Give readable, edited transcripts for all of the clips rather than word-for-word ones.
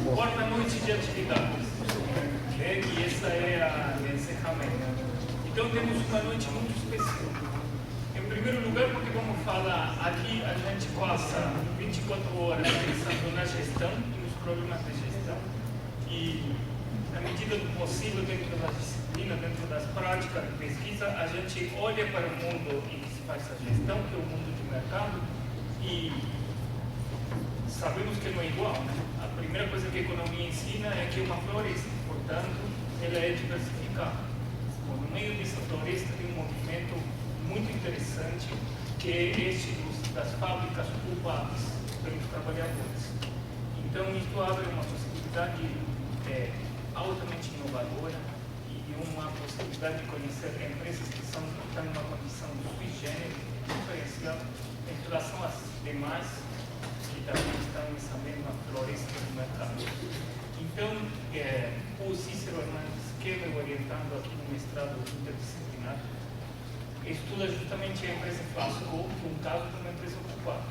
quarta-noite de atividades, e essa é a encerramento. Então temos uma noite muito especial. Em primeiro lugar, porque vamos falar, aqui a gente passa 24 horas pensando na gestão e nos problemas de gestão, e na medida do possível, dentro da disciplina, dentro das práticas de pesquisa, a gente olha para o mundo em que se faz a gestão, que é o mundo de mercado, e sabemos que não é igual, né? A primeira coisa que a economia ensina é que é uma floresta, portanto, ela é diversificada. Bom, no meio dessa floresta tem um movimento muito interessante, que é este das fábricas ocupadas pelos trabalhadores. Então, isso abre uma possibilidade altamente inovadora e uma possibilidade de conhecer empresas que estão numa condição sui generis, diferencial, em relação às demais que também estão nessa mesma floresta do mercado. Então, o Cícero Hernandes, que me orientando aqui no mestrado interdisciplinar, estuda justamente a empresa Flasco, que é um caso de uma empresa ocupada.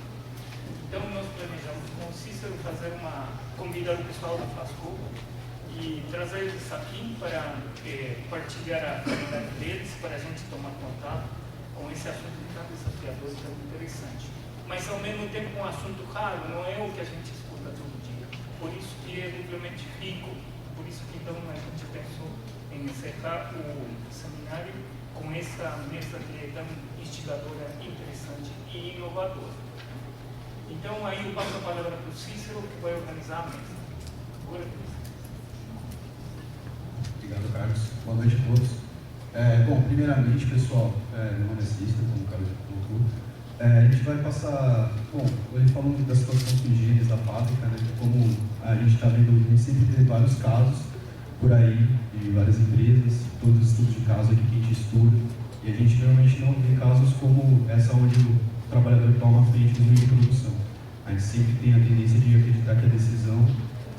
Então, nós planejamos com o Cícero convidar o pessoal da Flasco e trazer eles aqui para partilhar a realidade deles, para a gente tomar contato com esse assunto tão desafiador e tão interessante. Mas, ao mesmo tempo, um assunto raro, não é o que a gente escuta todo dia. Por isso que é duplamente rico, por isso que então a gente pensou em encerrar o seminário com essa mesa que é tão instigadora, interessante e inovadora. Então, aí eu passo a palavra para o Cícero, que vai organizar a mesa. Agora, Obrigado, Carlos. Boa noite a todos. Bom, primeiramente, pessoal, meu nome é Cícero, como o Carlos colocou. A gente vai passar, ele falou da situação sui generis da fábrica, né? Como a gente está vendo, a gente sempre vê vários casos por aí, de várias empresas, todos os estudos de caso aqui que a gente estuda, e a gente normalmente não vê casos como essa onde o trabalhador toma a frente no meio de produção. A gente sempre tem a tendência de acreditar que a decisão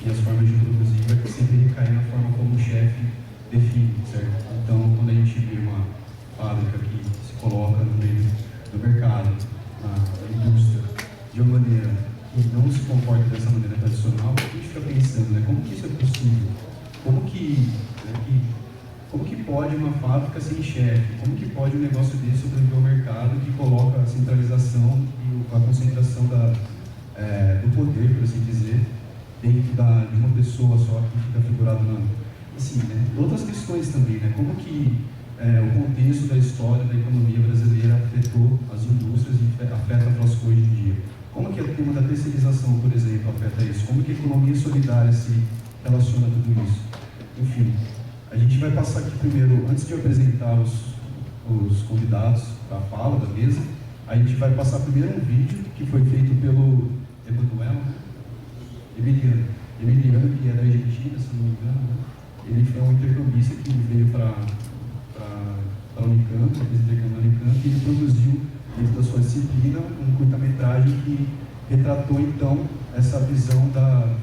e as formas de produzir vai sempre recair na forma como o chefe define, certo? Então, quando a gente vê uma fábrica que se coloca no meio do mercado, na indústria, de uma maneira que não se comporta dessa maneira tradicional, a gente fica pensando, né, como que isso é possível? Como que pode uma fábrica sem chefe? Como que pode um negócio desse sobreviver ao mercado que coloca a centralização e a concentração do poder, por assim dizer, dentro de uma pessoa só que fica figurado na... Assim, né, outras questões também, né? Como que o contexto da história da economia brasileira afetou as indústrias e afeta a Flasco hoje em dia? Como que o tema da terceirização, por exemplo, afeta isso? Como que a economia solidária se relaciona a tudo isso? Enfim, a gente vai passar aqui primeiro, antes de apresentar os convidados para a fala da mesa, a gente vai passar primeiro um vídeo que foi feito pelo Emiliano, que é da Argentina, se não me engano, né? Ele foi um intercambista que veio para a Unicamp, fez intercâmbio na Unicamp, e ele produziu, dentro da sua disciplina, um curta-metragem que retratou, então, essa visão,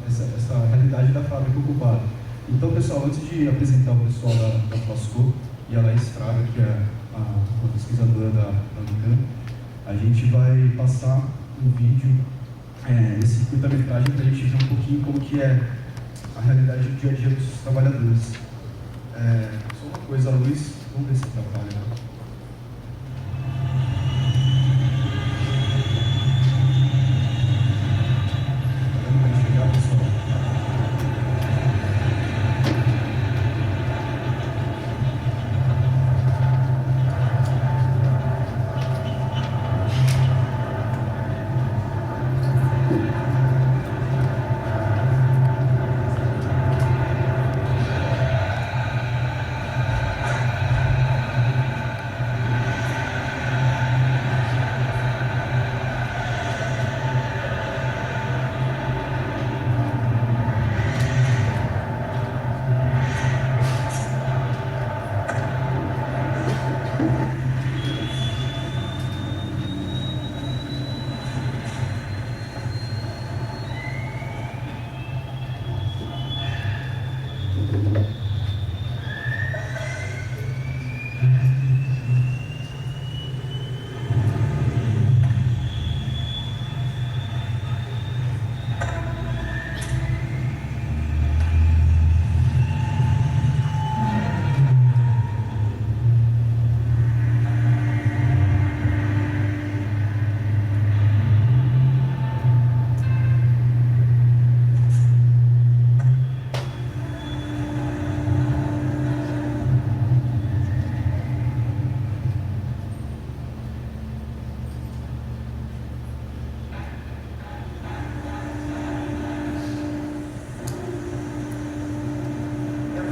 essa realidade da fábrica ocupada. Então, pessoal, antes de apresentar o pessoal da Flasco, e a Laís Fraga, que é uma pesquisadora da Unicamp, a gente vai passar um vídeo, esse curta-metragem, para a gente ver um pouquinho como que é a realidade do dia a dia dos trabalhadores. Só uma coisa, Luiz, vamos ver se atrapalha, né?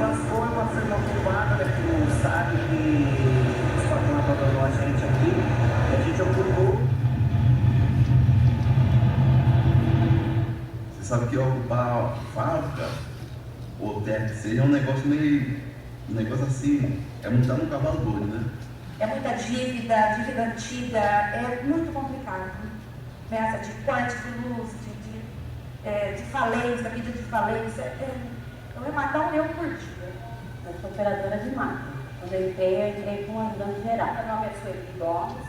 passou, uma firma ocupada, né, que não sabe que os patrões abandonou a gente aqui, e a gente ocupou. Você sabe que ocupar fábrica ou terra que seja é um negócio meio. Um negócio assim, é montar um cavalo doido, né? É muita dívida, dívida antiga, é muito complicado. Nessa de corte de luz, de falência, vida de falência. Eu ia matar um leão por dia. Eu sou operadora de máquina. Quando eu entrei com um ajudante geral. Meu nome é Sueli Gomes,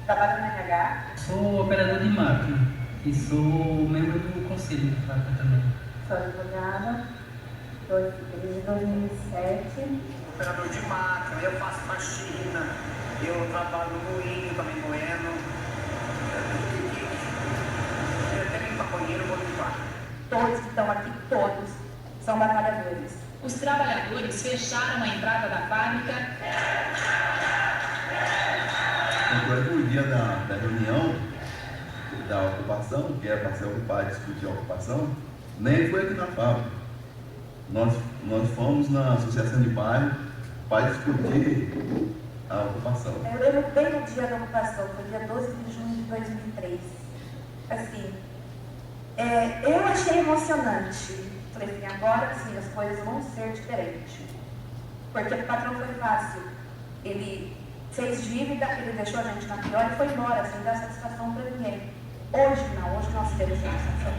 trabalho na RH. Sou operador de máquina e sou membro do conselho de fábrica também. Sou advogada, desde 2007. Operador de máquina, eu faço faxina, eu trabalho no moinho, também moendo. Eu até nem paconheiro, vou limpar. Todos que estão aqui, todos, são batalhadores. Os trabalhadores fecharam a entrada da fábrica. No dia da reunião da ocupação, que era para ser ocupado e discutir a ocupação, nem foi aqui na fábrica. Nós fomos na associação de bairro para discutir a ocupação. Eu lembro bem no dia da ocupação, foi dia 12 de junho de 2003. Assim, eu achei emocionante. Falei assim, agora sim as coisas vão ser diferentes. Porque o patrão foi fácil. Ele fez dívida, ele deixou a gente na pior e foi embora, sem dar satisfação para ninguém. Hoje não, hoje nós temos satisfação.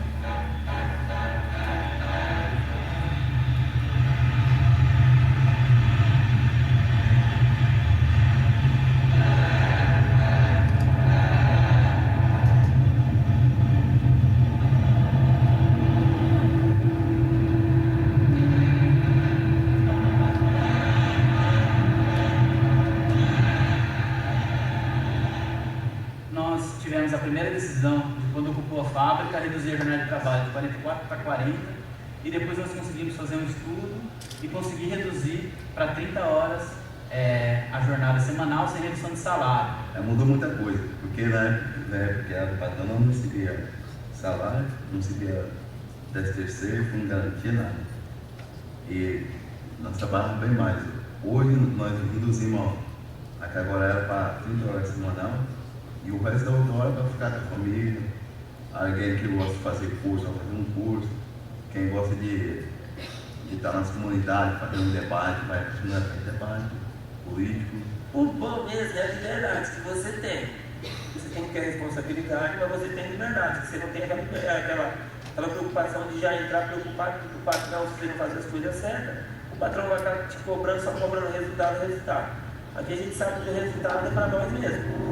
Tivemos a primeira decisão de quando ocupou a fábrica, reduzir a jornada de trabalho de 44 para 40 e depois nós conseguimos fazer um estudo e conseguir reduzir para 30 horas a jornada semanal sem redução de salário. Mudou muita coisa, porque na época a patrão não recebia salário, não recebia 13º, não garantia nada. E nós trabalhávamos bem mais. Hoje nós reduzimos a carga horária para 30 horas semanal. E o resto da outra hora vai ficar com a família, alguém que gosta de fazer curso, vai fazer um curso, quem gosta de estar nas comunidades, fazendo um debate, vai continuar fazendo debate político. O bom mesmo é a liberdade que você tem. Você tem que ter responsabilidade, mas você tem liberdade. Você não tem aquela preocupação de já entrar preocupado que não, se você não fazer as coisas certas, o patrão vai estar te cobrando, só cobrando resultado. Aqui a gente sabe que o resultado é para nós mesmos.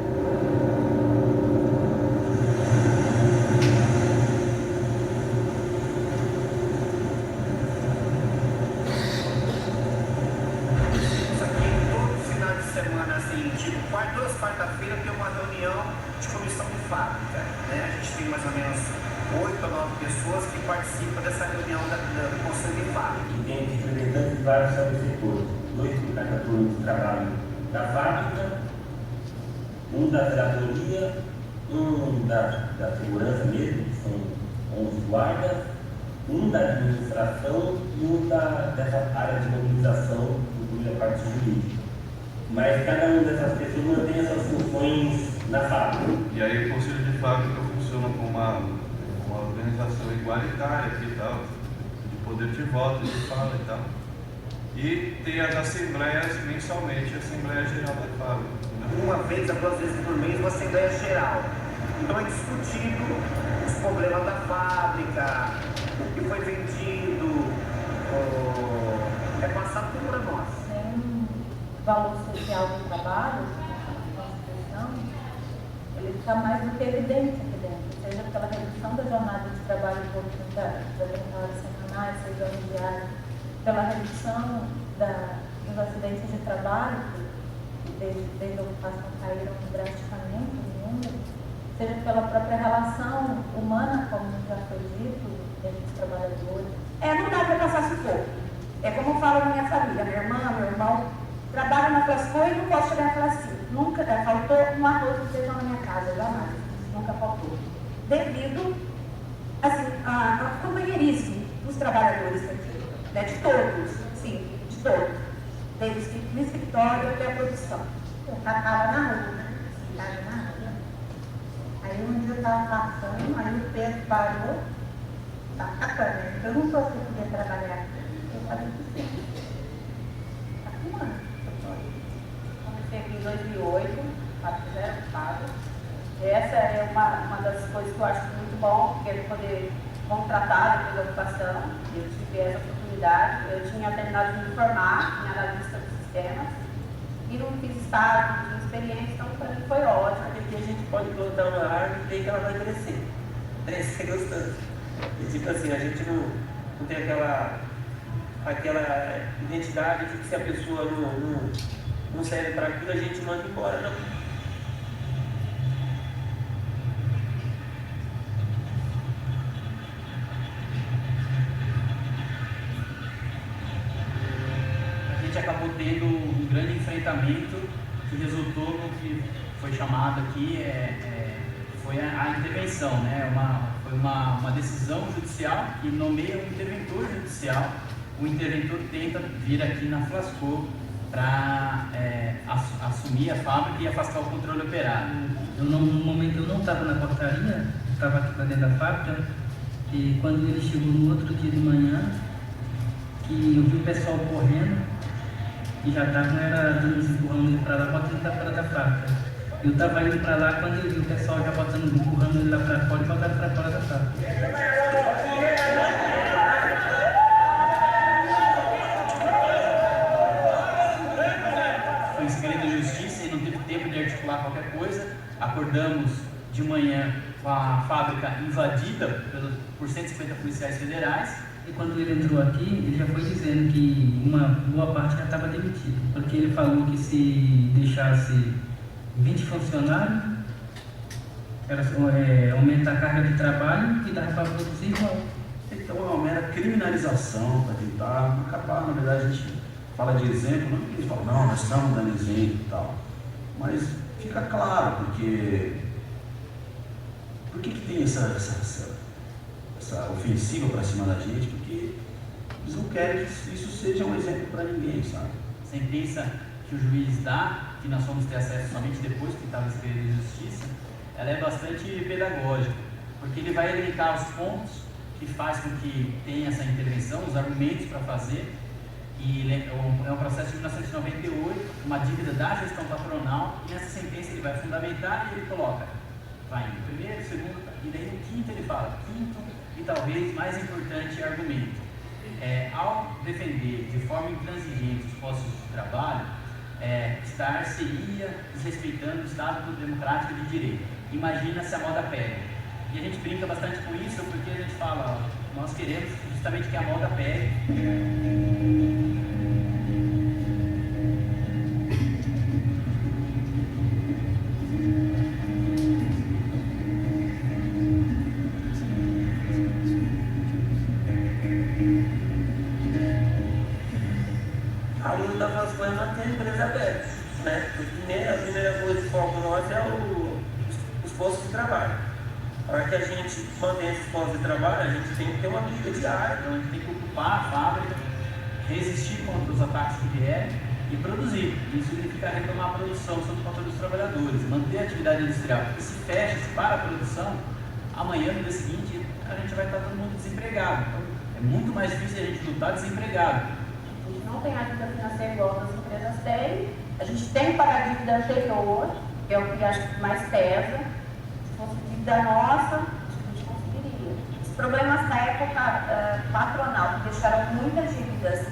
Quarta-feira tem uma reunião de comissão de fábrica, né? A gente tem mais ou menos 8 a 9 pessoas que participam dessa reunião do conselho de fábrica. E tem representantes de vários setores, 2 de cada turno de trabalho da fábrica, um da diretoria, um da segurança mesmo, que são 11 guardas, um da administração e um dessa área de mobilização, incluindo a parte jurídica. Mas cada uma dessas pessoas mantém essas funções na fábrica. E aí o Conselho de Fábrica funciona como uma organização igualitária aqui e tal, de poder de voto, de fala e tal. E tem as assembleias mensalmente, a Assembleia Geral da Fábrica. Né? Uma vez a 2 vezes por mês, uma Assembleia Geral. Então é discutido os problemas da fábrica, o que foi vendido, é passado tudo para nós. Valor social do trabalho, a Constituição, ele está mais do que evidente aqui dentro, seja pela redução da jornada de trabalho por 30 horas semanais, 6 horas diárias, pela redução dos acidentes de trabalho, que desde a ocupação caíram drasticamente o número, seja pela própria relação humana, como já foi dito, entre os trabalhadores. Não dá para passar sufoco. É como eu falo na minha família, minha irmã, meu irmão, trabalho naquelas coisas e não posso chegar naquela assim. Nunca faltou um arroz e feijão na minha casa, jamais. Nunca faltou. Devido ao companheirismo dos trabalhadores aqui, né, de todos. todos, desde o escritório até a produção. Eu estava na rua, sentada na rua. Aí um dia eu estava passando, aí o Pedro parou, tá a câmera, perguntou se eu podia trabalhar aqui. Eu falei que sim. Tá filmando. Comecei aqui em 2008, fizeram pago. Essa é uma das coisas que eu acho muito bom, porque ele poder contratar depois da ocupação, eu tive essa oportunidade. Eu tinha terminado de me formar em analista de sistemas e não fiz estágio, não tinha experiência, então para mim foi ótimo. Aqui a gente pode plantar uma árvore e ver que ela vai crescer. Crescer gostando. E tipo assim, a gente não tem aquela identidade de que se a pessoa não serve para aquilo, a gente manda embora, não. Acabou tendo um grande enfrentamento que resultou no que foi chamado aqui, foi a intervenção, né? Foi uma decisão judicial que nomeia um interventor judicial. O interventor tenta vir aqui na Flasco para assumir a fábrica e afastar o controle operário. No momento eu não estava na portaria, estava aqui dentro da fábrica, e quando ele chegou no outro dia de manhã, que eu vi o pessoal correndo, e já estava dando empurrando ele para lá, botando ele para fora da fábrica. Eu estava indo para lá quando eu vi o pessoal já empurrando ele lá para fora e botando para fora da fábrica. Foi inscrito em justiça e não teve tempo de articular qualquer coisa. Acordamos de manhã com a fábrica invadida por 150 policiais federais. E quando ele entrou aqui, ele já foi dizendo que uma boa parte já estava demitido, porque ele falou que se deixasse 20 funcionários, era aumentar a carga de trabalho e dava para produzir igual. Então é uma mera criminalização para tentar acabar. Na verdade, a gente fala de exemplo, não que eles falam, não, nós estamos dando exemplo e tal, mas fica claro, porque por que tem essa ofensiva para cima da gente? Porque eles não querem que isso seja um exemplo para ninguém, sabe? Sentença que o juiz dá, que nós vamos ter acesso somente depois que estava escrito em justiça, ela é bastante pedagógica, porque ele vai elencar os pontos que faz com que tenha essa intervenção, os argumentos para fazer, e é um processo de 1998, uma dívida da gestão patronal, e nessa sentença ele vai fundamentar e ele coloca, vai no primeiro, segundo, e daí no quinto ele fala, quinto e talvez mais importante argumento. Ao defender de forma intransigente os postos de trabalho, seria desrespeitando o Estado democrático de direito. Imagina se a moda pega. E a gente brinca bastante com isso porque a gente fala, nós queremos justamente que a moda pegue. A luta da Flasco é manter a empresa aberta, né? A primeira coisa de foco nosso é os postos de trabalho. Para que a gente mantenha esses postos de trabalho, a gente tem que ter uma briga diária. Então a gente tem que ocupar a fábrica, resistir contra os ataques que vierem e produzir. Isso significa retomar a produção sob o controle dos trabalhadores, manter a atividade industrial. Porque se fecha, se para a produção, amanhã, no dia seguinte, a gente vai estar todo mundo desempregado. Então é muito mais difícil a gente lutar desempregado. A gente não tem a dívida financeira igual as empresas têm, a gente tem que pagar a dívida anterior, que é o que acho que mais pesa. Se fosse dívida nossa, a gente conseguiria. Os problemas na época patronal, que deixaram muitas dívidas,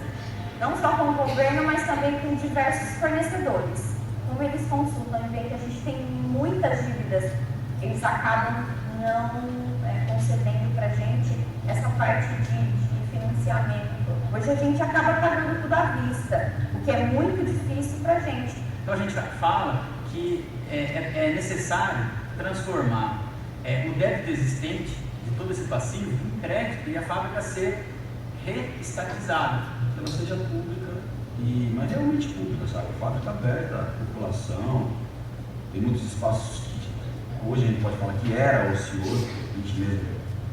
não só com o governo, mas também com diversos fornecedores. Como eles consultam e veem que a gente tem muitas dívidas, eles acabam não concedendo para a gente essa parte de financiamento. Hoje a gente acaba pagando tudo à vista, o que é muito difícil para a gente. Então a gente fala que é necessário transformar o débito existente de todo esse passivo em crédito e a fábrica ser reestatizada. Que ela seja pública, mas realmente pública, sabe? A fábrica aberta à população, tem muitos espaços que hoje a gente pode falar que era ocioso, a gente mesmo,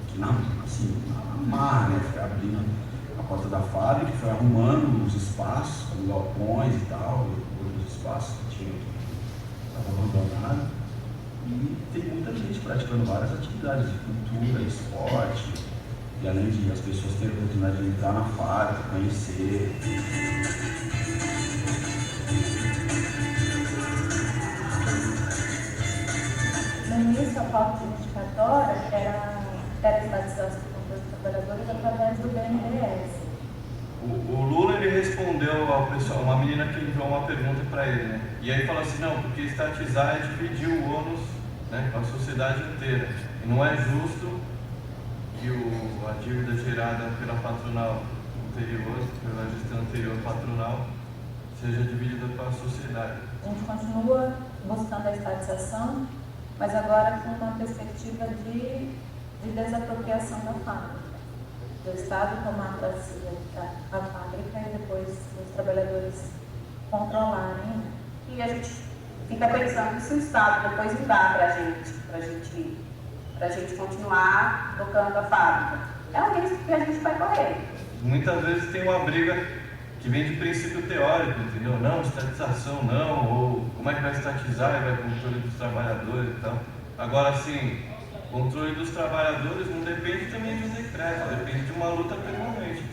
que não, assim, amar, né? Ficar abrindo. A porta da fábrica, foi arrumando os espaços, os galpões e tal, outros espaços que tinham estavam abandonados. E tem muita gente praticando várias atividades de cultura, esporte, e além de as pessoas terem a oportunidade de entrar na fábrica, conhecer. No início, a pauta reivindicatória era a estatização dos trabalhadores através do BNDES. O Lula, ele respondeu ao pessoal, uma menina que enviou uma pergunta para ele, né? E aí falou assim, não, porque estatizar é dividir o ônus, né, com a sociedade inteira. E não é justo que a dívida gerada pela patronal anterior, pela gestão anterior patronal, seja dividida com a sociedade. A gente continua buscando a estatização, mas agora com uma perspectiva de desapropriação da fábrica. Do Estado tomar para si a fábrica e depois os trabalhadores controlarem. E a gente fica pensando se o Estado depois não dá para a gente continuar tocando a fábrica. É um risco que a gente vai correr. Muitas vezes tem uma briga que vem de princípio teórico, entendeu? Não, estatização não, ou como é que vai estatizar e vai controle dos trabalhadores e tal. Agora, assim, controle dos trabalhadores não depende também de um decreto, depende de uma luta permanente.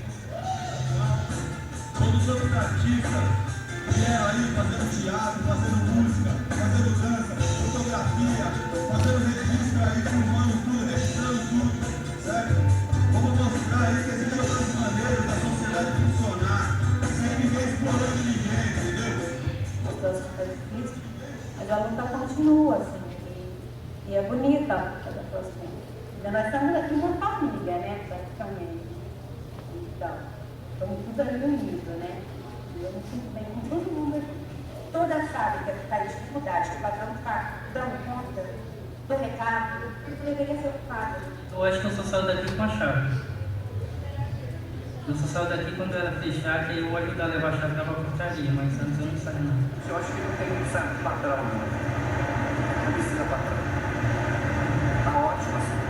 Todos os artistas que é aí fazendo teatro, fazendo música, fazendo dança, fotografia, fazendo registro aí, filmando tudo, registrando tudo, certo? Vamos mostrar aí que existem outras maneiras da sociedade funcionar, sem ninguém explorando ninguém, entendeu? Situação está difícil, mas a luta continua, assim, e é bonita a luta da próxima. Nós estamos aqui uma família, né, praticamente. Então, estamos tudo ali unidos, né? E eu me sinto bem com todo mundo aqui. Toda a fábrica que está em dificuldade, que o patrão está dando conta do recado, isso deveria ser ocupado. Eu acho que eu só saio daqui com a chave. Eu só saio daqui quando ela fechar, que eu vou ajudar a levar a chave da portaria, mas antes eu não saio não. Eu acho que não tem que ser patrão, não precisa patrão. Tá ótimo assim.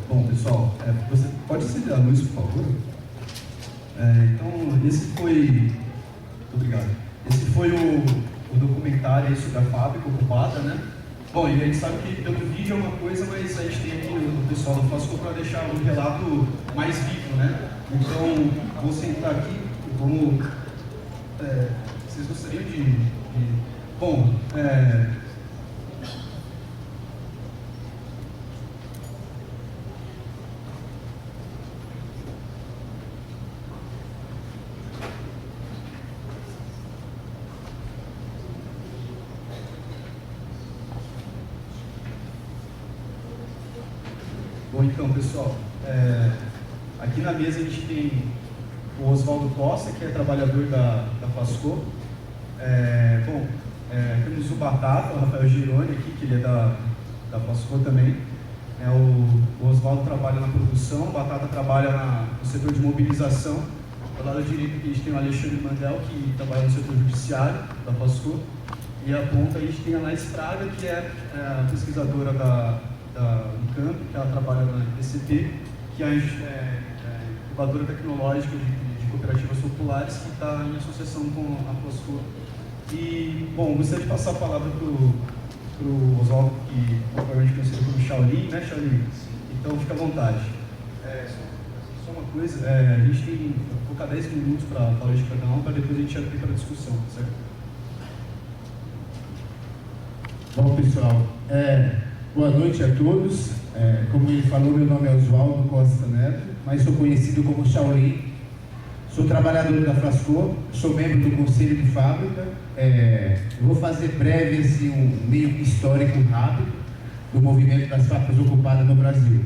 Bom, pessoal, você pode acender a luz, por favor? Então, esse foi... Muito obrigado. Esse foi o documentário aí sobre a fábrica ocupada, né? Bom, e a gente sabe que pelo vídeo é uma coisa, mas a gente tem aqui o pessoal do Fasco para deixar o relato mais vivo, né? Então, vou sentar aqui e vamos... vocês gostariam de... Bom, Bom, então, pessoal, aqui na mesa a gente tem o Oswaldo Costa, que é trabalhador da Fasco. Temos o Batata, o Rafael Gironi aqui, que ele é da Fasco também. O Oswaldo trabalha na produção, o Batata trabalha no setor de mobilização. Do lado direito aqui a gente tem o Alexandre Mandel, que trabalha no setor judiciário da Fasco. E à ponta a gente tem a Laís Fraga, que é a pesquisadora da Unicamp, que ela trabalha na IPCP, que é a incubadora tecnológica de Cooperativas Populares, que está em associação com a Flascor. E, bom, gostaria de passar a palavra para o Oswaldo, que provavelmente conhecido como Shaolin, né, Shaolin? Então, fica à vontade. Só uma coisa, a gente tem, vou colocar 10 minutos para falar de cada um, para depois a gente abrir para a discussão, certo? Bom, pessoal, boa noite a todos. Como ele falou, meu nome é Oswaldo Costa Neto, mas sou conhecido como Shaolin. Sou trabalhador da Flascor, sou membro do Conselho de Fábrica. Vou fazer breve assim, um meio histórico rápido do movimento das fábricas ocupadas no Brasil.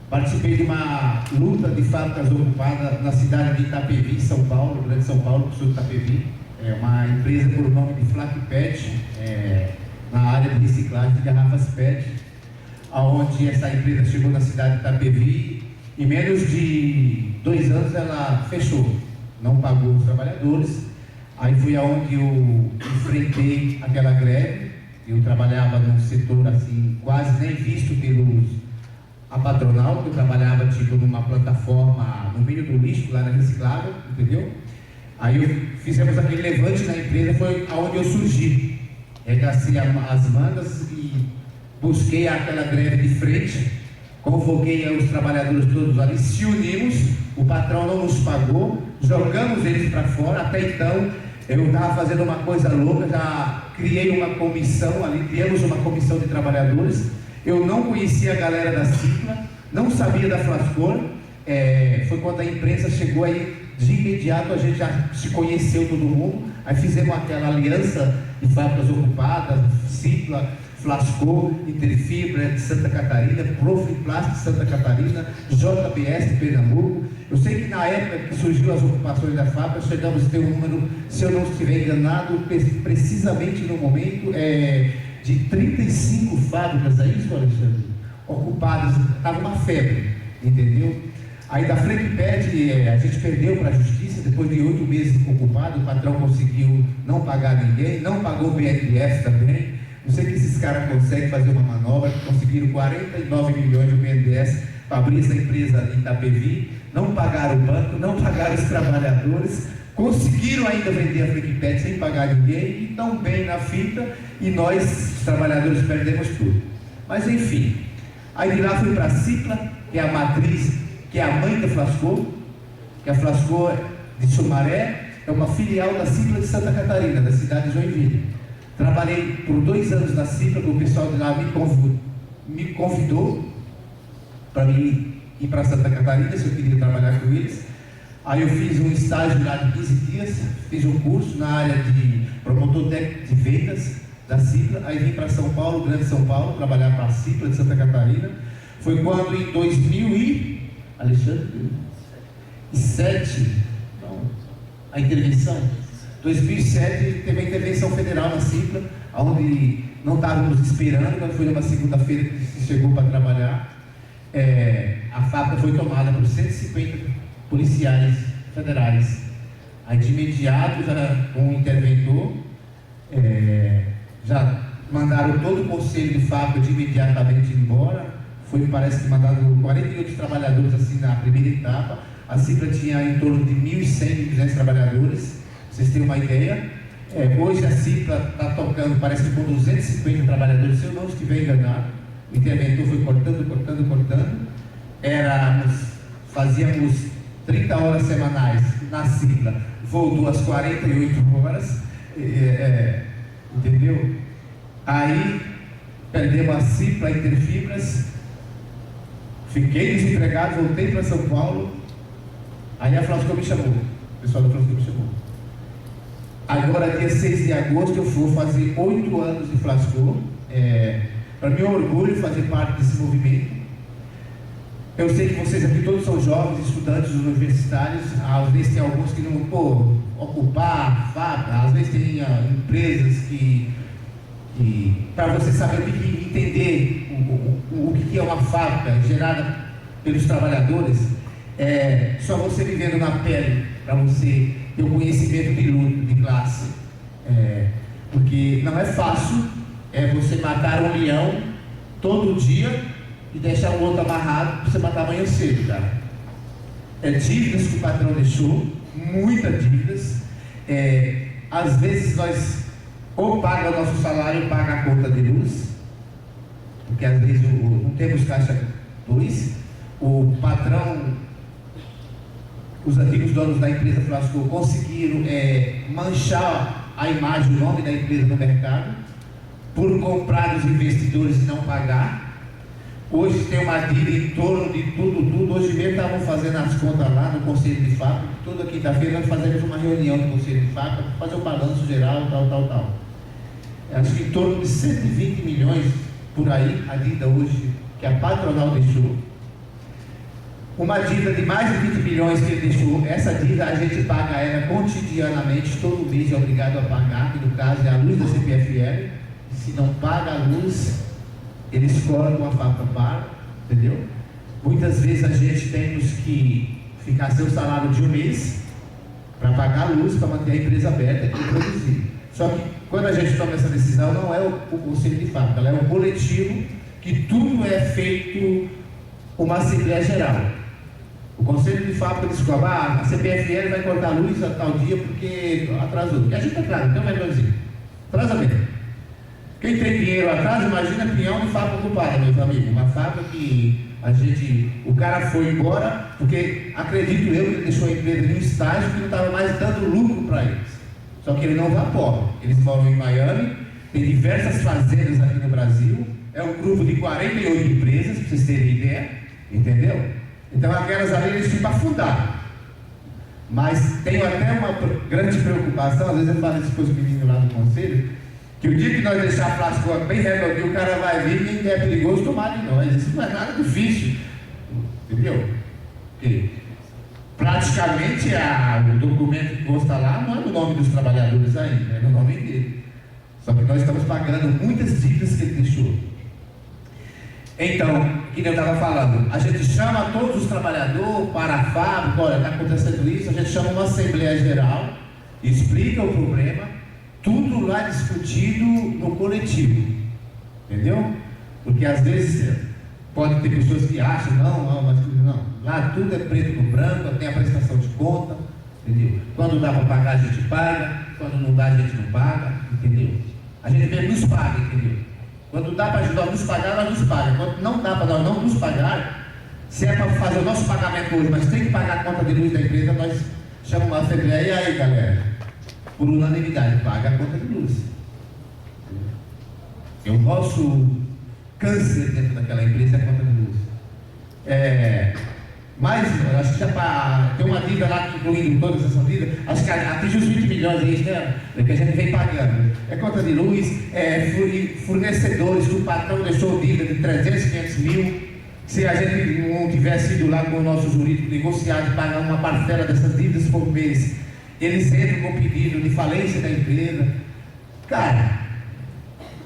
Participei de uma luta de fábricas ocupadas na cidade de Itapevi, São Paulo, Grande São Paulo, sul de Itapevi. É uma empresa por nome de Flak Pet, na área de reciclagem de garrafas PET, onde essa empresa chegou na cidade de Itapevi. Em menos de 2 anos ela fechou, não pagou os trabalhadores. Aí foi aonde eu enfrentei aquela greve. Eu trabalhava num setor assim, quase nem visto a patronal, que eu trabalhava tipo numa plataforma no meio do lixo, lá na reciclável, entendeu? Aí fizemos aquele levante na empresa, foi aonde eu surgi. Regacei as mangas e busquei aquela greve de frente, convoquei os trabalhadores todos ali, se unimos, o patrão não nos pagou, jogamos eles para fora. Até então eu estava fazendo uma coisa louca, já criei uma comissão ali, criamos uma comissão de trabalhadores. Eu não conhecia a galera da Cicla, não sabia da Flascor. Foi quando a imprensa chegou aí, de imediato a gente já se conheceu todo mundo. Aí fizemos aquela aliança de fábricas ocupadas, Cicla, Flascor, Interfibra de Santa Catarina, Profimplast de Santa Catarina, JBS de Pernambuco. Eu sei que na época que surgiu as ocupações da fábrica, chegamos a ter um número, se eu não estiver enganado, precisamente no momento, de 35 fábricas, é isso, Alexandre? Ocupadas, estava uma febre, entendeu? Aí da Flak Pet, a gente perdeu para a justiça, depois de 8 meses ocupado, o patrão conseguiu não pagar ninguém, não pagou o BNDES também. Não sei que esses caras conseguem fazer uma manobra, conseguiram 49 milhões de BNDES para abrir essa empresa em Itapevi, não pagaram o banco, não pagaram os trabalhadores, conseguiram ainda vender a Flak Pet sem pagar ninguém, e estão bem na fita, e nós, os trabalhadores, perdemos tudo. Mas enfim, aí de lá fui para a Cicla, que é a matriz, que é a mãe da Flascor, que a Flascor de Sumaré é uma filial da Cicla de Santa Catarina, da cidade de Joinville. Trabalhei por 2 anos na Cicla, o pessoal de lá me convidou para mim ir para Santa Catarina, se eu queria trabalhar com eles. Aí eu fiz um estágio lá de 15 dias, fiz um curso na área de promotor técnico de vendas da Cicla. Aí vim para São Paulo, Grande São Paulo, trabalhar para a Cicla de Santa Catarina. Foi quando em 2007, a intervenção, 2007 teve a intervenção federal na Cicla, onde não estávamos esperando, mas foi numa segunda-feira que se chegou para trabalhar. A fábrica foi tomada por 150 policiais federais. Aí de imediato, já com o interventor, já mandaram todo o conselho de fábrica de imediatamente embora. Parece que mandaram 48 trabalhadores assim na primeira etapa. A Cicla tinha em torno de 1.100, 1.200 trabalhadores, pra vocês terem uma ideia. Hoje a Cicla está tocando, parece que com 250 trabalhadores, se eu não estiver enganado. O interventor foi cortando. Fazíamos 30 horas semanais na Cicla, voltou às 48 horas, entendeu? Aí perdemos a Cicla, a Interfibras, fiquei desempregado, voltei para São Paulo. Aí a Flascor me chamou, o pessoal da Flascor me chamou. Agora, dia 6 de agosto, eu vou fazer 8 anos de Flascor. Para mim é um orgulho fazer parte desse movimento. Eu sei que vocês aqui todos são jovens, estudantes universitários. Às vezes tem alguns que não ocupar fábrica, às vezes tem empresas que para você saber entender o que é uma fábrica gerada pelos trabalhadores, só você vivendo na pele para você ter o conhecimento de luta, de classe. Porque não é fácil você matar um leão todo dia e deixar o outro amarrado para você matar amanhã cedo, cara. Dívidas que o patrão deixou, muitas dívidas. Às vezes nós ou paga o nosso salário ou paga a conta de luz, porque às vezes não temos caixa 2, o patrão, os antigos donos da empresa Flasco conseguiram manchar a imagem, o nome da empresa no mercado, por comprar dos investidores e não pagar. Hoje tem uma dívida em torno de tudo. Hoje mesmo estavam fazendo as contas lá no Conselho de Fábrica. Toda quinta-feira nós fazemos uma reunião no Conselho de Fábrica para fazer o balanço geral, tal. Acho que em torno de 120 milhões por aí, a dívida hoje que a patronal deixou. Uma dívida de mais de 20 milhões que ele deixou. Essa dívida a gente paga ela cotidianamente, todo mês é obrigado a pagar, que no caso é a luz da CPFL. Se não paga a luz, eles cortam a fábrica para, entendeu? Muitas vezes a gente temos que ficar sem o salário de um mês para pagar a luz, para manter a empresa aberta e produzir. Só que quando a gente toma essa decisão, não é o conselho de fábrica, ela é um coletivo que tudo é feito uma assembleia geral. O conselho de fábrica descobre, a CPFL vai cortar a luz a tal dia porque atrasou. E a gente atrasa, então vai produzir. Atrasa mesmo. Quem tem dinheiro atrás, imagina pinhão de fábrica ocupada, meus amigos. Uma fábrica que o cara foi embora, porque acredito eu que ele deixou a empresa em um estágio que não estava mais dando lucro para eles. Só que ele não vai pobre. Eles moram em Miami, tem diversas fazendas aqui no Brasil, é um grupo de 48 empresas, para vocês terem ideia, entendeu? Então aquelas ali eles ficam afundados. Mas tenho até uma grande preocupação, às vezes eu falo isso com os meninos lá do conselho, que o dia que nós deixar a Flasco bem redondinho, o cara vai vir e é perigoso tomar de nós. Isso não é nada difícil, entendeu? Porque praticamente o documento que consta lá não é no nome dos trabalhadores ainda, é no nome dele. Só que nós estamos pagando muitas dívidas que ele deixou. Então, que eu estava falando, a gente chama todos os trabalhadores para a fábrica, olha, está acontecendo isso, a gente chama uma assembleia geral, explica o problema, tudo lá discutido no coletivo, entendeu? Porque às vezes pode ter pessoas que acham, mas não, lá tudo é preto no branco, tem a prestação de conta, entendeu? Quando dá para pagar a gente paga, quando não dá a gente não paga, entendeu? A gente mesmo nos paga, entendeu? Quando dá para ajudar a nos pagar, nós nos paga. Quando não dá para nós não nos pagar, se é para fazer o nosso pagamento hoje, mas tem que pagar a conta de luz da empresa, nós chamamos uma assembleia, e aí galera, por unanimidade, paga a conta de luz. É o nosso câncer dentro daquela empresa, é a conta de luz. Mas acho que já tem uma dívida lá que incluindo todas essas dívidas, acho que atinge os 20 milhões aí, né? Que a gente vem pagando. É conta de luz, fornecedores que o patrão deixou dívida de 300, 500 mil. Se a gente não tivesse ido lá com o nosso jurídico negociado e pagar uma parcela dessas dívidas por mês, eles entram com pedido de falência da empresa. Cara,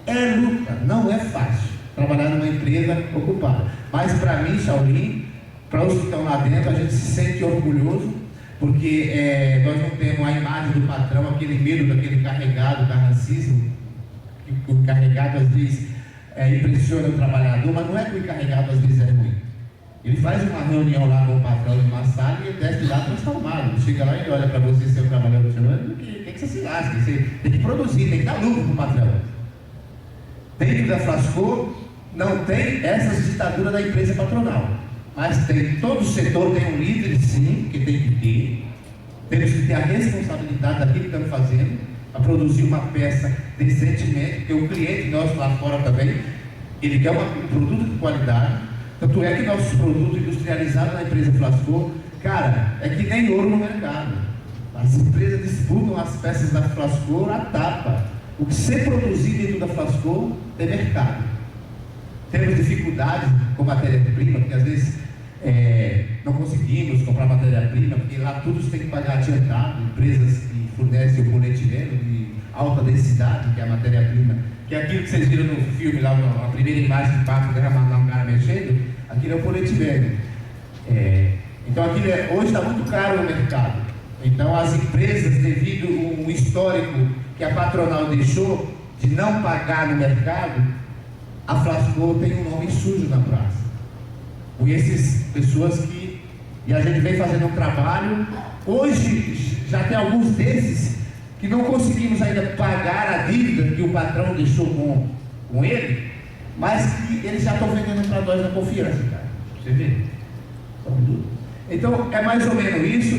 é luta, não é fácil trabalhar numa empresa ocupada. Mas para mim, Shaolin, para os que estão lá dentro, a gente se sente orgulhoso, porque nós não temos a imagem do patrão, aquele medo daquele carregado, da racismo, que o encarregado às vezes impressiona o trabalhador, mas não é que o encarregado às vezes é ruim. Ele faz uma reunião lá com o patrão numa sala e ele desce lá transformado. Ele chega lá e olha para você, seu trabalhador, tem que você se lasque, você tem que produzir, tem que dar lucro para o patrão. Dentro da Flasco não tem essas ditaduras da empresa patronal, mas tem, todo setor tem um líder, sim, que tem que ter. Temos que ter a responsabilidade daquilo que estamos fazendo, para produzir uma peça decentemente, porque o cliente nosso lá fora também, ele quer um produto de qualidade. Tanto é que nossos produtos industrializados na empresa Flasco, cara, é que nem ouro no mercado. As empresas disputam as peças da Flasco na tapa. O que ser produzido dentro da Flasco é mercado. Temos dificuldades com matéria-prima, porque às vezes não conseguimos comprar matéria-prima, porque lá tudo tem que pagar adiantado. Empresas que fornecem o polietileno de alta densidade, que é a matéria-prima, que é aquilo que vocês viram no filme, lá na primeira imagem de papo, derramando um cara mexendo, aquilo é o polietileno. Então aquilo hoje está muito caro no mercado. Então as empresas, devido a um histórico que a patronal deixou de não pagar no mercado, a Flasco tem um nome sujo na praça. Conheço pessoas que... E a gente vem fazendo um trabalho Hoje já tem alguns desses que não conseguimos ainda pagar a dívida que o patrão deixou com ele, mas que eles já estão vendendo para nós na confiança, cara. Você vê? Então, é mais ou menos isso.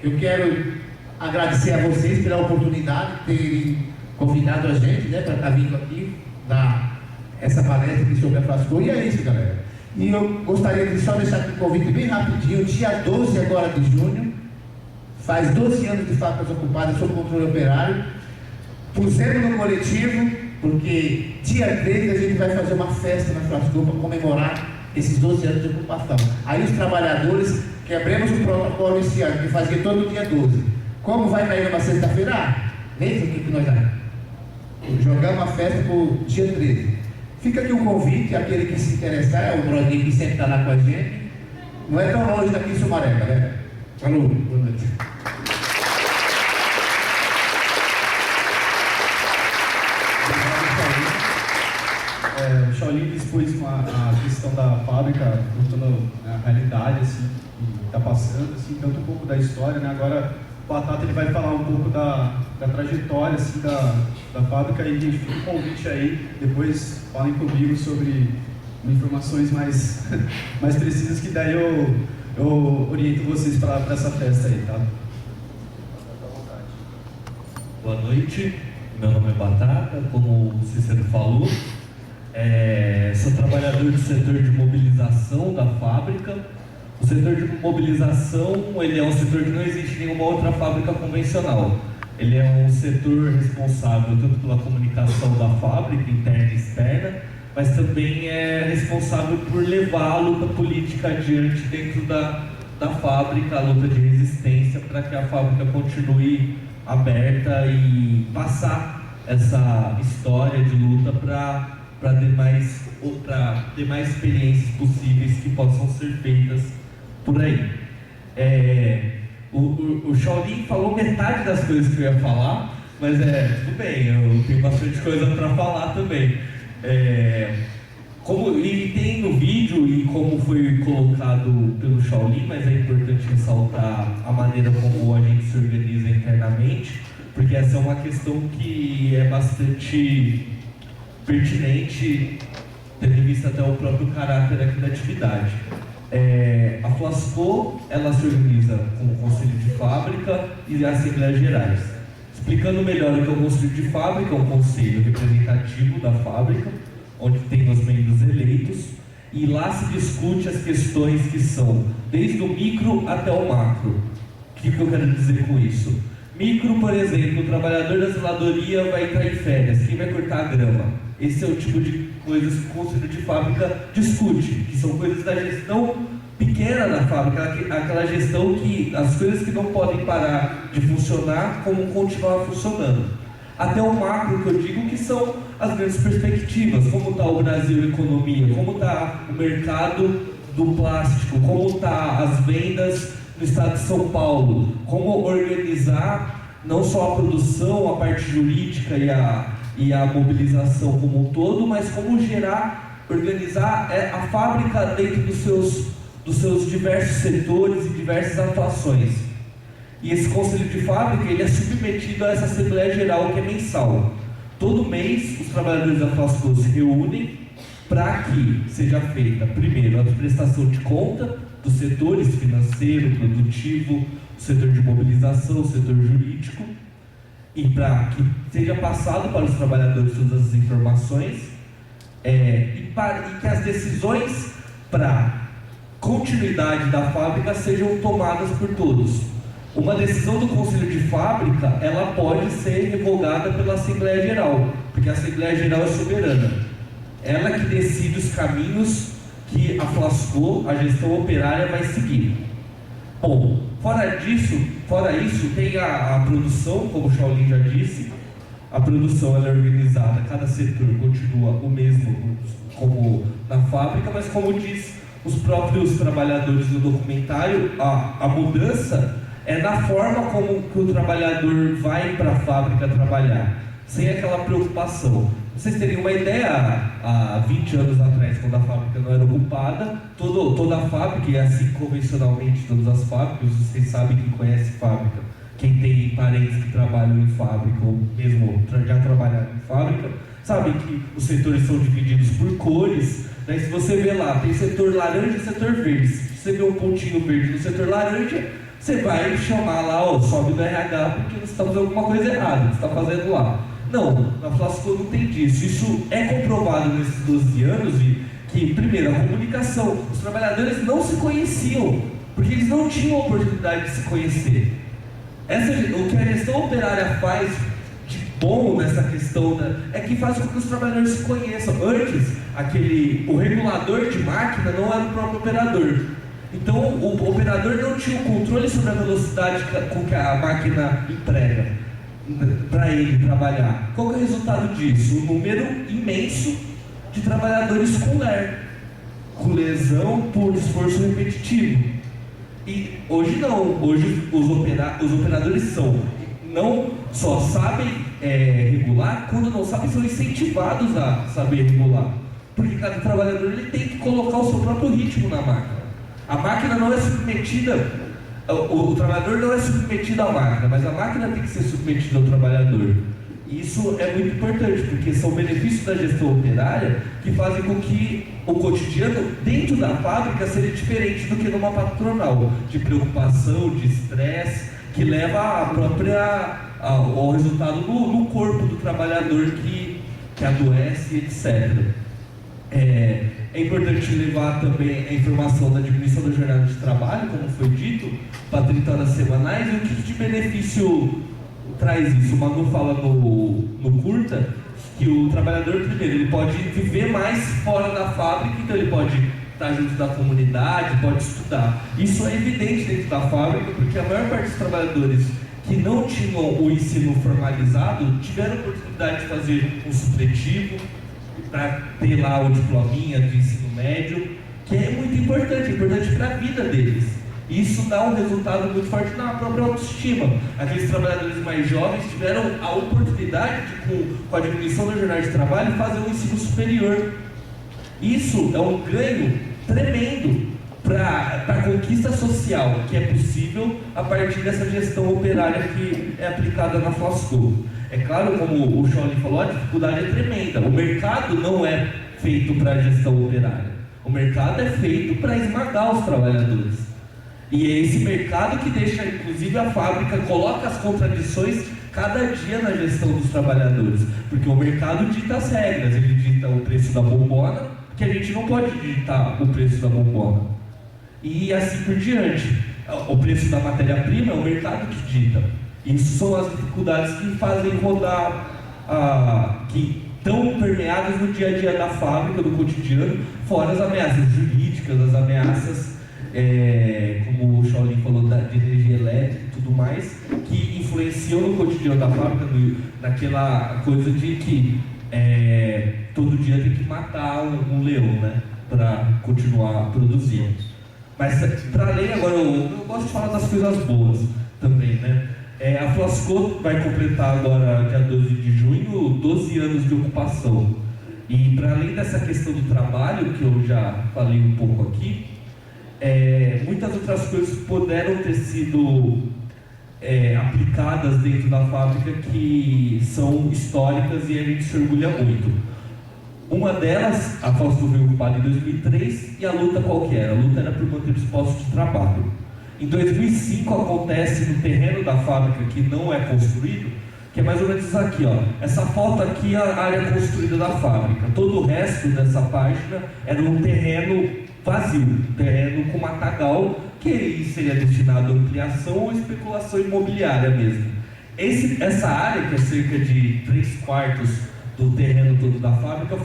Eu quero agradecer a vocês pela oportunidade de terem convidado a gente, né, para estar vindo aqui dar essa palestra aqui sobre a Flasco. E é isso, galera. E eu gostaria de só deixar aqui um convite bem rapidinho. Dia 12 agora de junho, faz 12 anos de Fábricas Ocupadas sob controle operário. Pusemos no coletivo, porque dia 13 a gente vai fazer uma festa na Flasco para comemorar esses 12 anos de ocupação. Aí os trabalhadores quebramos o protocolo esse ano, que fazia todo dia 12. Como vai cair numa sexta-feira? Veja o que nós jogamos a festa para o dia 13. Fica aqui um convite, aquele que se interessar, é o Brodinho que sempre está lá com a gente. Não é tão longe daqui em Sumaré, galera. Falou, boa noite. O Shaolin expôs a questão da fábrica, contando a realidade assim, que está passando, assim, tanto um pouco da história, né? Agora o Batata ele vai falar um pouco da trajetória assim, da fábrica, e fica um convite aí, depois falem comigo sobre informações mais precisas, que daí eu oriento vocês para essa festa aí, tá? Boa noite, meu nome é Batata, como o Cícero falou. Sou trabalhador do setor de mobilização da fábrica. O setor de mobilização ele é um setor que não existe em nenhuma outra fábrica convencional. Ele é um setor responsável tanto pela comunicação da fábrica, interna e externa, mas também é responsável por levar a luta política adiante dentro da fábrica, a luta de resistência para que a fábrica continue aberta e passar essa história de luta para demais experiências possíveis que possam ser feitas por aí. O Shaolin falou metade das coisas que eu ia falar, mas tudo bem, eu tenho bastante coisa para falar também. E tem no vídeo, e como foi colocado pelo Shaolin, mas é importante ressaltar a maneira como a gente se organiza internamente, porque essa é uma questão que é bastante pertinente, tendo em vista até o próprio caráter aqui da atividade. A Flasco, ela se organiza com o Conselho de Fábrica e as Assembleias Gerais. Explicando melhor o que é o Conselho de Fábrica, é um conselho representativo da fábrica, onde tem os membros eleitos, e lá se discute as questões que são desde o micro até o macro. O que eu quero dizer com isso? Micro, por exemplo, o trabalhador da zeladoria vai entrar em férias, quem vai cortar a grama? Esse é o tipo de coisas que o Conselho de Fábrica discute, que são coisas da gestão pequena da fábrica, aquela gestão que as coisas que não podem parar de funcionar, como continuar funcionando. Até o macro, que eu digo, que são as grandes perspectivas, como está o Brasil a economia, como está o mercado do plástico, como está as vendas no estado de São Paulo, como organizar não só a produção, a parte jurídica e a mobilização como um todo, mas como organizar a fábrica dentro dos seus diversos setores e diversas atuações. E esse Conselho de Fábrica ele é submetido a essa Assembleia Geral, que é mensal. Todo mês, os trabalhadores da Flasco se reúnem para que seja feita, primeiro, a prestação de conta dos setores financeiro, produtivo, o setor de mobilização, o setor jurídico, e para que seja passado para os trabalhadores todas as informações e que as decisões para continuidade da fábrica sejam tomadas por todos. Uma decisão do Conselho de Fábrica, ela pode ser revogada pela Assembleia Geral, porque a Assembleia Geral é soberana. Ela que decide os caminhos que a Flasco, a gestão operária, vai seguir. Bom, fora isso, tem a produção, como o Shaolin já disse. A produção ela é organizada, cada setor continua o mesmo como na fábrica, mas como diz os próprios trabalhadores do documentário, a mudança é na forma como que o trabalhador vai para a fábrica trabalhar. sem aquela preocupação. Pra vocês terem uma ideia, há 20 anos atrás, quando a fábrica não era ocupada, toda a fábrica, e assim convencionalmente todas as fábricas, vocês sabem, quem conhece fábrica, quem tem parentes que trabalham em fábrica, ou mesmo já trabalharam em fábrica, sabem que os setores são divididos por cores, né? Se você vê lá, tem setor laranja e setor verde. Se você vê um pontinho verde no setor laranja, você vai chamar lá, sobe do RH, porque você está fazendo alguma coisa errada, você está fazendo lá. Não, na Flasco não tem disso. Isso é comprovado nesses 12 anos, que, primeiro, a comunicação, os trabalhadores não se conheciam, porque eles não tinham oportunidade de se conhecer. O que a gestão operária faz de bom nessa questão, né, é que faz com que os trabalhadores se conheçam. Antes, o regulador de máquina não era o próprio operador. Então, o operador não tinha o controle sobre a velocidade com que a máquina emprega para ele trabalhar. Qual que é o resultado disso? Um número imenso de trabalhadores com lesão por esforço repetitivo. E hoje não, hoje os operadores não só sabem regular, quando não sabem, são incentivados a saber regular. Porque cada trabalhador ele tem que colocar o seu próprio ritmo na máquina. A máquina não é submetida, o trabalhador não é submetido à máquina, mas a máquina tem que ser submetida ao trabalhador. E isso é muito importante, porque são benefícios da gestão operária que fazem com que o cotidiano dentro da fábrica seja diferente do que numa patronal, de preocupação, de estresse, que leva ao resultado no corpo do trabalhador que adoece, etc. É importante levar também a informação da diminuição da jornada de trabalho, como foi dito, para 30 horas semanais, e o que de benefício traz isso. O Manu fala no curta que o trabalhador, primeiro, ele pode viver mais fora da fábrica, então ele pode estar junto da comunidade, pode estudar. Isso é evidente dentro da fábrica, porque a maior parte dos trabalhadores que não tinham o ensino formalizado tiveram a oportunidade de fazer um supletivo, para ter lá o diplominha de ensino médio, que é muito importante para a vida deles. Isso dá um resultado muito forte na própria autoestima. Aqueles trabalhadores mais jovens tiveram a oportunidade de, com a diminuição da jornada de trabalho, fazer um ensino superior. Isso é um ganho tremendo para a conquista social, que é possível a partir dessa gestão operária que é aplicada na Flasco. É claro, como o Shaolin falou, a dificuldade é tremenda. O mercado não é feito para a gestão operária. O mercado é feito para esmagar os trabalhadores. E é esse mercado que deixa, inclusive, a fábrica, coloca as contradições cada dia na gestão dos trabalhadores. Porque o mercado dita as regras, ele dita o preço da bombona, que a gente não pode ditar o preço da bombona. E assim por diante. O preço da matéria-prima é o mercado que dita. Isso são as dificuldades que fazem rodar, que estão permeadas no dia a dia da fábrica, do cotidiano, fora as ameaças jurídicas, as ameaças, como o Shaolin falou, de energia elétrica e tudo mais, que influenciam no cotidiano da fábrica, naquela coisa de que todo dia tem que matar um leão, né, para continuar produzindo. Mas, para além, agora eu gosto de falar das coisas boas também, né? A Flasco vai completar agora, dia 12 de junho, 12 anos de ocupação. E para além dessa questão do trabalho, que eu já falei um pouco aqui, muitas outras coisas puderam ter sido aplicadas dentro da fábrica que são históricas e a gente se orgulha muito. Uma delas, a Flasco veio ocupada em 2003, e a luta qual que era? A luta era por manter os postos de trabalho. Em 2005 acontece no terreno da fábrica que não é construído, que é mais ou menos isso aqui, ó. Essa foto aqui é a área construída da fábrica. Todo o resto dessa página era um terreno vazio, um terreno com matagal, que seria destinado à ampliação ou especulação imobiliária mesmo. Essa área, que é cerca de 3/4 do terreno todo da fábrica,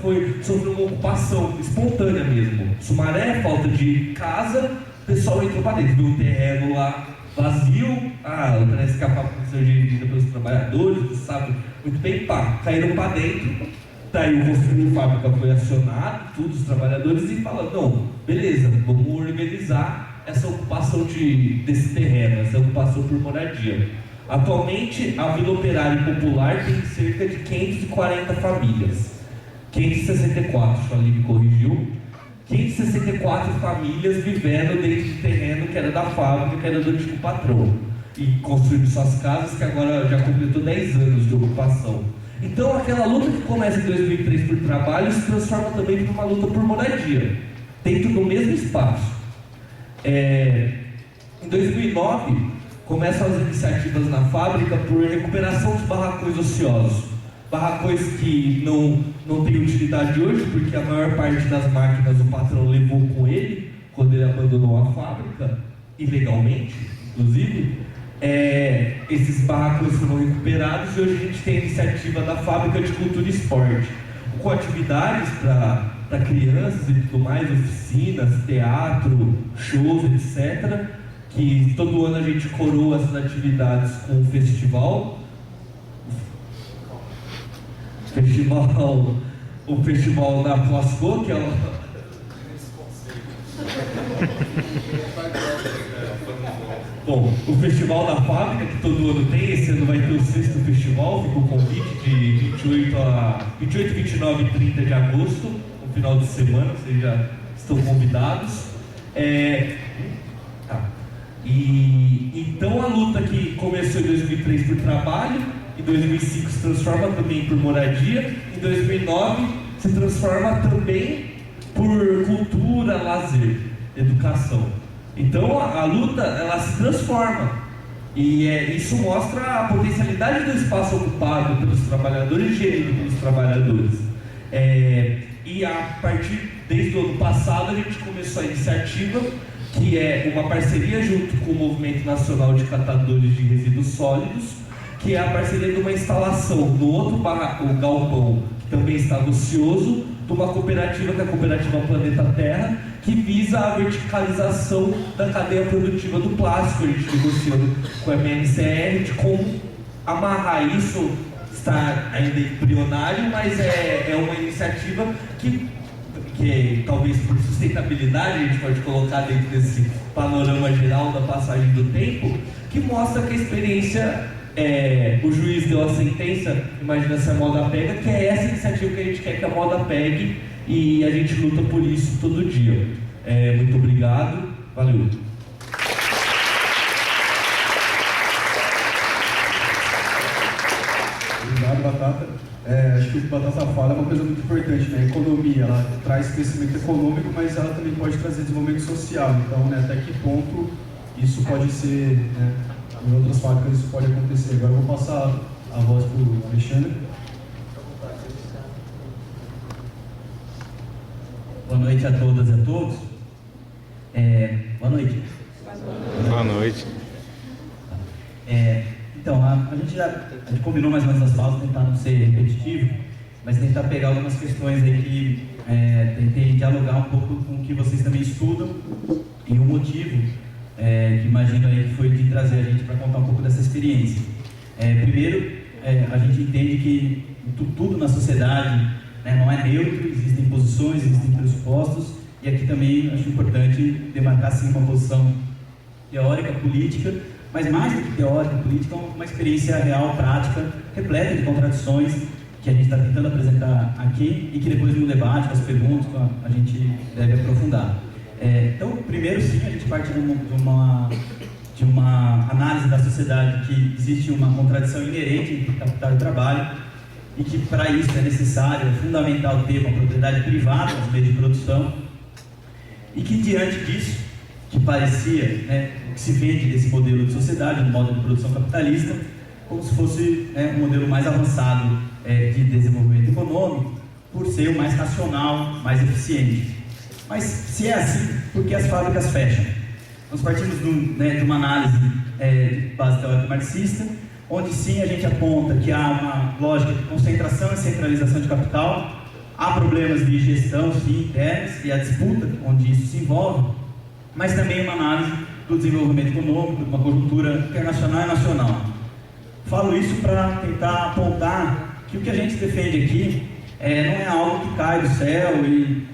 sofreu uma ocupação espontânea mesmo. Sumaré, falta de casa, o pessoal entrou para dentro, viu um terreno lá vazio, parece que a fábrica foi gerida pelos trabalhadores, sabe muito bem, caíram para dentro. Daí o conselho de fábrica foi acionado, todos os trabalhadores, e falaram: não, beleza, vamos organizar essa ocupação desse terreno, essa ocupação por moradia. Atualmente, a Vila Operária Popular tem cerca de 540 famílias. 564, só ali me corrigiu. 564 famílias vivendo dentro do terreno que era da fábrica, que era do antigo patrão. E construindo suas casas, que agora já completou 10 anos de ocupação. Então, aquela luta que começa em 2003 por trabalho se transforma também em uma luta por moradia, dentro do mesmo espaço. Em 2009, começam as iniciativas na fábrica por recuperação dos barracões ociosos. Barracões que não têm utilidade hoje, porque a maior parte das máquinas o patrão levou com ele, quando ele abandonou a fábrica, ilegalmente, inclusive. Esses barracões foram recuperados e hoje a gente tem a iniciativa da Fábrica de Cultura e Esporte, com atividades para crianças e tudo mais, oficinas, teatro, shows, etc., que todo ano a gente coroa essas atividades com um o festival da Flasco, que é Bom, o Festival da Fábrica, que todo ano tem, esse ano vai ter o 6º festival, fica o convite de 28, 29 e 30 de agosto, no final de semana, vocês já estão convidados. Então a luta que começou em 2003 por trabalho, em 2005 se transforma também por moradia, em 2009 se transforma também por cultura, lazer, educação. Então a luta, ela se transforma e isso mostra a potencialidade do espaço ocupado pelos trabalhadores e gerido pelos trabalhadores. E a partir desde o ano passado a gente começou a iniciativa, que é uma parceria junto com o Movimento Nacional de Catadores de Resíduos Sólidos, que é a parceria de uma instalação no outro o galpão, que também estava ocioso, de uma cooperativa, que é a Cooperativa Planeta Terra, que visa a verticalização da cadeia produtiva do plástico. A gente negociando com a MNCR de como amarrar isso. Está ainda embrionário, mas é uma iniciativa que talvez por sustentabilidade a gente pode colocar dentro desse panorama geral da passagem do tempo, que mostra que a experiência, o juiz deu a sentença, imagina se a moda pega, que é essa iniciativa que a gente quer que a moda pegue, e a gente luta por isso todo dia. Muito obrigado, valeu. Obrigado, Batata. Acho que o que o Batata fala é uma coisa muito importante, né? A economia, ela traz crescimento econômico, mas ela também pode trazer desenvolvimento social. Então, né, até que ponto isso pode ser, né, em outras fábricas isso pode acontecer. Agora eu vou passar a voz para o Alexandre. Boa noite a todas e a todos. Boa noite. Boa noite. Então, a gente combinou mais ou menos as falas, tentar não ser repetitivo, mas tentar pegar algumas questões aí que tentei dialogar um pouco com o que vocês também estudam e o motivo que imagino aí que foi de trazer a gente para contar um pouco dessa experiência. Primeiro, a gente entende que tudo na sociedade, né, não é neutro, existem posições, existem pressupostos, e aqui também acho importante demarcar sim uma posição teórica, política, mas mais do que teórica, política, uma experiência real, prática, repleta de contradições, que a gente está tentando apresentar aqui e que depois no debate, com as perguntas, a gente deve aprofundar. Então, primeiro sim, a gente parte de uma análise da sociedade que existe uma contradição inerente entre capital e trabalho, e que para isso é necessário, é fundamental ter uma propriedade privada nos meios de produção, e que diante disso, que parecia, né, o que se vende desse modelo de sociedade, um modo de produção capitalista, como se fosse um modelo mais avançado de desenvolvimento econômico, por ser o mais racional, mais eficiente. Mas se é assim, por que as fábricas fecham? Nós partimos de uma análise de base teórica marxista, onde sim a gente aponta que há uma lógica de concentração e centralização de capital, há problemas de gestão, sim, internos, e a disputa onde isso se envolve, mas também uma análise do desenvolvimento econômico, de uma conjuntura internacional e nacional. Falo isso para tentar apontar que o que a gente defende aqui não é algo que cai do céu e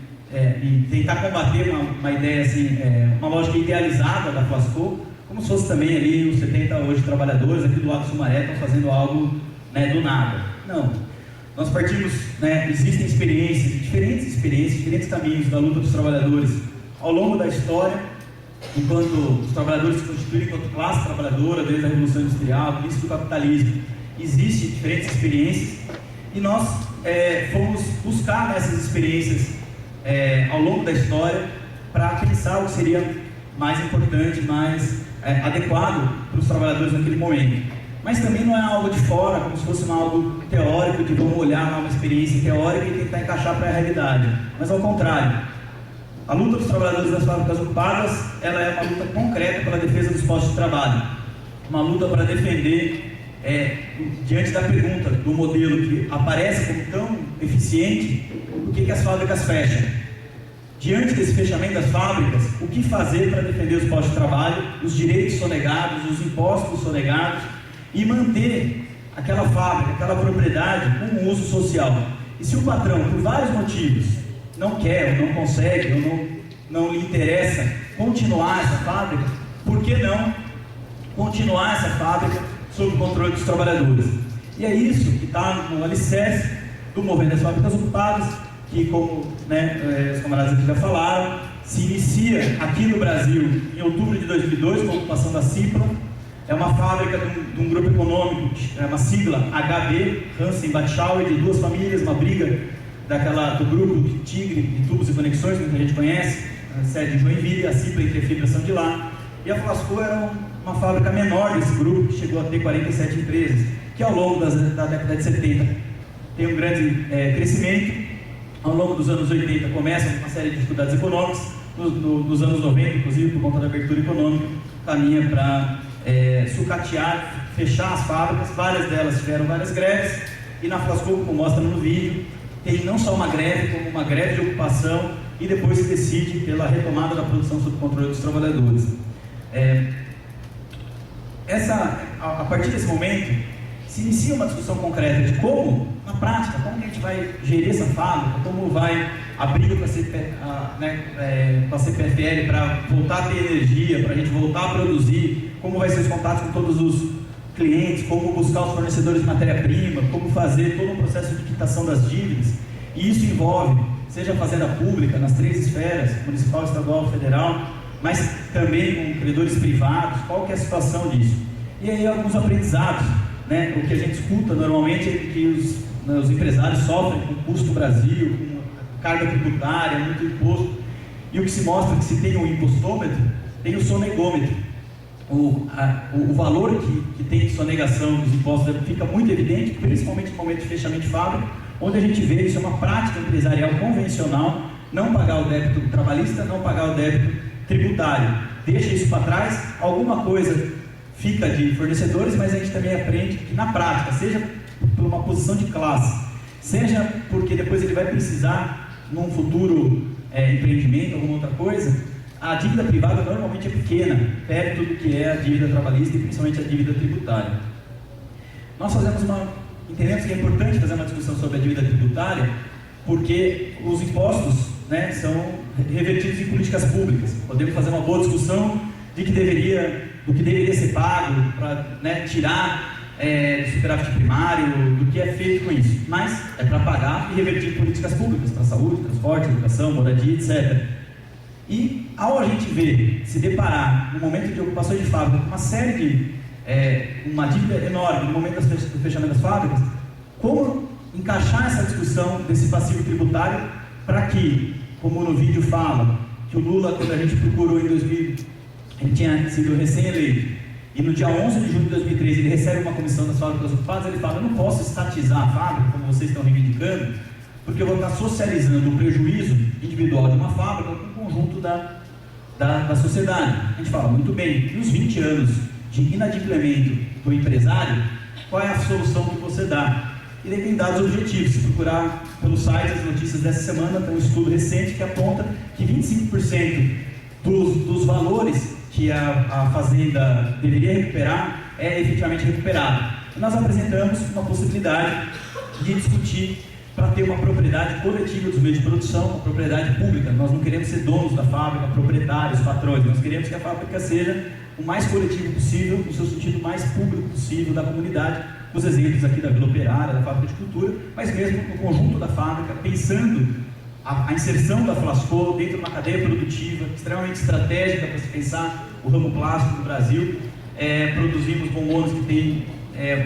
tentar combater uma ideia assim, uma lógica idealizada da Flasco, como se fosse também ali os 70 hoje trabalhadores aqui do lado do Sumaré estão fazendo algo, né, do nada. Não. Nós partimos, né, existem diferentes caminhos da luta dos trabalhadores ao longo da história, enquanto os trabalhadores se constituíram enquanto classe trabalhadora desde a Revolução Industrial, do início do capitalismo. Existem diferentes experiências e nós fomos buscar nessas experiências ao longo da história para pensar o que seria mais importante, mais adequado para os trabalhadores naquele momento. Mas também não é algo de fora, como se fosse algo teórico, de vamos olhar uma experiência teórica e tentar encaixar para a realidade. Mas ao contrário, a luta dos trabalhadores das fábricas ocupadas, ela é uma luta concreta pela defesa dos postos de trabalho. Uma luta para defender, diante da pergunta do modelo que aparece como tão eficiente, por que as fábricas fecham? Diante desse fechamento das fábricas, o que fazer para defender os postos de trabalho, os direitos sonegados, os impostos sonegados e manter aquela fábrica, aquela propriedade com um uso social? E se o patrão, por vários motivos, não quer, ou não consegue, ou não lhe interessa continuar essa fábrica, por que não continuar essa fábrica sob o controle dos trabalhadores? E é isso que está no alicerce do movimento das fábricas ocupadas, que, como, né, os camaradas aqui já falaram, se inicia aqui no Brasil em outubro de 2002 com a ocupação da Cipla. É uma fábrica de um grupo econômico, é uma sigla HB, Hansen Batschauer, de duas famílias, uma briga do grupo Tigre de Tubos e Conexões, que muita gente conhece, a sede em Joinville, a Cipla e a Fibra são de lá. E a Flasco era uma fábrica menor desse grupo, que chegou a ter 47 empresas, que ao longo da década de 70 tem um grande crescimento. Ao longo dos anos 80 começam uma série de dificuldades econômicas, nos anos 90, inclusive por conta da abertura econômica, caminha para sucatear, fechar as fábricas. Várias delas tiveram várias greves, e na Flasco, como mostra no vídeo, tem não só uma greve, como uma greve de ocupação, e depois se decide pela retomada da produção sob o controle dos trabalhadores. A partir desse momento, se inicia uma discussão concreta de como, na prática, como a gente vai gerir essa fábrica, como vai a briga com a CPFL para voltar a ter energia, para a gente voltar a produzir, como vai ser os contatos com todos os clientes, como buscar os fornecedores de matéria-prima, como fazer todo um processo de quitação das dívidas. E isso envolve, seja a fazenda pública, nas três esferas, municipal, estadual, federal, mas também com credores privados, qual que é a situação disso? E aí alguns aprendizados, né? O que a gente escuta normalmente é que os empresários sofrem com o custo do Brasil, com carga tributária, muito imposto, e o que se mostra é que se tem um impostômetro, tem o sonegômetro. O valor que tem de sonegação dos impostos fica muito evidente, principalmente no momento de fechamento de fábrica, onde a gente vê isso é uma prática empresarial convencional, não pagar o débito trabalhista, não pagar o débito tributário. Deixa isso para trás, alguma coisa fica de fornecedores, mas a gente também aprende que na prática, seja por uma posição de classe, seja porque depois ele vai precisar num futuro empreendimento, alguma outra coisa, a dívida privada normalmente é pequena, perto do que é a dívida trabalhista e principalmente a dívida tributária. Nós entendemos que é importante fazer uma discussão sobre a dívida tributária, porque os impostos, né, são revertidos em políticas públicas. Podemos fazer uma boa discussão do que deveria ser pago para, né, tirar do superávit primário, do que é feito com isso, mas é para pagar e revertir em políticas públicas, para saúde, transporte, educação, moradia, etc. E ao a gente se deparar no momento de ocupação de fábrica com uma série de uma dívida enorme no momento do fechamento das fábricas, como encaixar essa discussão desse passivo tributário para que, como no vídeo fala, que o Lula, quando a gente procurou em 2000, ele tinha sido recém-eleito, e no dia 11 de junho de 2013 ele recebe uma comissão das fábricas ocupadas, ele fala: eu não posso estatizar a fábrica, como vocês estão reivindicando, porque eu vou estar socializando o prejuízo individual de uma fábrica com o conjunto da sociedade. A gente fala: muito bem, nos 20 anos de inadimplemento do empresário, qual é a solução que você dá? E daí tem dados objetivos. Se procurar pelo site as notícias dessa semana, tem um estudo recente que aponta que 25% dos valores que a fazenda deveria recuperar é efetivamente recuperado. E nós apresentamos uma possibilidade de discutir para ter uma propriedade coletiva dos meios de produção, uma propriedade pública. Nós não queremos ser donos da fábrica, proprietários, patrões. Nós queremos que a fábrica seja o mais coletivo possível, no seu sentido mais público possível da comunidade, os exemplos aqui da Vila Operária, da Fábrica de Cultura, mas mesmo no conjunto da fábrica, pensando a inserção da Flasco dentro de uma cadeia produtiva extremamente estratégica para se pensar o ramo plástico no Brasil. Produzimos bombons que têm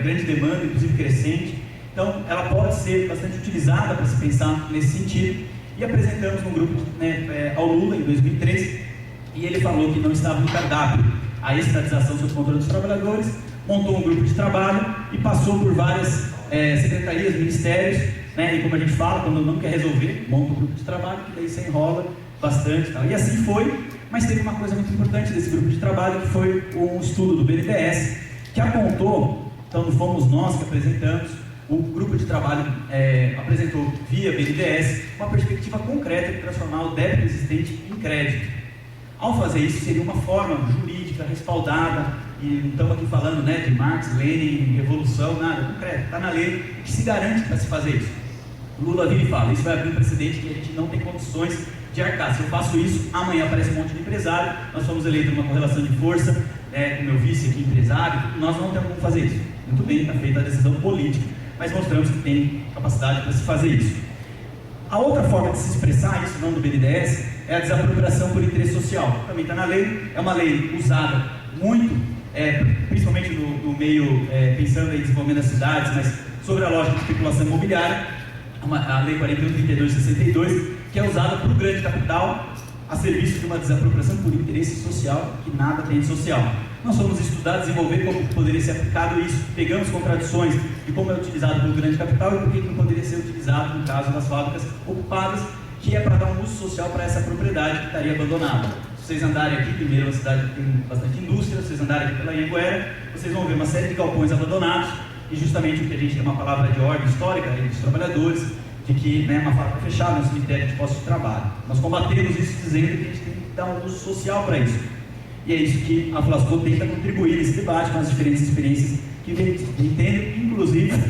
grande demanda, inclusive crescente, então ela pode ser bastante utilizada para se pensar nesse sentido. E apresentamos no grupo ao Lula em 2003, e ele falou que não estava no cardápio a estatização sob controle dos trabalhadores, montou um grupo de trabalho e passou por várias secretarias, ministérios, né? E como a gente fala, quando não quer resolver, monta um grupo de trabalho, que daí você enrola bastante, tal. E assim foi, mas teve uma coisa muito importante desse grupo de trabalho, que foi um estudo do BNDES, que apontou, então não fomos nós que apresentamos, o grupo de trabalho apresentou via BNDES uma perspectiva concreta de transformar o débito existente em crédito. Ao fazer isso, seria uma forma jurídica, respaldada, e não estamos aqui falando de Marx, Lenin, revolução, nada, concreto, está na lei, que se garante para se fazer isso. O Lula vive e fala, isso vai abrir um precedente que a gente não tem condições de arcar. Se eu faço isso, amanhã aparece um monte de empresário, nós fomos eleitos numa correlação de força, com meu vice aqui, empresário, nós não temos como fazer isso. Muito bem, está feita a decisão política, mas mostramos que tem capacidade para se fazer isso. A outra forma de se expressar isso, não do BNDES, é a desapropriação por interesse social. Também está na lei, é uma lei usada muito, principalmente no meio, pensando em desenvolvimento das cidades, mas sobre a lógica de especulação imobiliária, a lei 41.32/62, que é usada por grande capital a serviço de uma desapropriação por interesse social, que nada tem de social. Nós fomos estudar, desenvolver como poderia ser aplicado isso, pegamos contradições de como é utilizado pelo grande capital e por que não poderia ser utilizado no caso das fábricas ocupadas, que é para dar um uso social para essa propriedade que estaria abandonada. Se vocês andarem aqui, primeiro é uma cidade que tem bastante indústria, se vocês andarem aqui pela Anhanguera, vocês vão ver uma série de galpões abandonados, e justamente o que a gente tem uma palavra de ordem histórica dos trabalhadores, de que uma fábrica fechada, um cemitério de postos de trabalho. Nós combatemos isso dizendo que a gente tem que dar um uso social para isso. E é isso que a Flasco tenta contribuir nesse debate com as diferentes experiências que vem tendo, inclusive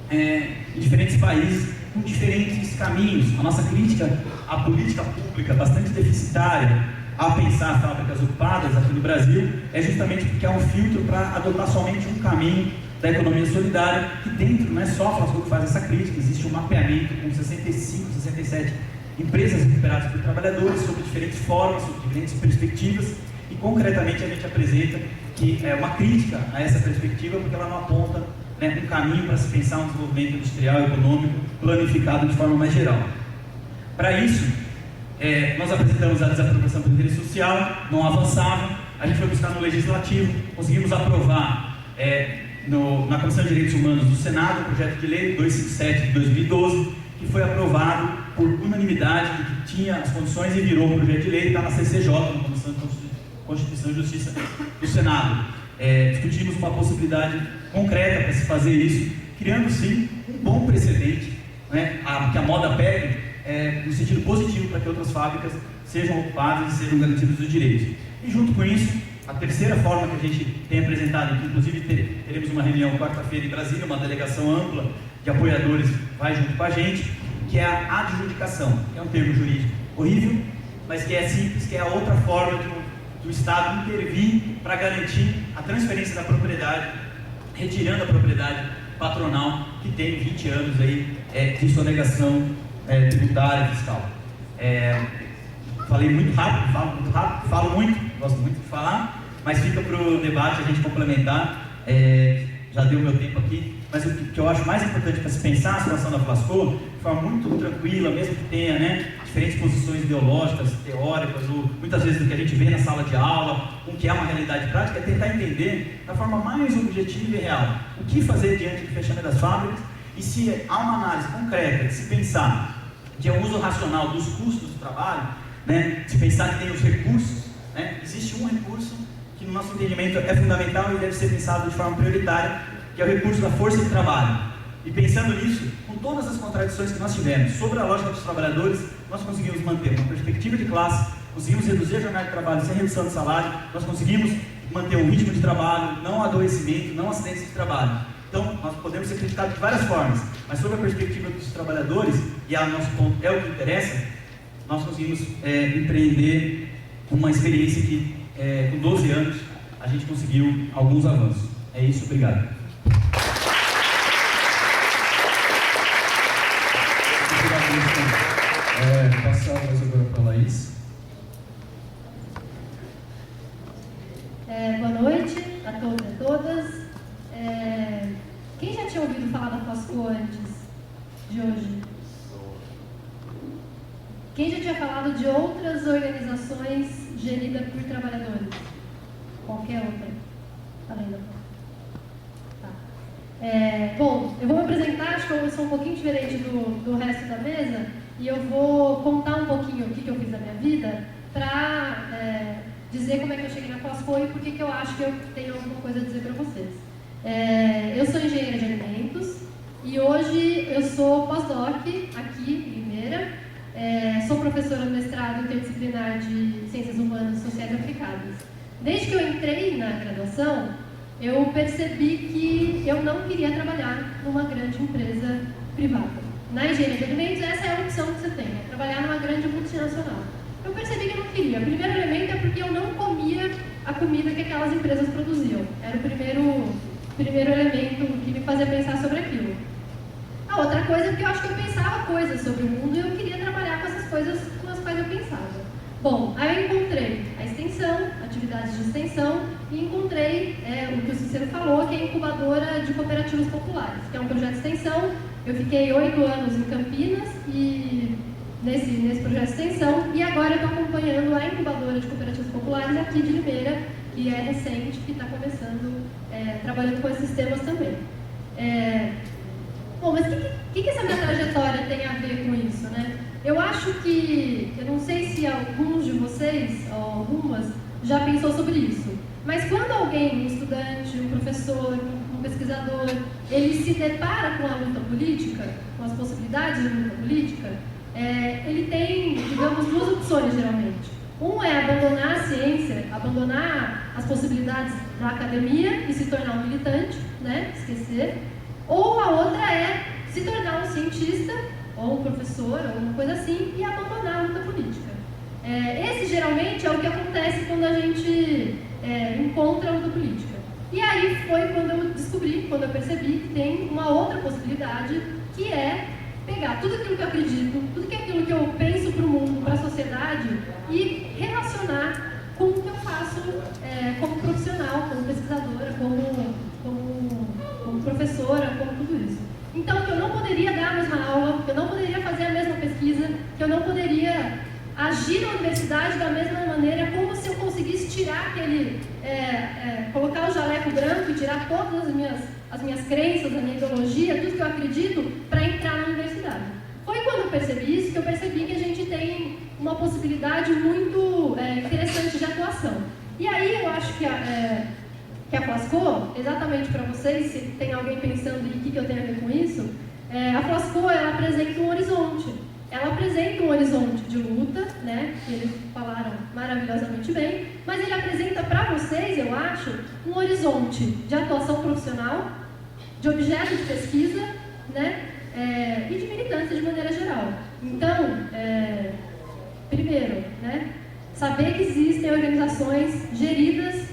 em diferentes países, com diferentes caminhos. A nossa crítica à política pública bastante deficitária a pensar fábricas ocupadas aqui no Brasil é justamente porque há um filtro para adotar somente um caminho da economia solidária, que dentro não é só a Flasco que faz essa crítica, existe um mapeamento com 65, 67 empresas recuperadas por trabalhadores sobre diferentes formas, sobre diferentes perspectivas, e concretamente a gente apresenta que é uma crítica a essa perspectiva porque ela não aponta um caminho para se pensar um desenvolvimento industrial e econômico planificado de forma mais geral. Para isso, nós apresentamos a desapropriação por interesse social, não avançava, a gente foi buscar no Legislativo, conseguimos aprovar na Comissão de Direitos Humanos do Senado o projeto de lei 257 de 2012, que foi aprovado por unanimidade, que tinha as condições e virou um projeto de lei, está na CCJ, na Comissão de Constituição e Justiça do Senado. Discutimos uma possibilidade concreta para se fazer isso, criando sim um bom precedente, que a moda pegue no sentido positivo para que outras fábricas sejam ocupadas e sejam garantidos os direitos. E junto com isso, a terceira forma que a gente tem apresentado, que inclusive teremos uma reunião quarta-feira em Brasília, uma delegação ampla de apoiadores vai junto com a gente, que é a adjudicação, que é um termo jurídico horrível, mas que é simples, que é a outra forma do Estado intervir para garantir a transferência da propriedade, retirando a propriedade patronal que tem 20 anos aí de sonegação tributária e fiscal. Falei muito rápido, falo muito, gosto muito de falar, mas fica para o debate a gente complementar. Já deu meu tempo aqui, mas o que eu acho mais importante para se pensar a situação da Flasco de forma muito tranquila, mesmo que tenha diferentes posições ideológicas, teóricas, ou muitas vezes do que a gente vê na sala de aula, o que é uma realidade prática, é tentar entender da forma mais objetiva e real o que fazer diante do fechamento das fábricas e se há uma análise concreta de se pensar que é o uso racional dos custos do trabalho, se pensar que tem os recursos, existe um recurso que no nosso entendimento é fundamental e deve ser pensado de forma prioritária, que é o recurso da força de trabalho. E pensando nisso, com todas as contradições que nós tivemos sobre a lógica dos trabalhadores, nós conseguimos manter uma perspectiva de classe, conseguimos reduzir a jornada de trabalho sem redução de salário, nós conseguimos manter um ritmo de trabalho, não adoecimento, não acidentes de trabalho. Então, nós podemos ser criticados de várias formas, mas sob a perspectiva dos trabalhadores, e a nosso ponto é o que interessa, nós conseguimos empreender uma experiência que, com 12 anos, a gente conseguiu alguns avanços. É isso, obrigado. Passar mais agora para a Laís. Boa noite a todos e a todas. Quem já tinha ouvido falar da Flasco antes de hoje? Quem já tinha falado de outras organizações geridas por trabalhadores? Qualquer outra? Além da Flasco. Bom, eu vou me apresentar, acho que eu sou um pouquinho diferente do resto da mesa, e eu vou contar um pouquinho o que eu fiz na minha vida para dizer como é que eu cheguei na Flasco e por que eu acho que eu tenho alguma coisa a dizer para vocês. Eu sou engenheira de alimentos e hoje eu sou pós-doc aqui em Limeira. Sou professora no mestrado interdisciplinar de Ciências Humanas e Sociais Aplicadas. Desde que eu entrei na graduação, eu percebi que eu não queria trabalhar numa grande empresa privada. Na engenharia de alimentos, essa é a opção que você tem, trabalhar numa grande multinacional. Eu percebi que eu não queria. O primeiro elemento é porque eu não comia a comida que aquelas empresas produziam. Era o primeiro elemento que me fazia pensar sobre aquilo. A outra coisa é porque eu acho que eu pensava coisas sobre o mundo e eu queria trabalhar com essas coisas com as quais eu pensava. Bom, aí eu encontrei a extensão, atividades de extensão, e encontrei o que o Cícero falou, que é a incubadora de cooperativas populares, que é um projeto de extensão. Eu fiquei 8 anos em Campinas e nesse projeto de extensão, e agora eu estou acompanhando a incubadora de cooperativas populares aqui de Limeira, que é recente, que está começando, trabalhando com esses temas também. Bom, mas o que essa minha trajetória tem a ver com isso, né? Eu acho que, eu não sei se alguns de vocês, ou algumas, já pensou sobre isso, mas quando alguém, um estudante, um professor, um pesquisador, ele se depara com a luta política, com as possibilidades de luta política, ele tem, digamos, duas opções, geralmente. Um é abandonar a ciência, abandonar as possibilidades da academia e se tornar um militante, né? Esquecer. Ou a outra é se tornar um cientista, ou um professor, ou uma coisa assim, e abandonar a luta política. Esse geralmente é o que acontece quando a gente encontra a luta política. E aí foi quando eu descobri, quando eu percebi que tem uma outra possibilidade, que é pegar tudo aquilo que eu acredito, tudo aquilo que eu penso para o mundo, para a sociedade, e relacionar com o que eu faço como profissional, como pesquisadora, como professora, como tudo isso. Então, que eu não poderia dar a mesma aula, que eu não poderia fazer a mesma pesquisa, que eu não poderia agir na universidade da mesma maneira, como se eu conseguisse tirar colocar o jaleco branco e tirar todas as minhas crenças, a minha ideologia, tudo que eu acredito, para entrar na universidade. Foi quando eu percebi isso que eu percebi que a gente tem uma possibilidade muito interessante de atuação. E aí eu acho que a Flasco, exatamente para vocês, se tem alguém pensando em o que eu tenho a ver com isso, a Flasco, ela apresenta um horizonte. Ela apresenta um horizonte de luta, né, que eles falaram maravilhosamente bem, mas ele apresenta para vocês, eu acho, um horizonte de atuação profissional, de objeto de pesquisa, né, e de militância de maneira geral. Então, primeiro, né, saber que existem organizações geridas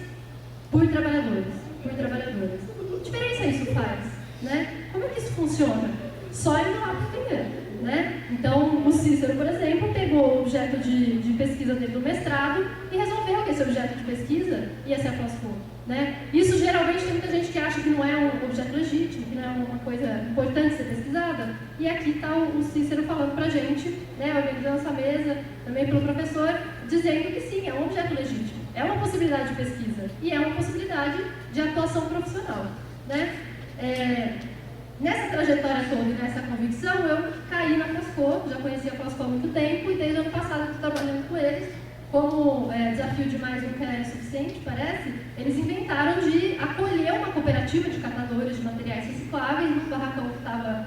por trabalhadores, por trabalhadoras. Que diferença isso faz? Né? Como é que isso funciona? Só indo lá para entender. Né? Então, o Cícero, por exemplo, pegou o objeto de pesquisa dele do mestrado e resolveu que esse objeto de pesquisa ia ser a Flasco. Né? Isso geralmente tem muita gente que acha que não é um objeto legítimo, que não é uma coisa importante ser pesquisada. E aqui está o Cícero falando para a gente, né, organizando essa mesa, também pelo professor, dizendo que sim, é um objeto legítimo, é uma possibilidade de pesquisa e é uma possibilidade de atuação profissional. Né? Nessa trajetória toda e nessa convicção, eu caí na Flasco, já conhecia a Flasco há muito tempo e desde o ano passado estou trabalhando com eles. Como desafio de mais nunca é suficiente, parece, eles inventaram de acolher uma cooperativa de catadores de materiais recicláveis num barracão que estava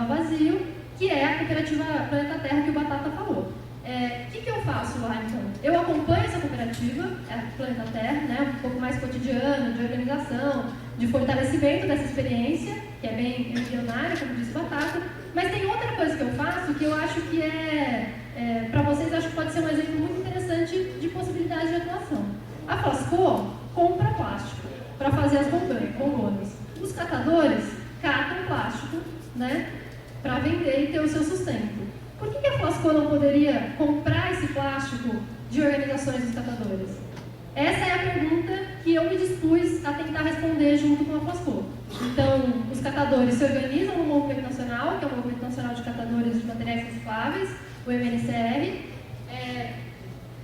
vazio, que é a cooperativa Planeta Terra que o Batata falou. O que eu faço lá, então? Eu acompanho essa cooperativa, a Planeta Terra, né, um pouco mais cotidiano, de organização, de fortalecimento dessa experiência, que é bem embrionária, como disse o Batata, mas tem outra coisa que eu faço que eu acho que para vocês, acho que pode ser um exemplo muito interessante de possibilidade de atuação. A Flasco, plástico para fazer as bombonas. Os catadores catam plástico, né, para vender e ter o seu sustento. Por que a Flasco não poderia comprar esse plástico de organizações dos catadores? Essa é a pergunta que eu me dispus a tentar responder junto com a Flasco. Então, os catadores se organizam no Movimento Nacional, que é o Movimento Nacional de Catadores de Materiais Recicláveis, o MNCR,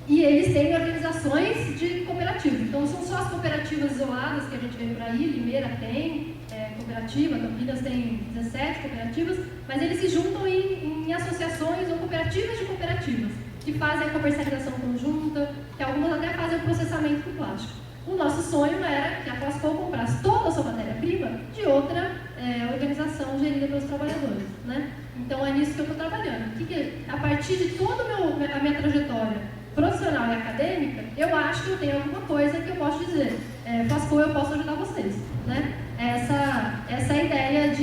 e eles têm organizações de cooperativas. Então, não são só as cooperativas isoladas que a gente vê por aí, Limeira tem cooperativa, Campinas tem 17 cooperativas, mas eles se juntam em associações ou cooperativas de cooperativas, que fazem a comercialização conjunta, que algumas até fazem o processamento do plástico. O nosso sonho era que a Flasco comprasse toda a sua matéria-prima de outra organização gerida pelos trabalhadores, né? Então, é nisso que eu estou trabalhando. A partir de toda a minha trajetória profissional e acadêmica, eu acho que eu tenho alguma coisa que eu posso dizer. Flasco, eu posso ajudar vocês, né? Essa é a ideia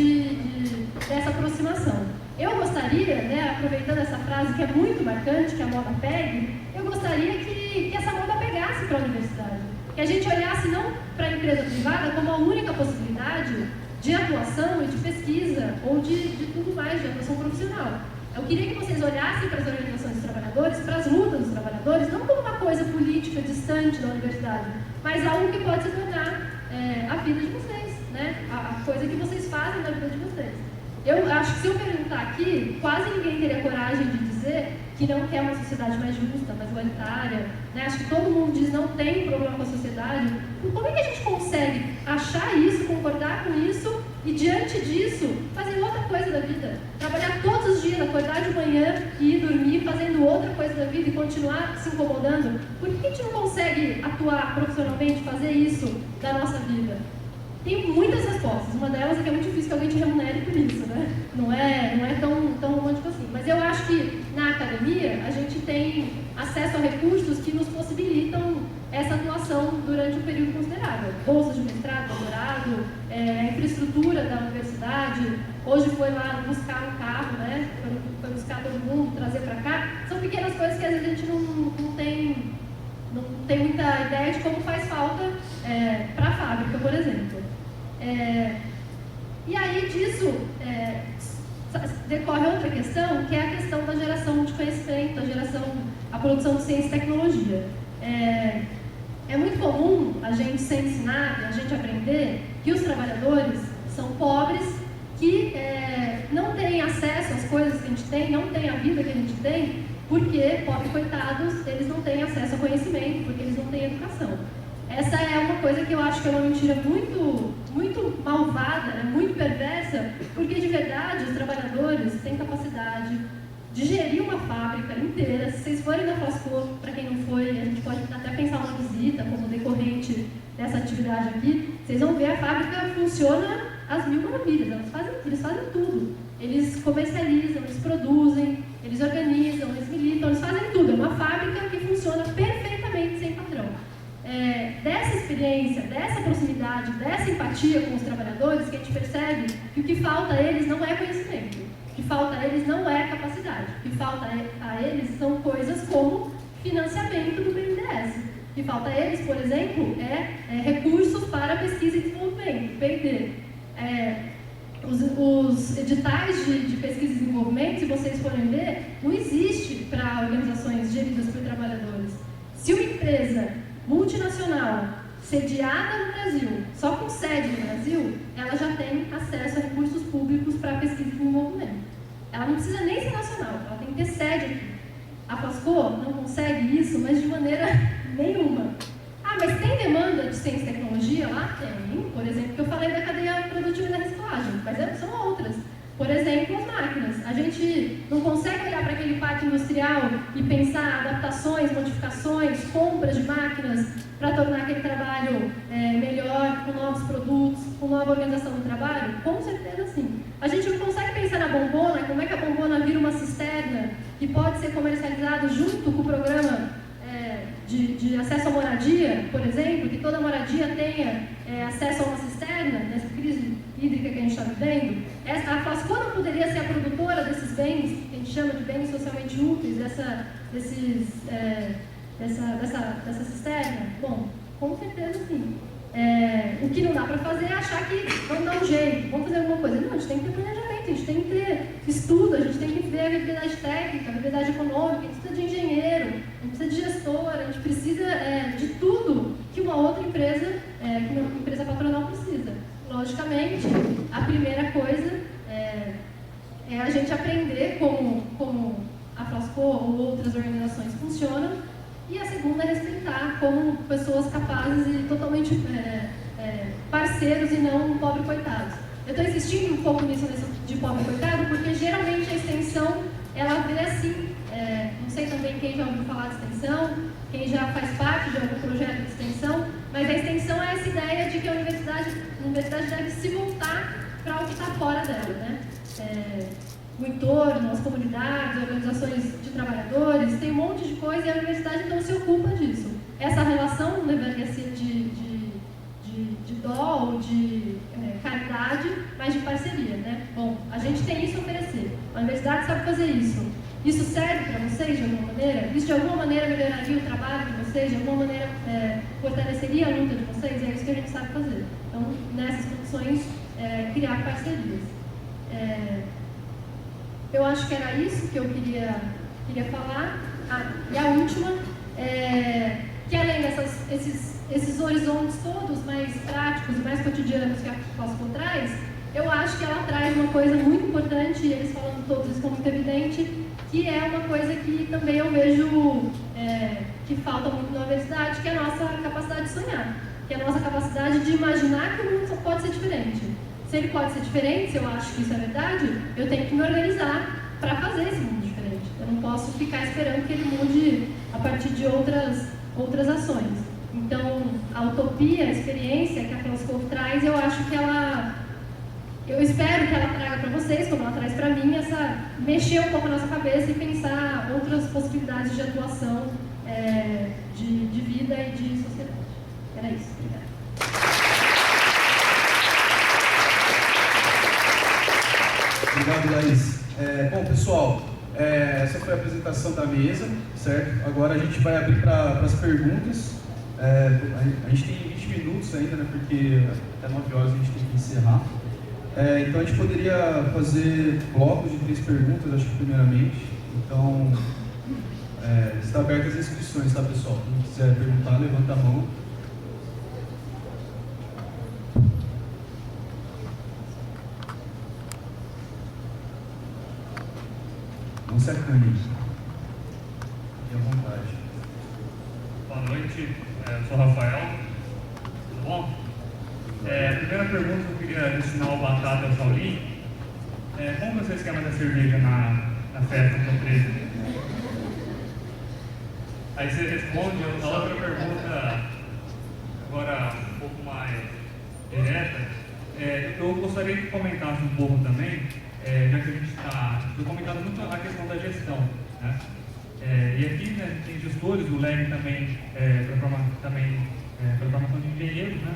dessa aproximação. Eu gostaria, né, aproveitando essa frase que é muito marcante, que a moda pegue, eu gostaria que essa moda pegasse para a universidade. Que a gente olhasse não para a empresa privada como a única possibilidade de atuação e de pesquisa, ou de tudo mais, de atuação profissional. Eu queria que vocês olhassem para as organizações dos trabalhadores, para as lutas dos trabalhadores, não como uma coisa política distante da universidade, mas algo que pode se tornar a vida de vocês, né? A coisa que vocês fazem na vida de vocês. Eu acho que se eu perguntar aqui, quase ninguém teria coragem de dizer que não quer uma sociedade mais justa, mais igualitária, né? Acho que todo mundo diz não tem problema com a sociedade. Como é que a gente consegue achar isso, concordar com isso e, diante disso, fazer outra coisa da vida? Trabalhar todos os dias, acordar de manhã e ir dormir fazendo outra coisa da vida e continuar se incomodando? Por que a gente não consegue atuar profissionalmente, fazer isso da nossa vida? Tem muitas respostas. Uma delas é que é muito difícil que alguém te remunere por isso, né? Não é tão romântico assim. Mas eu acho que na academia a gente tem acesso a recursos que nos possibilitam essa atuação durante um período considerável. Bolsas de mestrado, doutorado, a infraestrutura da universidade. Hoje foi lá buscar um carro, né? Foi buscar todo mundo, trazer para cá. São pequenas coisas que às vezes a gente não tem muita ideia de como faz falta para a fábrica, por exemplo. E aí disso decorre outra questão, que é a questão da geração de conhecimento, a produção de ciência e tecnologia. É muito comum a gente ser ensinado, a gente aprender que os trabalhadores são pobres, que não têm acesso às coisas que a gente tem, não têm a vida que a gente tem, porque, pobres coitados, eles não têm acesso ao conhecimento, porque eles não têm educação. Essa é uma coisa que eu acho que é uma mentira muito, muito malvada, né? Muito perversa, porque de verdade os trabalhadores têm capacidade de gerir uma fábrica inteira. Se vocês forem na Flasco, para quem não foi, a gente pode até pensar uma visita como decorrente dessa atividade aqui, vocês vão ver a fábrica funciona às mil maravilhas, eles fazem tudo. Eles comercializam, eles produzem, eles organizam, eles militam, eles fazem tudo. É uma fábrica que funciona perfeitamente sem patrão. Dessa experiência, dessa proximidade, dessa empatia com os trabalhadores, que a gente percebe que o que falta a eles não é conhecimento, o que falta a eles não é capacidade, o que falta a eles são coisas como financiamento do BNDES. O que falta a eles, por exemplo, recursos para pesquisa e desenvolvimento, P&D. Os editais de pesquisa e desenvolvimento, se vocês forem ver, não existe para organizações geridas por trabalhadores. Se uma empresa multinacional, sediada no Brasil, só com sede no Brasil, ela já tem acesso a recursos públicos para pesquisa e desenvolvimento. Ela não precisa nem ser nacional, ela tem que ter sede aqui. A Flasco não consegue isso, mas de maneira nenhuma. Ah, mas tem demanda de ciência e tecnologia lá? Tem. Por exemplo, que eu falei da cadeia produtiva e da reciclagem, mas são outras. Por exemplo, as máquinas. A gente não consegue olhar para aquele parque industrial e pensar adaptações, modificações, compras de máquinas para tornar aquele trabalho melhor, com novos produtos, com nova organização do trabalho? Com certeza sim. A gente não consegue pensar na bombona, como é que a bombona vira uma cisterna que pode ser comercializada junto com o programa de acesso à moradia, por exemplo, que toda moradia tenha acesso a uma cisterna, nessa crise hídrica que a gente está vivendo. A Flasco não poderia ser a produtora desses bens, que a gente chama de bens socialmente úteis, dessa cisterna? Bom, com certeza sim. O que não dá para fazer é achar que vamos dar um jeito, vamos fazer alguma coisa. Não, a gente tem que ter planejamento, a gente tem que ter estudo, a gente tem que ter a viabilidade técnica, a viabilidade econômica, a gente precisa de engenheiro, a gente precisa de gestor, a gente precisa de tudo que uma outra empresa, que uma empresa patronal precisa. Logicamente, a primeira coisa é a gente aprender como a Flasco ou outras organizações funcionam, e a segunda é respeitar como pessoas capazes e totalmente parceiros e não pobre coitados. Eu estou insistindo um pouco nisso de pobre coitado, porque geralmente a extensão, ela vê assim, não sei também quem já ouviu falar de extensão, quem já faz parte de algum projeto de extensão, mas a extensão é essa ideia de que a universidade deve se voltar para o que está fora dela, né? O entorno, as comunidades, organizações de trabalhadores, tem um monte de coisa e a universidade então se ocupa disso. Essa relação não deveria ser de dó ou de caridade, mas de parceria, né? Bom, a gente tem isso a oferecer, a universidade sabe fazer isso. Isso serve para vocês de alguma maneira? Isso de alguma maneira melhoraria o trabalho de vocês? De alguma maneira fortaleceria a luta de vocês? É isso que a gente sabe fazer. Então, nessas condições, criar parcerias. Eu acho que era isso que eu queria falar. E a última, que além desses horizontes todos mais práticos e mais cotidianos que a Flasco traz, eu acho que ela traz uma coisa muito importante, e eles falando todos isso como muito evidente, que é uma coisa que também eu vejo que falta muito na universidade, que é a nossa capacidade de sonhar, que é a nossa capacidade de imaginar que o mundo pode ser diferente. Se ele pode ser diferente, se eu acho que isso é verdade, eu tenho que me organizar para fazer esse mundo diferente. Eu não posso ficar esperando que ele mude a partir de outras ações. Então, a utopia, a experiência que a Flasco traz, eu acho que eu espero que ela traga para vocês, como ela traz para mim, mexer um pouco a nossa cabeça e pensar outras possibilidades de atuação, de vida e de sociedade. Era isso. Obrigada. Obrigado, Laís. Bom, pessoal, essa foi a apresentação da mesa, certo? Agora a gente vai abrir para as perguntas. A gente tem 20 minutos ainda, né? Porque até 9 horas a gente tem que encerrar. Então a gente poderia fazer blocos de 3 perguntas, acho que primeiramente. Então, está aberto as inscrições, tá, pessoal? Quem quiser perguntar, levanta a mão. Não se acane. Fique à vontade. Boa noite, eu sou o Rafael. Tudo bom? A primeira pergunta que eu queria destinar ao Batata e ao Shaolin. Como vai ser o esquema da cerveja na festa da empresa? Aí você responde a outra pergunta, agora um pouco mais direta. Eu gostaria que comentasse um pouco também, já que a gente foi comentando muito a questão da gestão, né? E aqui, né, tem gestores, o LEG também, para formação de engenheiros, né?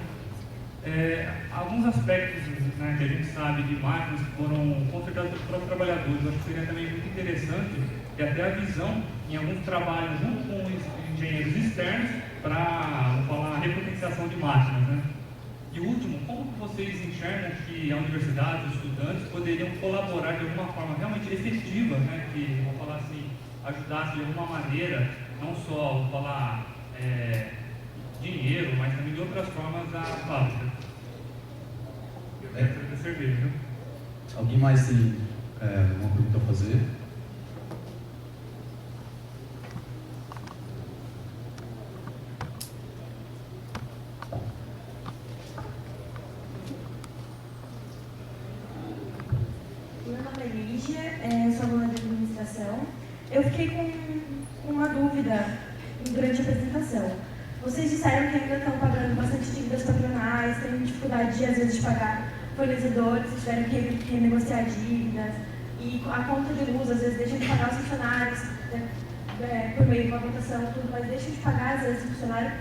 Alguns aspectos, né, que a gente sabe de máquinas que foram consertados pelos próprios trabalhadores, eu acho que seria também muito interessante e até a visão em alguns trabalhos junto com os engenheiros externos para, vamos falar, a repotenciação de máquinas, né? E último, como que vocês enxergam que a universidade, os estudantes poderiam colaborar de alguma forma realmente efetiva, né, que, vamos falar assim, ajudasse de alguma maneira, não só, vamos falar, dinheiro, mas também de outras formas a fábrica? Eu quero saber cerveja, viu? Alguém mais tem uma pergunta a fazer? Meu nome é Lígia, sou aluna de administração. Eu fiquei com uma dúvida durante a apresentação. Vocês disseram que ainda estão pagando bastante dívidas patronais, têm dificuldade de, às vezes, de pagar fornecedores, tiveram que renegociar dívidas, e a conta de luz, às vezes, deixam de pagar os funcionários, por meio de uma votação, tudo, mas deixam de pagar, às vezes, o funcionário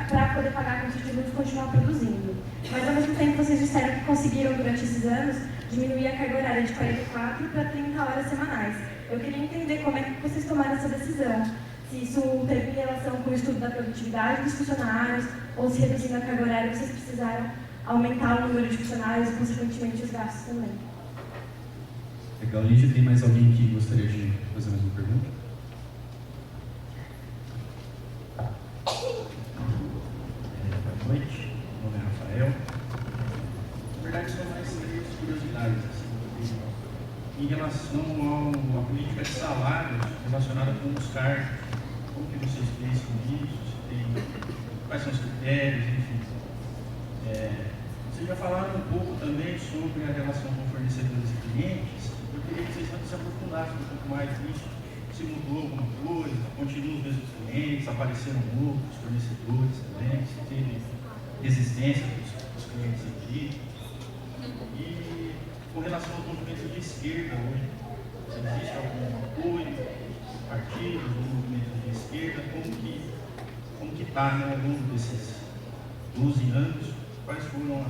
para poder pagar a conta de luz e continuar produzindo. Mas, ao mesmo tempo, vocês disseram que conseguiram, durante esses anos, diminuir a carga horária de 44 para 30 horas semanais. Eu queria entender como é que vocês tomaram essa decisão. se isso teve relação com o estudo da produtividade dos funcionários, ou se reduzindo a carga horária vocês precisaram aumentar o número de funcionários e, consequentemente, os gastos também. Legal, Lígia, tem mais alguém que gostaria de fazer mais uma pergunta? Boa noite, meu nome é Rafael. Na verdade, são mais curiosidades. Assim, em relação à política de salários relacionada com os cargos, como que vocês pensam nisso? Quais são os critérios, enfim. Vocês já falaram um pouco também sobre a relação com fornecedores e clientes. Eu queria que vocês se aprofundassem um pouco mais nisso. Se mudou alguma coisa, continuam os mesmos clientes, apareceram outros fornecedores também, se teve resistência dos clientes aqui. E com relação aos movimentos de esquerda hoje, se existe algum apoio, partidos, movimentos de esquerda, como que está, né, ao longo desses 12 anos, quais foram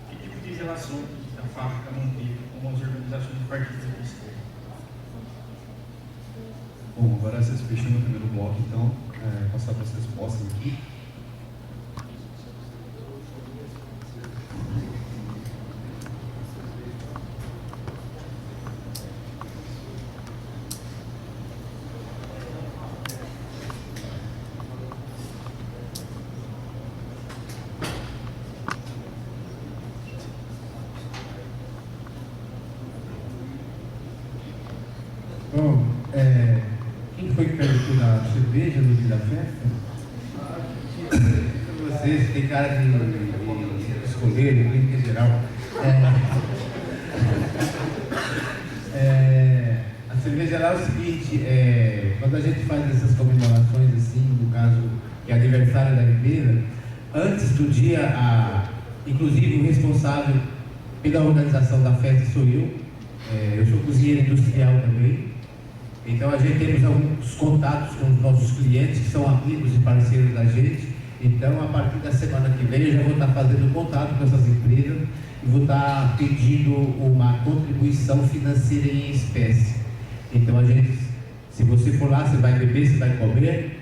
que tipo de relação que a fábrica manteve com as organizações de partidos de esquerda? Bom, agora vocês fechando o primeiro bloco, então, passar para as respostas aqui. Bom, quem foi que perguntou da cerveja no dia da festa? Vocês têm cara de escolher, clínica em geral. A cerveja lá é o seguinte, quando a gente faz essas comemorações assim, no caso que é aniversário da empresa, antes do dia, inclusive o responsável pela organização da festa sou eu sou cozinheiro industrial também. Então a gente temos alguns contatos com os nossos clientes que são amigos e parceiros da gente. Então a partir da semana que vem eu já vou estar fazendo contato com essas empresas e vou estar pedindo uma contribuição financeira em espécie. Então a gente, se você for lá, você vai beber, você vai comer,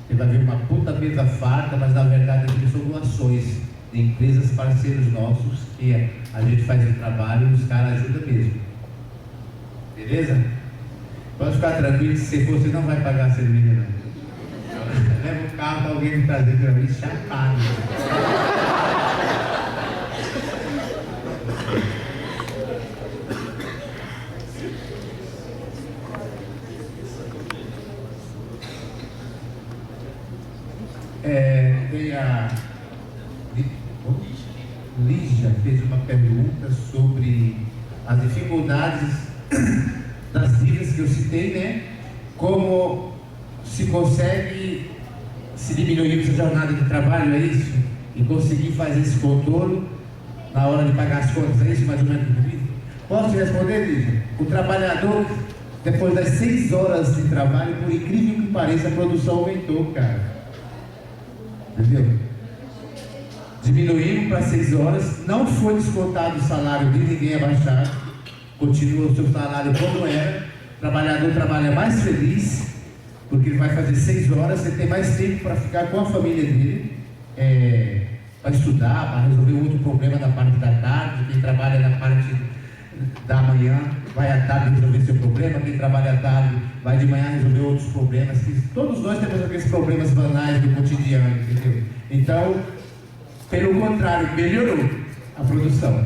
você vai ver uma puta mesa farta, mas na verdade aqui são doações de empresas parceiros nossos que a gente faz o trabalho e os caras ajudam mesmo. Beleza? Pode ficar tranquilo que se você não vai pagar a cerveja não. Leva o carro para alguém me trazer para mim chapado. Tem a Lígia fez uma pergunta sobre as dificuldades das dicas que eu citei, né? Como se consegue se diminuir essa jornada de trabalho, é isso? E conseguir fazer esse contorno na hora de pagar as contas, é isso mais ou menos? Posso te responder, Lígia? O trabalhador, depois das 6 horas de trabalho, por incrível que pareça, a produção aumentou, cara. Entendeu? Diminuímos para 6 horas, não foi descontado o salário de ninguém abaixado, continua o seu salário como era, o trabalhador trabalha mais feliz, porque ele vai fazer 6 horas, você tem mais tempo para ficar com a família dele, para estudar, para resolver outro problema da parte da tarde, quem trabalha na parte da manhã vai à tarde resolver seu problema, quem trabalha à tarde vai de manhã resolver outros problemas, que todos nós temos aqueles problemas banais do cotidiano, entendeu? Então, pelo contrário, melhorou a produção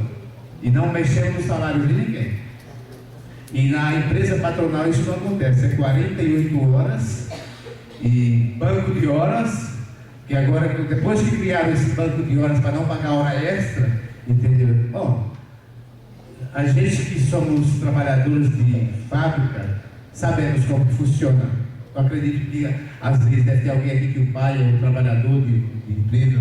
e não mexeu no salário de ninguém. E na empresa patronal isso não acontece, é 48 horas e banco de horas, que agora, depois que criaram esse banco de horas para não pagar hora extra, entendeu? Bom, a gente que somos trabalhadores de fábrica, sabemos como que funciona. Eu acredito que às vezes deve ter alguém aqui que o pai é um trabalhador de empresa,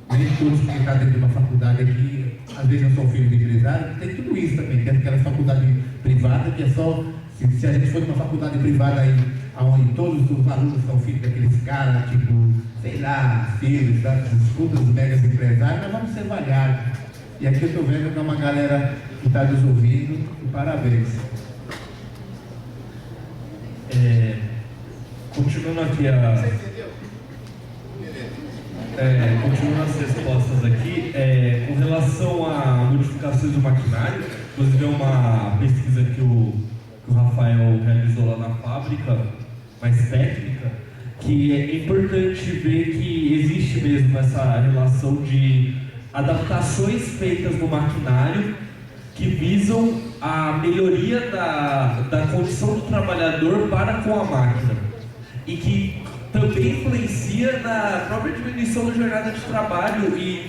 nem todos que estão dentro de uma faculdade aqui, às vezes não são filhos de empresário, tem tudo isso também, tem aquela faculdade privada que é só, se a gente for de uma faculdade privada aí, onde todos os alunos são filhos daqueles caras, tipo, sei lá, filhos das disputas dos megas empresários, nós vamos ser variados. E aqui eu estou vendo que é uma galera que está nos ouvindo, e parabéns. continuando aqui continuando as respostas aqui, com relação a modificações do maquinário, inclusive é uma pesquisa que o Rafael realizou lá na fábrica, mais técnica, que é importante ver que existe mesmo essa relação de adaptações feitas no maquinário que visam a melhoria da condição do trabalhador para com a máquina e que também influencia na própria diminuição da jornada de trabalho e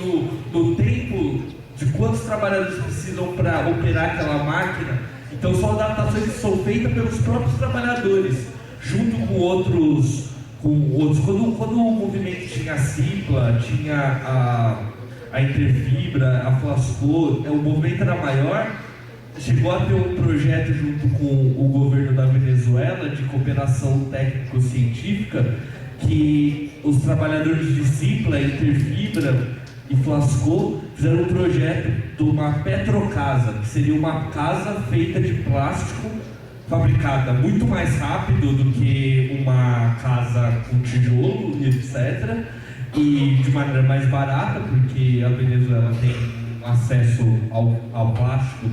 no tempo de quantos trabalhadores precisam para operar aquela máquina. Então são adaptações que são feitas pelos próprios trabalhadores, junto com outros. Quando o movimento tinha a Cipla, tinha a Interfibra, a Flasco, o movimento era maior, chegou a ter um projeto junto com o governo da Venezuela de cooperação técnico-científica, que os trabalhadores de Cipla, Interfibra e Flasco fizeram um projeto de uma petrocasa, que seria uma casa feita de plástico, fabricada muito mais rápido do que uma casa com tijolo e etc. E de maneira mais barata, porque a Venezuela tem acesso ao plástico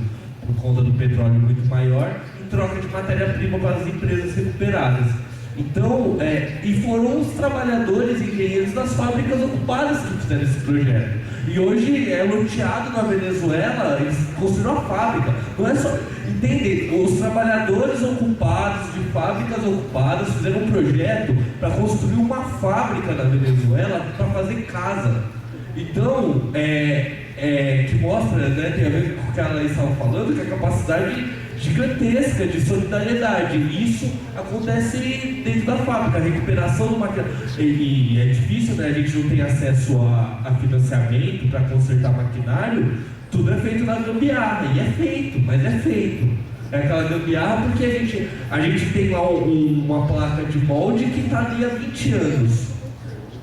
por conta do petróleo muito maior, em troca de matéria-prima para as empresas recuperadas. Então, e foram os trabalhadores, engenheiros das fábricas ocupadas que fizeram esse projeto. E hoje é loteado na Venezuela, eles construíram a fábrica. Não é só, entende? Os trabalhadores ocupados, de fábricas ocupadas, fizeram um projeto para construir uma fábrica na Venezuela para fazer casa. Então, que mostra, né, tem a ver com o que a Laís estava falando, que a capacidade gigantesca de solidariedade. Isso acontece dentro da fábrica, a recuperação do maquinário. E é difícil, né? A gente não tem acesso a financiamento para consertar maquinário. Tudo é feito na gambiarra, e é feito, mas é feito. É aquela gambiarra porque a gente tem lá uma placa de molde que está ali há 20 anos,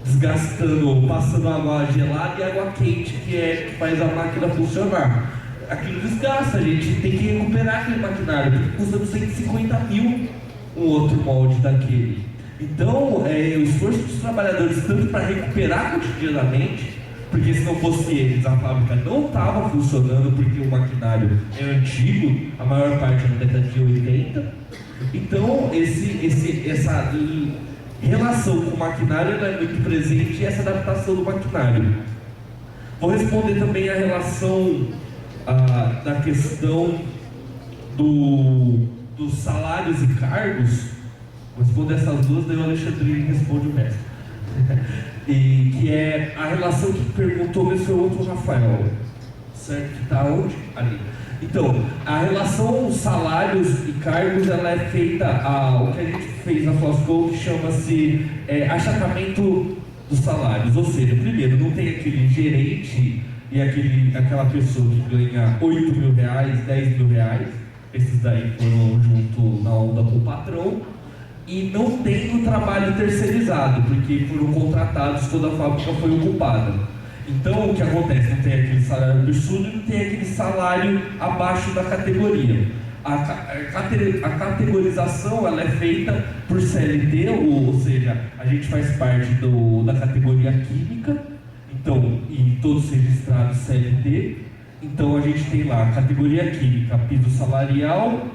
desgastando, passando água gelada e água quente, que faz a máquina funcionar. Aquilo desgasta, a gente tem que recuperar aquele maquinário, porque custa 250 mil um outro molde daquele. Então, o esforço dos trabalhadores, tanto para recuperar cotidianamente, porque se não fosse eles, a fábrica não estava funcionando, porque o maquinário é antigo, a maior parte é na década de 80. Então, essa relação com o maquinário é muito presente, e essa adaptação do maquinário. Vou responder também a relação da questão dos salários e cargos. Vou responder essas duas, daí o Alexandre responde o resto. E que é a relação que perguntou, mas foi o outro Rafael, certo? Que está onde? Ali. Então, a relação salários e cargos, ela é feita, o que a gente fez na Flasco, que chama-se achatamento dos salários. Ou seja, primeiro, não tem aquele gerente e aquela pessoa que ganha 8 mil reais, 10 mil reais, esses daí foram junto na onda com o patrão, e não tem o trabalho terceirizado, porque foram contratados quando a fábrica foi ocupada. Então, o que acontece? Não tem aquele salário absurdo e não tem aquele salário abaixo da categoria. A categorização, ela é feita por CLT, ou seja, a gente faz parte da categoria química, então, e todos registrados CLT. Então a gente tem lá a categoria química, piso salarial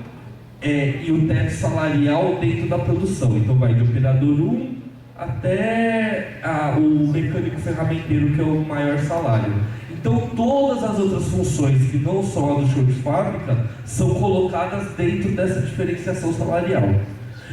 e o teto salarial dentro da produção. Então vai de operador 1 até o mecânico ferramenteiro, que é o maior salário. Então todas as outras funções que não são a do show de fábrica são colocadas dentro dessa diferenciação salarial.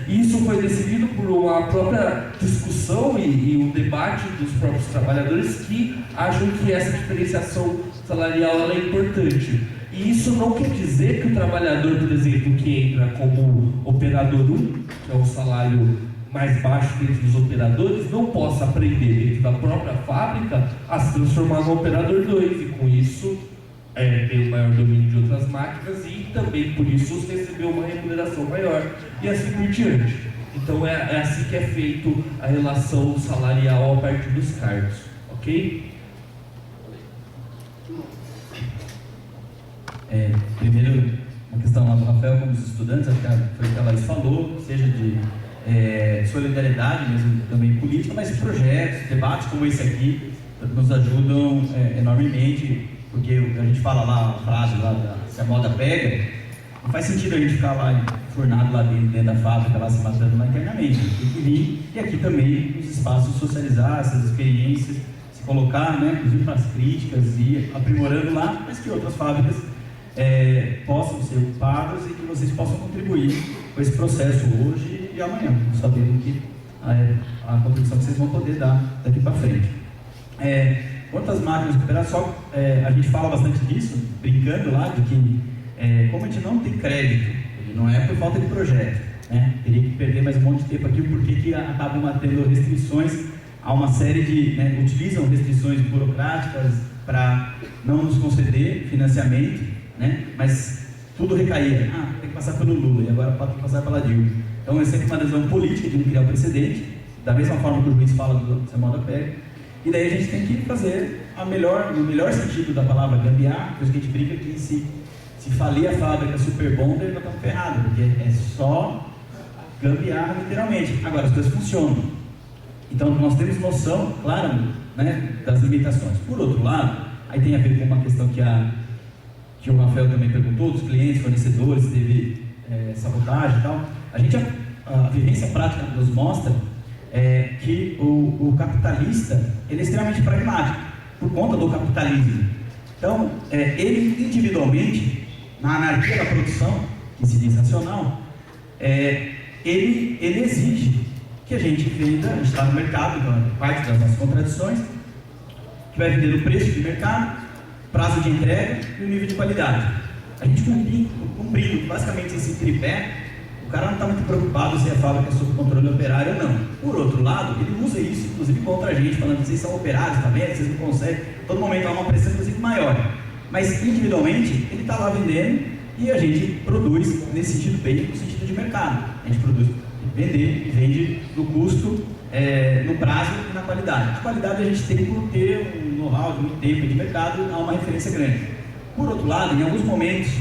Isso foi decidido por uma própria discussão e um debate dos próprios trabalhadores, que acham que essa diferenciação salarial ela é importante. E isso não quer dizer que o trabalhador, por exemplo, que entra como operador 1, que é o salário mais baixo dentro dos operadores, não possa aprender dentro da própria fábrica a se transformar no operador 2, e com isso ter um maior domínio de outras máquinas, e também por isso receber uma remuneração maior, e assim por diante. Então é assim que é feito a relação salarial a partir dos cargos, ok? Primeiro, uma questão lá do Rafael, como os estudantes, acho que foi o que a Laís falou, seja de de solidariedade mesmo, também política, mas projetos, debates como esse aqui nos ajudam enormemente, porque a gente fala lá a frase lá se a moda pega, não faz sentido a gente ficar lá enfurnado lá dentro da fábrica, lá se matando lá internamente. Tem que vir e aqui também nos espaços socializar essas experiências, se colocar, né, inclusive para as críticas e aprimorando lá, mas que outras fábricas possam ser ocupadas e que vocês possam contribuir com esse processo hoje e amanhã, sabendo que a contribuição que vocês vão poder dar daqui para frente. Quanto às máquinas recuperadas, a gente fala bastante disso, brincando lá, de que como a gente não tem crédito, não é por falta de projeto, né? Teria que perder mais um monte de tempo aqui, porque que acabam tendo restrições a uma série de, né, utilizam restrições burocráticas para não nos conceder financiamento, né? Mas tudo recaía, tem que passar pelo Lula e agora pode passar pela Dilma. Então é sempre uma decisão política de não criar um precedente, da mesma forma que o juiz fala do se a moda pega, e daí a gente tem que fazer no melhor sentido da palavra gambiarra, por isso que a gente brinca que se falir a fábrica Super Bonder, nós estamos ferrados, porque é só gambiarra literalmente. Agora as coisas funcionam. Então nós temos noção, claro, né, das limitações. Por outro lado, aí tem a ver com uma questão que o Rafael também perguntou, dos clientes, fornecedores, teve sabotagem e tal. A vivência prática nos mostra que o capitalista ele é extremamente pragmático, por conta do capitalismo. Então, ele individualmente, na anarquia da produção, que se diz racional, ele exige que a gente venda, a gente está no mercado, então é parte das nossas contradições, que vai vender no preço de mercado, prazo de entrega e o nível de qualidade. A gente cumprindo basicamente esse tripé, o cara não está muito preocupado se a fábrica é sob controle operário ou não. Por outro lado, ele usa isso, inclusive, contra a gente, falando que vocês são operários, tá vendo? Vocês não conseguem. Todo momento há uma pressão, inclusive, maior. Mas, individualmente, ele está lá vendendo e a gente produz, nesse sentido, bem no sentido de mercado. A gente produz, vender e vende no custo, no prazo e na qualidade. A qualidade a gente tem por ter um know-how de muito tempo de mercado, há uma referência grande. Por outro lado, em alguns momentos,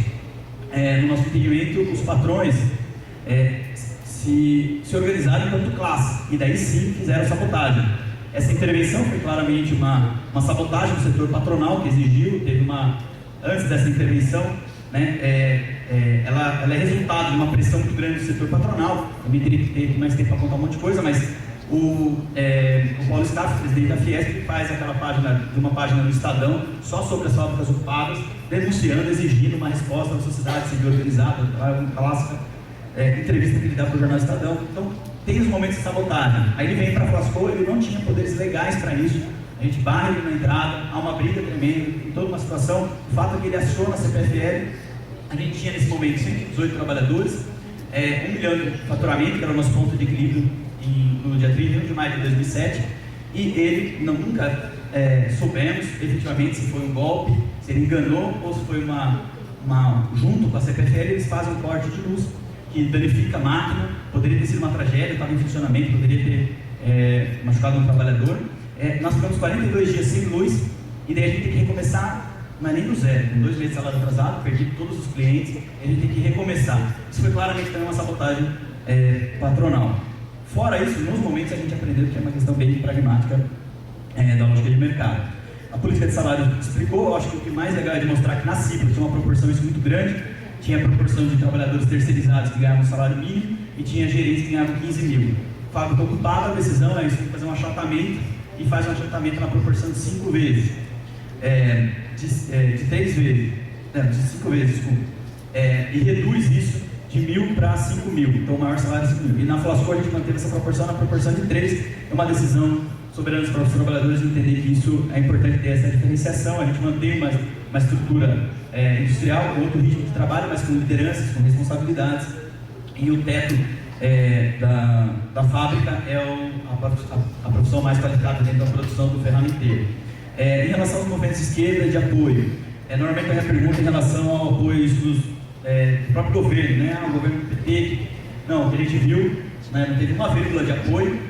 no nosso entendimento, os patrões se organizaram enquanto classe e daí sim fizeram sabotagem. Essa intervenção foi claramente uma sabotagem do setor patronal que exigiu, antes dessa intervenção, né, ela é resultado de uma pressão muito grande do setor patronal. Eu me teria que ter mais tempo para contar um monte de coisa, mas o Paulo Staff, presidente da Fiesp, faz uma página no Estadão só sobre as fábricas ocupadas, denunciando, exigindo uma resposta da sociedade civil organizada, uma clássica entrevista que ele dá para o jornal Estadão. Então, tem os momentos de sabotagem. Aí ele vem para a Flasco, ele não tinha poderes legais para isso. A gente barra ele na entrada, há uma briga tremenda, em toda uma situação. O fato é que ele aciona a CPFL. A gente tinha nesse momento 118 trabalhadores, 1 milhão de faturamento, que era o nosso ponto de equilíbrio no dia 31 de maio de 2007. E ele nunca soubemos efetivamente se foi um golpe, se ele enganou ou se foi junto com a CPFL, eles fazem um corte de luz que danifica a máquina, poderia ter sido uma tragédia, estava em funcionamento, poderia ter machucado um trabalhador. Nós ficamos 42 dias sem luz e daí a gente tem que recomeçar, não é nem do zero, com 2 meses de salário atrasado, perdi todos os clientes, a gente tem que recomeçar. Isso foi claramente também uma sabotagem patronal. Fora isso, nos momentos a gente aprendeu que é uma questão bem pragmática da lógica de mercado. A política de salário explicou, eu acho que o que mais legal é de mostrar que na Cipro tinha uma proporção isso muito grande. Tinha a proporção de trabalhadores terceirizados que ganhavam salário mínimo e tinha gerentes que ganhavam 15 mil. Fábrica ocupada, a decisão é isso, tem que fazer um achatamento e faz um achatamento na proporção de 5 vezes. De 3 vezes. De 5 vezes, desculpa. E reduz isso de 1.000 para 5.000. Então o maior salário é 5.000. E na Flasco a gente manteve essa proporção na proporção de 3. É uma decisão soberana dos próprios trabalhadores entender que isso é importante ter essa diferenciação. A gente mantém uma estrutura industrial, com outro ritmo de trabalho, mas com lideranças, com responsabilidades. E o teto da fábrica é a profissão mais qualificada dentro da produção do ferramenteiro. Em relação aos movimentos de esquerda de apoio, normalmente a minha pergunta em relação ao apoio do próprio governo, né? O governo do PT, não, o que a gente viu, né, não teve uma vírgula de apoio,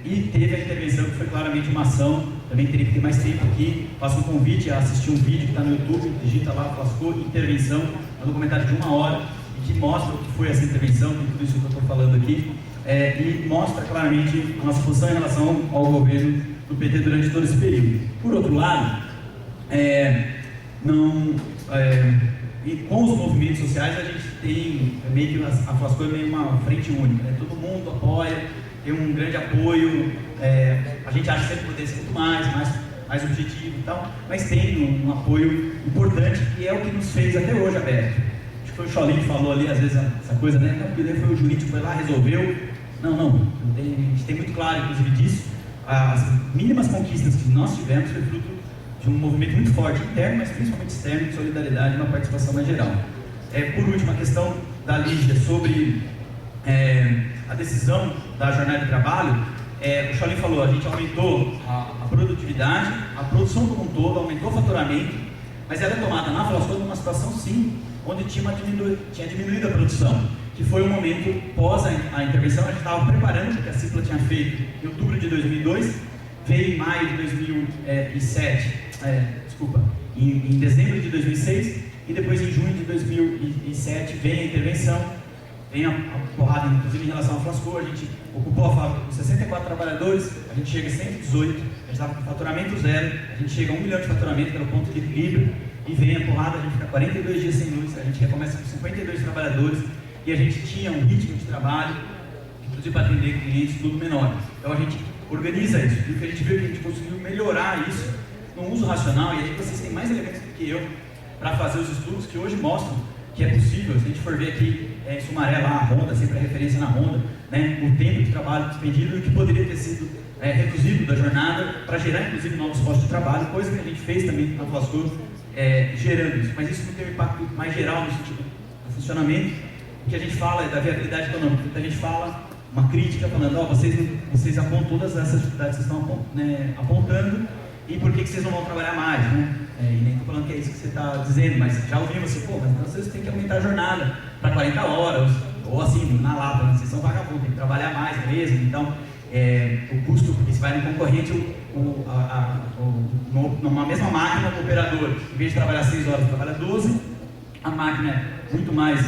e teve a intervenção que foi claramente uma ação. Também teria que ter mais tempo aqui. Faço um convite a assistir um vídeo que está no YouTube, digita lá, Flasco, intervenção, é um documentário de 1 hora, que mostra o que foi essa intervenção, tudo isso que eu estou falando aqui, e mostra claramente a nossa posição em relação ao governo do PT durante todo esse período. Por outro lado, e com os movimentos sociais a gente tem meio que a Flasco é meio uma frente única, né? Todo mundo apoia, tem um grande apoio, a gente acha que sempre poderia ser muito mais objetivo e tal, mas tem um apoio importante que é o que nos fez até hoje aberto. Acho que foi o Chaulin que falou ali, às vezes, essa coisa, né? Porque daí foi o jurídico, foi lá, resolveu. Não, a gente tem muito claro, inclusive, disso. As mínimas conquistas que nós tivemos foi fruto de um movimento muito forte interno, mas principalmente externo, de solidariedade e uma participação mais geral. Por último, a questão da Lígia sobre a decisão da jornada de trabalho, o Chaulin falou, a gente aumentou a produtividade, a produção como um todo, aumentou o faturamento, mas ela é tomada na Flasco numa situação, sim, onde tinha diminuído a produção, que foi um momento pós a intervenção. A gente estava preparando, porque a Cipla tinha feito em outubro de 2002, veio em maio de 2007, em dezembro de 2006, e depois em junho de 2007 vem a intervenção, vem a porrada, inclusive em relação à Flasco. A gente ocupou a fábrica com 64 trabalhadores, a gente chega a 118, a gente estava com faturamento zero, a gente chega a 1 milhão de faturamento, que era o ponto de equilíbrio, e vem a porrada, a gente fica 42 dias sem luz, a gente recomeça com 52 trabalhadores, e a gente tinha um ritmo de trabalho, inclusive para atender clientes, tudo menor. Então a gente organiza isso, e o que a gente viu é que a gente conseguiu melhorar isso no uso racional, e aí vocês têm mais elementos do que eu para fazer os estudos que hoje mostram que é possível. Se a gente for ver aqui em Sumaré, lá a Honda, sempre a referência na Honda, né, o tempo de trabalho despendido e o que poderia ter sido reduzido da jornada para gerar inclusive novos postos de trabalho, coisa que a gente fez também na Flasco, gerando isso. Mas isso não tem um impacto mais geral no sentido do funcionamento. O que a gente fala é da viabilidade econômica. Então a gente fala uma crítica falando, vocês apontam todas essas dificuldades que vocês estão apontando, e por que vocês não vão trabalhar mais, né? E nem estou falando que é isso que você está dizendo, mas já ouvimos assim, mas então vocês têm que aumentar a jornada para 40 horas, ou assim, na lata, né? Vocês são vagabundos, tem que trabalhar mais mesmo. Então, o custo, porque se vai no concorrente, numa mesma máquina, o operador, em vez de trabalhar 6 horas, trabalha 12, a máquina é muito mais,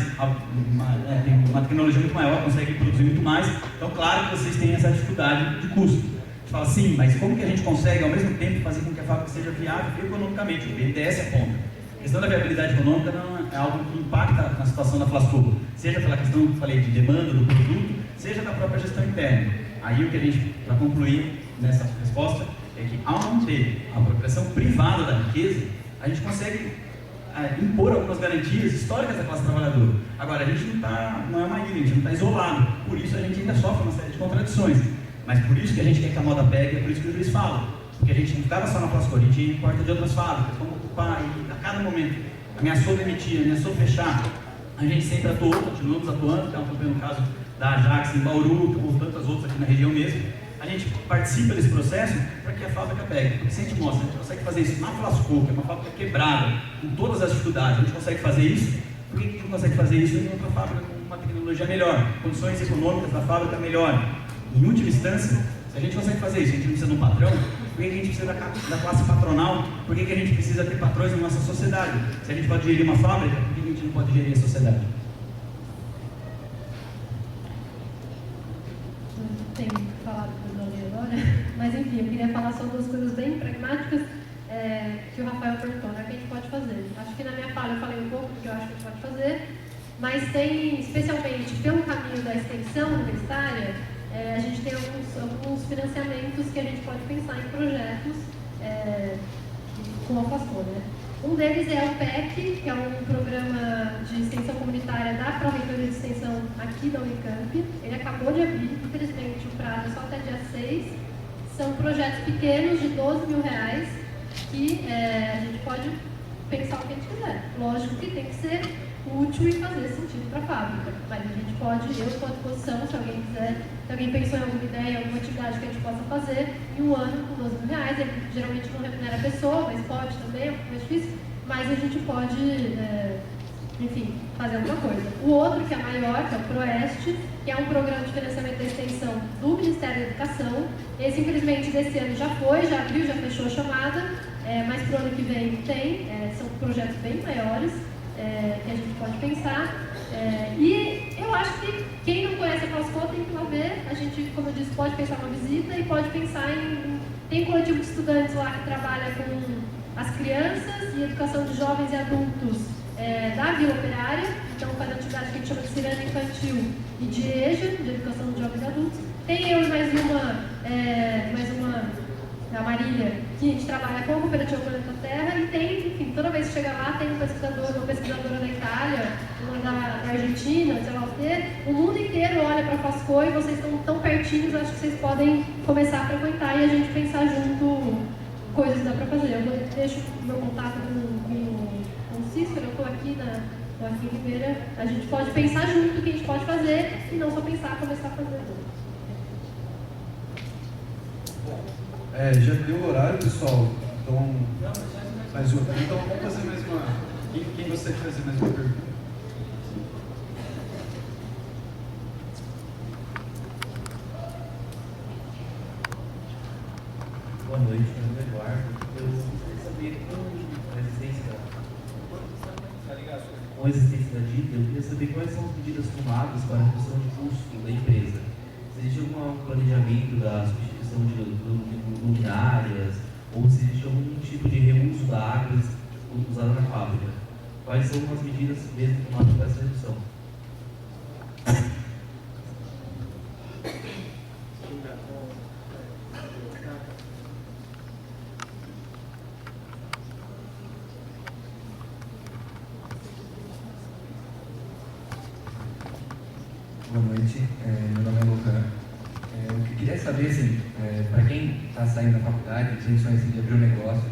tem uma tecnologia muito maior, consegue produzir muito mais. Então, claro que vocês têm essa dificuldade de custo. A gente fala assim, mas como que a gente consegue ao mesmo tempo fazer com que a fábrica seja viável economicamente? O BNDES aponta. A questão da viabilidade econômica não é algo que impacta na situação da Flasco, seja pela questão que eu falei de demanda do produto, seja da própria gestão interna. Aí o que a gente, para concluir nessa resposta, é que ao não ter a apropriação privada da riqueza, a gente consegue impor algumas garantias históricas da classe trabalhadora. Agora, a gente não é uma ilha, a gente não está isolado, por isso a gente ainda sofre uma série de contradições. Mas por isso que a gente quer que a moda pegue, é por isso que o juiz fala. Porque a gente não ficava só na Flasco, a gente ia em porta de outras fábricas, vamos ocupar, e a cada momento ameaçou demitir, ameaçou fechar. A gente sempre atuou, continuamos atuando, estamos acompanhando o caso da Ajax em Bauru, ou tantas outras aqui na região mesmo. A gente participa desse processo para que a fábrica pegue. Porque se a gente mostra, a gente consegue fazer isso na Flasco, que é uma fábrica quebrada, com todas as dificuldades, a gente consegue fazer isso, por que a gente não consegue fazer isso em outra fábrica com uma tecnologia melhor, condições econômicas da fábrica melhor? Em última instância, se a gente consegue fazer isso, a gente não precisa de um patrão, por que a gente precisa da classe patronal? Por que a gente precisa ter patrões na nossa sociedade? Se a gente pode gerir uma fábrica, por que a gente não pode gerir a sociedade? Não tenho muito falado para o Johnny agora, mas enfim, eu queria falar sobre duas coisas bem pragmáticas que o Rafael perguntou, né? Que a gente pode fazer. Acho que na minha fala eu falei um pouco do que eu acho que a gente pode fazer, mas tem, especialmente pelo caminho da extensão universitária, a gente tem alguns financiamentos que a gente pode pensar em projetos com a Flasco, né? Um deles é o PEC, que é um programa de extensão comunitária da Pró-Reitoria de Extensão aqui da Unicamp. Ele acabou de abrir, infelizmente o prazo é só até dia 6. São projetos pequenos de R$12 mil, que a gente pode pensar o que a gente quiser. Lógico que tem que ser útil e fazer sentido para a fábrica, mas a gente pode, eu estou à disposição, se alguém quiser, se alguém pensou em alguma ideia, alguma atividade que a gente possa fazer em um ano com R$12 mil, ele geralmente não remunera a pessoa, mas pode também, é um pouco mais difícil, mas a gente pode, enfim, fazer alguma coisa. O outro, que é maior, que é o PROEST, que é um programa de financiamento da extensão do Ministério da Educação. Esse, infelizmente, desse ano já foi, já abriu, já fechou a chamada, mas para o ano que vem tem, são projetos bem maiores, que a a gente pode pensar. E eu acho que quem não conhece a Flasco tem que ir lá ver. A gente, como eu disse, pode pensar uma visita e pode pensar tem um coletivo de estudantes lá que trabalha com as crianças e educação de jovens e adultos da Vila Operária. Então faz atividade que a gente chama de ciranda infantil e de EJA, de educação de jovens e adultos. Tem eu e mais uma, a Marília, que a gente trabalha com a Cooperativa Planeta Terra, e tem, enfim, toda vez que chega lá tem uma pesquisadora da Itália, uma da Argentina, sei lá o quê. O mundo inteiro olha para a Flasco e vocês estão tão pertinhos, acho que vocês podem começar a frequentar e a gente pensar junto coisas que dá para fazer. Eu deixo o meu contato com o Cícero, eu estou aqui aqui em Ribeira. A gente pode pensar junto o que a gente pode fazer e não só pensar, começar a fazer junto. Já deu o horário, pessoal. Então, então vamos fazer mais uma. Quem gostaria de fazer mais uma pergunta? Boa noite, meu nome é Eduardo. Eu queria saber com a existência da dívida, eu queria saber quais são as medidas tomadas para a redução de custo da empresa. Se existe algum planejamento da substituição de luminárias, ou se existe algum tipo de reuso da água usada na fábrica. Quais são as medidas mesmo tomadas para essa redução? Boa noite, meu nome é Lucan. Eu queria saber, assim, para quem está saindo da faculdade, a gente sonha de abrir um negócio,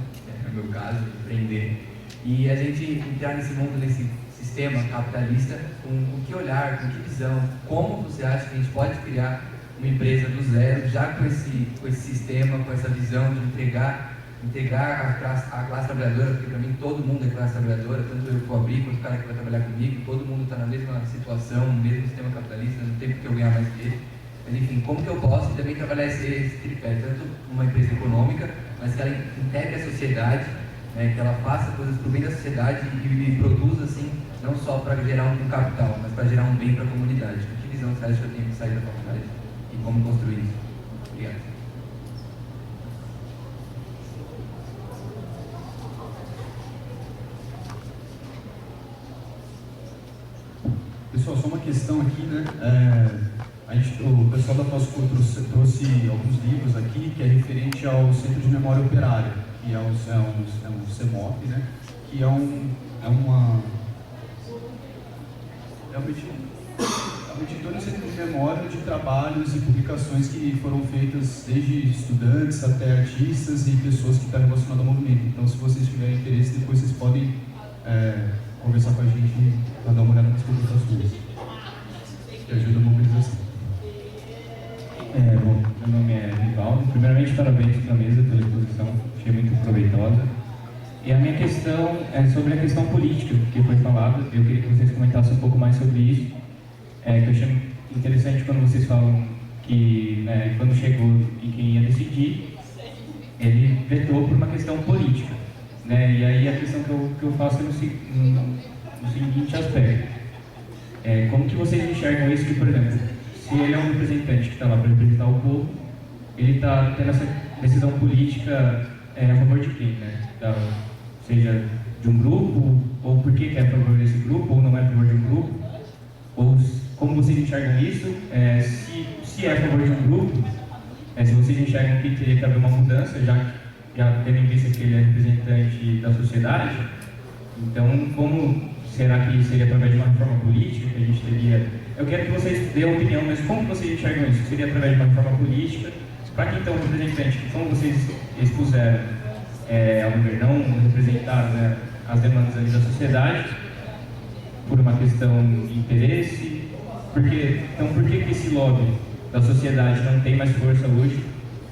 no meu caso, empreender, e a gente entrar nesse mundo, nesse sistema capitalista, com que olhar, com que visão, como você acha que a gente pode criar uma empresa do zero, já com esse sistema, com essa visão de integrar a classe trabalhadora, porque para mim todo mundo é classe trabalhadora, tanto eu que vou abrir quanto o cara que vai trabalhar comigo, todo mundo está na mesma situação, no mesmo sistema capitalista, não tem porque eu ganhar mais que ele. Mas enfim, como que eu posso também trabalhar esse tripé, tanto numa empresa econômica, mas que ela integre a sociedade, que ela faça coisas para o bem da sociedade e produza assim, não só para gerar um capital, mas para gerar um bem para a comunidade. Que visão você acha que eu tenho que sair da faculdade e como construir isso? Obrigado. Pessoal, só uma questão aqui, né? O pessoal da Flasco trouxe alguns livros aqui que é referente ao Centro de Memória Operária, que é um CEMOP, né? Que é uma editora de centro de memória de trabalhos e publicações que foram feitas desde estudantes até artistas e pessoas que estão relacionadas ao movimento. Então, se vocês tiverem interesse, depois vocês podem conversar com a gente para dar uma olhada nas publicações, que ajuda a mobilização. Bom, meu nome é Rivaldo. Primeiramente, parabéns pela mesa, pela exposição, achei muito proveitosa. E a minha questão é sobre a questão política que foi falada. Eu queria que vocês comentassem um pouco mais sobre isso. Que eu achei interessante quando vocês falam que quando chegou em quem ia decidir, ele vetou por uma questão política. E aí a questão que eu faço é no seguinte aspecto. Como que vocês enxergam isso? Que, por exemplo, se ele é um representante que está lá para representar o povo, ele está tendo essa decisão política a favor de quem? Seja de um grupo, ou por que é a favor desse grupo, ou não é a favor de um grupo, ou como vocês enxergam isso? Se é a favor de um grupo, se vocês enxergam que teria que haver uma mudança, já tendo em vista que ele é representante da sociedade, então como será que seria através de uma reforma política que a gente teria? Eu quero que vocês dêem a opinião, mas como vocês enxergam isso? Seria através de uma reforma política? Para quem então representante, como vocês expuseram ao governo, não representaram as demandas ali da sociedade por uma questão de interesse? Então por que esse lobby da sociedade não tem mais força hoje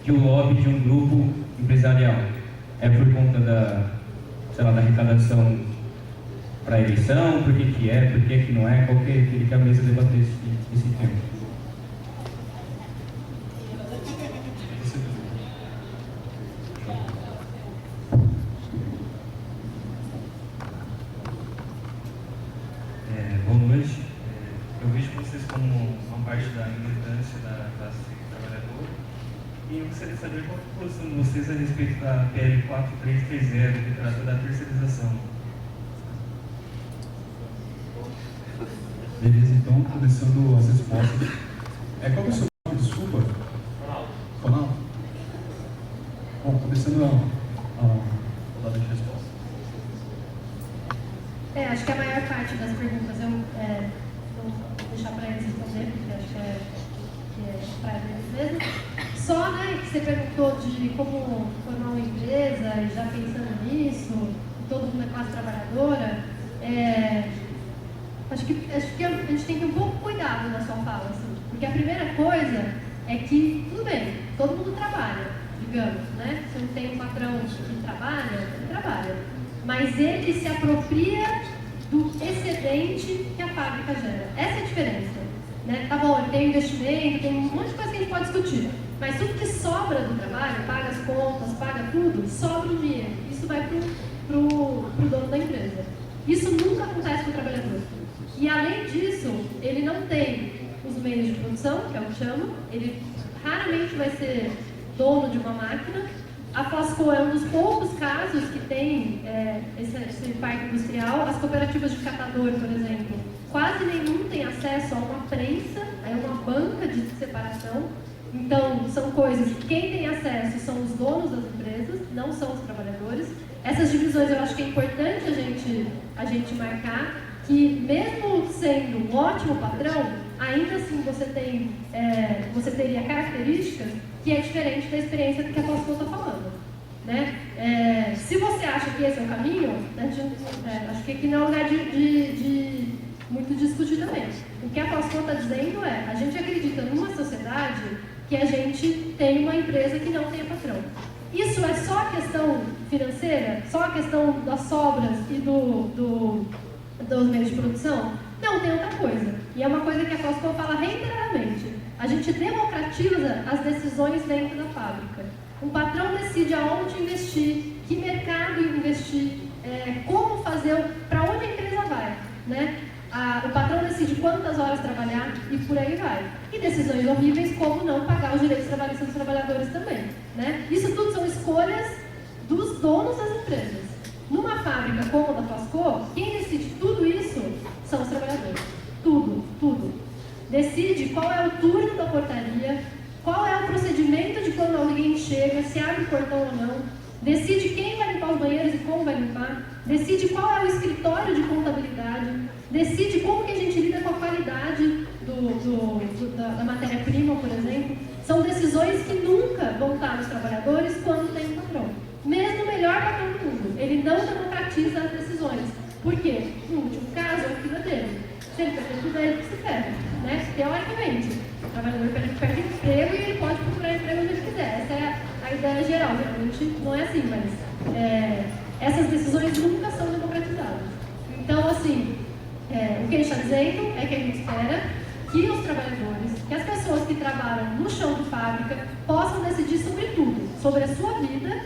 que o lobby de um grupo empresarial? É por conta da arrecadação para a eleição? Por que é? Por que não é? Qual que eu queria que a mesa debatesse esse tema? Boa noite. Eu vejo vocês como uma parte da militância da classe trabalhadora e eu gostaria de saber qual é a posição de vocês a respeito da PL 4330, que trata da terceirização. Beleza, então, começando as respostas. Qual é o seu nome? Desculpa. Ronaldo. Bom, começando a rodada de resposta. Acho que a maior parte das perguntas eu vou deixar para eles responder, porque acho que é para eles mesmo. Só, que você perguntou de como formar uma empresa e já pensando nisso, todo mundo é classe trabalhadora, acho que a gente tem que ter um pouco cuidado na sua fala, assim, porque a primeira coisa é que, tudo bem, todo mundo trabalha, digamos, né? Se eu tenho um patrão que trabalha, ele trabalha. Mas ele se apropria do excedente que a fábrica gera. Essa é a diferença. Né? Tá bom, ele tem investimento, tem um monte de coisa que a gente pode discutir. Mas tudo que sobra do trabalho, paga as contas, paga tudo, sobra o dinheiro. Isso vai pro dono da empresa. Isso nunca acontece com o trabalhador. E além disso, ele não tem os meios de produção, que é o que chama, ele raramente vai ser dono de uma máquina. A Flasco é um dos poucos casos que tem esse parque industrial. As cooperativas de catador, por exemplo, quase nenhum tem acesso a uma prensa, a uma banca de separação. Então, são coisas que quem tem acesso são os donos das empresas, não são os trabalhadores. Essas divisões eu acho que é importante a gente marcar, que mesmo sendo um ótimo patrão, ainda assim você teria características que é diferente da experiência que a Flasco está falando. Né? Se você acha que esse é o caminho, acho que aqui não é um lugar de muito discutir também. O que a Flasco está dizendo é, a gente acredita numa sociedade que a gente tem uma empresa que não tenha patrão. Isso é só a questão financeira? Só a questão das sobras e dos meios de produção? Não, tem outra coisa. E é uma coisa que a Flasco fala reiteradamente. A gente democratiza as decisões dentro da fábrica. Um patrão decide aonde investir, que mercado investir, como fazer, para onde a empresa vai. Né? O patrão decide quantas horas trabalhar e por aí vai. E decisões horríveis como não pagar os direitos trabalhistas dos trabalhadores também. Né? Isso tudo são escolhas dos donos das empresas. Numa fábrica como a da Flasco, quem decide tudo isso são os trabalhadores. Tudo, tudo. Decide qual é o turno da portaria, qual é o procedimento de quando alguém chega, se abre o portão ou não, decide quem vai limpar os banheiros e como vai limpar, decide qual é o escritório de contabilidade, decide como que a gente lida com a qualidade da matéria-prima, por exemplo. São decisões que nunca vão estar nos trabalhadores quando tem um patrão. Mesmo o melhor patrão do mundo, ele não democratiza as decisões. Por quê? No último caso, a vida dele. Se ele perder tudo, é ele que se ferra, né? Teoricamente, o trabalhador perde emprego e ele pode procurar emprego onde ele quiser. Essa é a ideia geral. Geralmente não é assim, mas essas decisões nunca são democratizadas. Então, assim, o que ele está dizendo é que a gente espera que os trabalhadores, que as pessoas que trabalham no chão de fábrica possam decidir sobre tudo, sobre a sua vida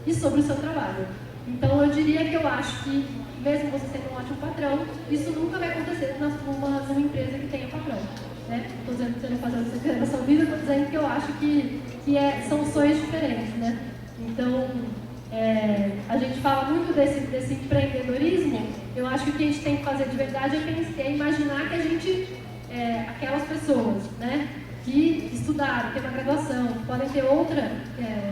e sobre o seu trabalho. Então, eu diria que eu acho que, mesmo você sendo um ótimo patrão, isso nunca vai acontecer numa empresa que tenha patrão. Né? Não estou dizendo que você não faz o que você quer na sua vida, estou dizendo que eu acho que são sonhos diferentes. Né? Então, a gente fala muito desse empreendedorismo. Eu acho que o que a gente tem que fazer de verdade é imaginar que a gente, aquelas pessoas, né, que estudaram, têm uma graduação, podem ter outra,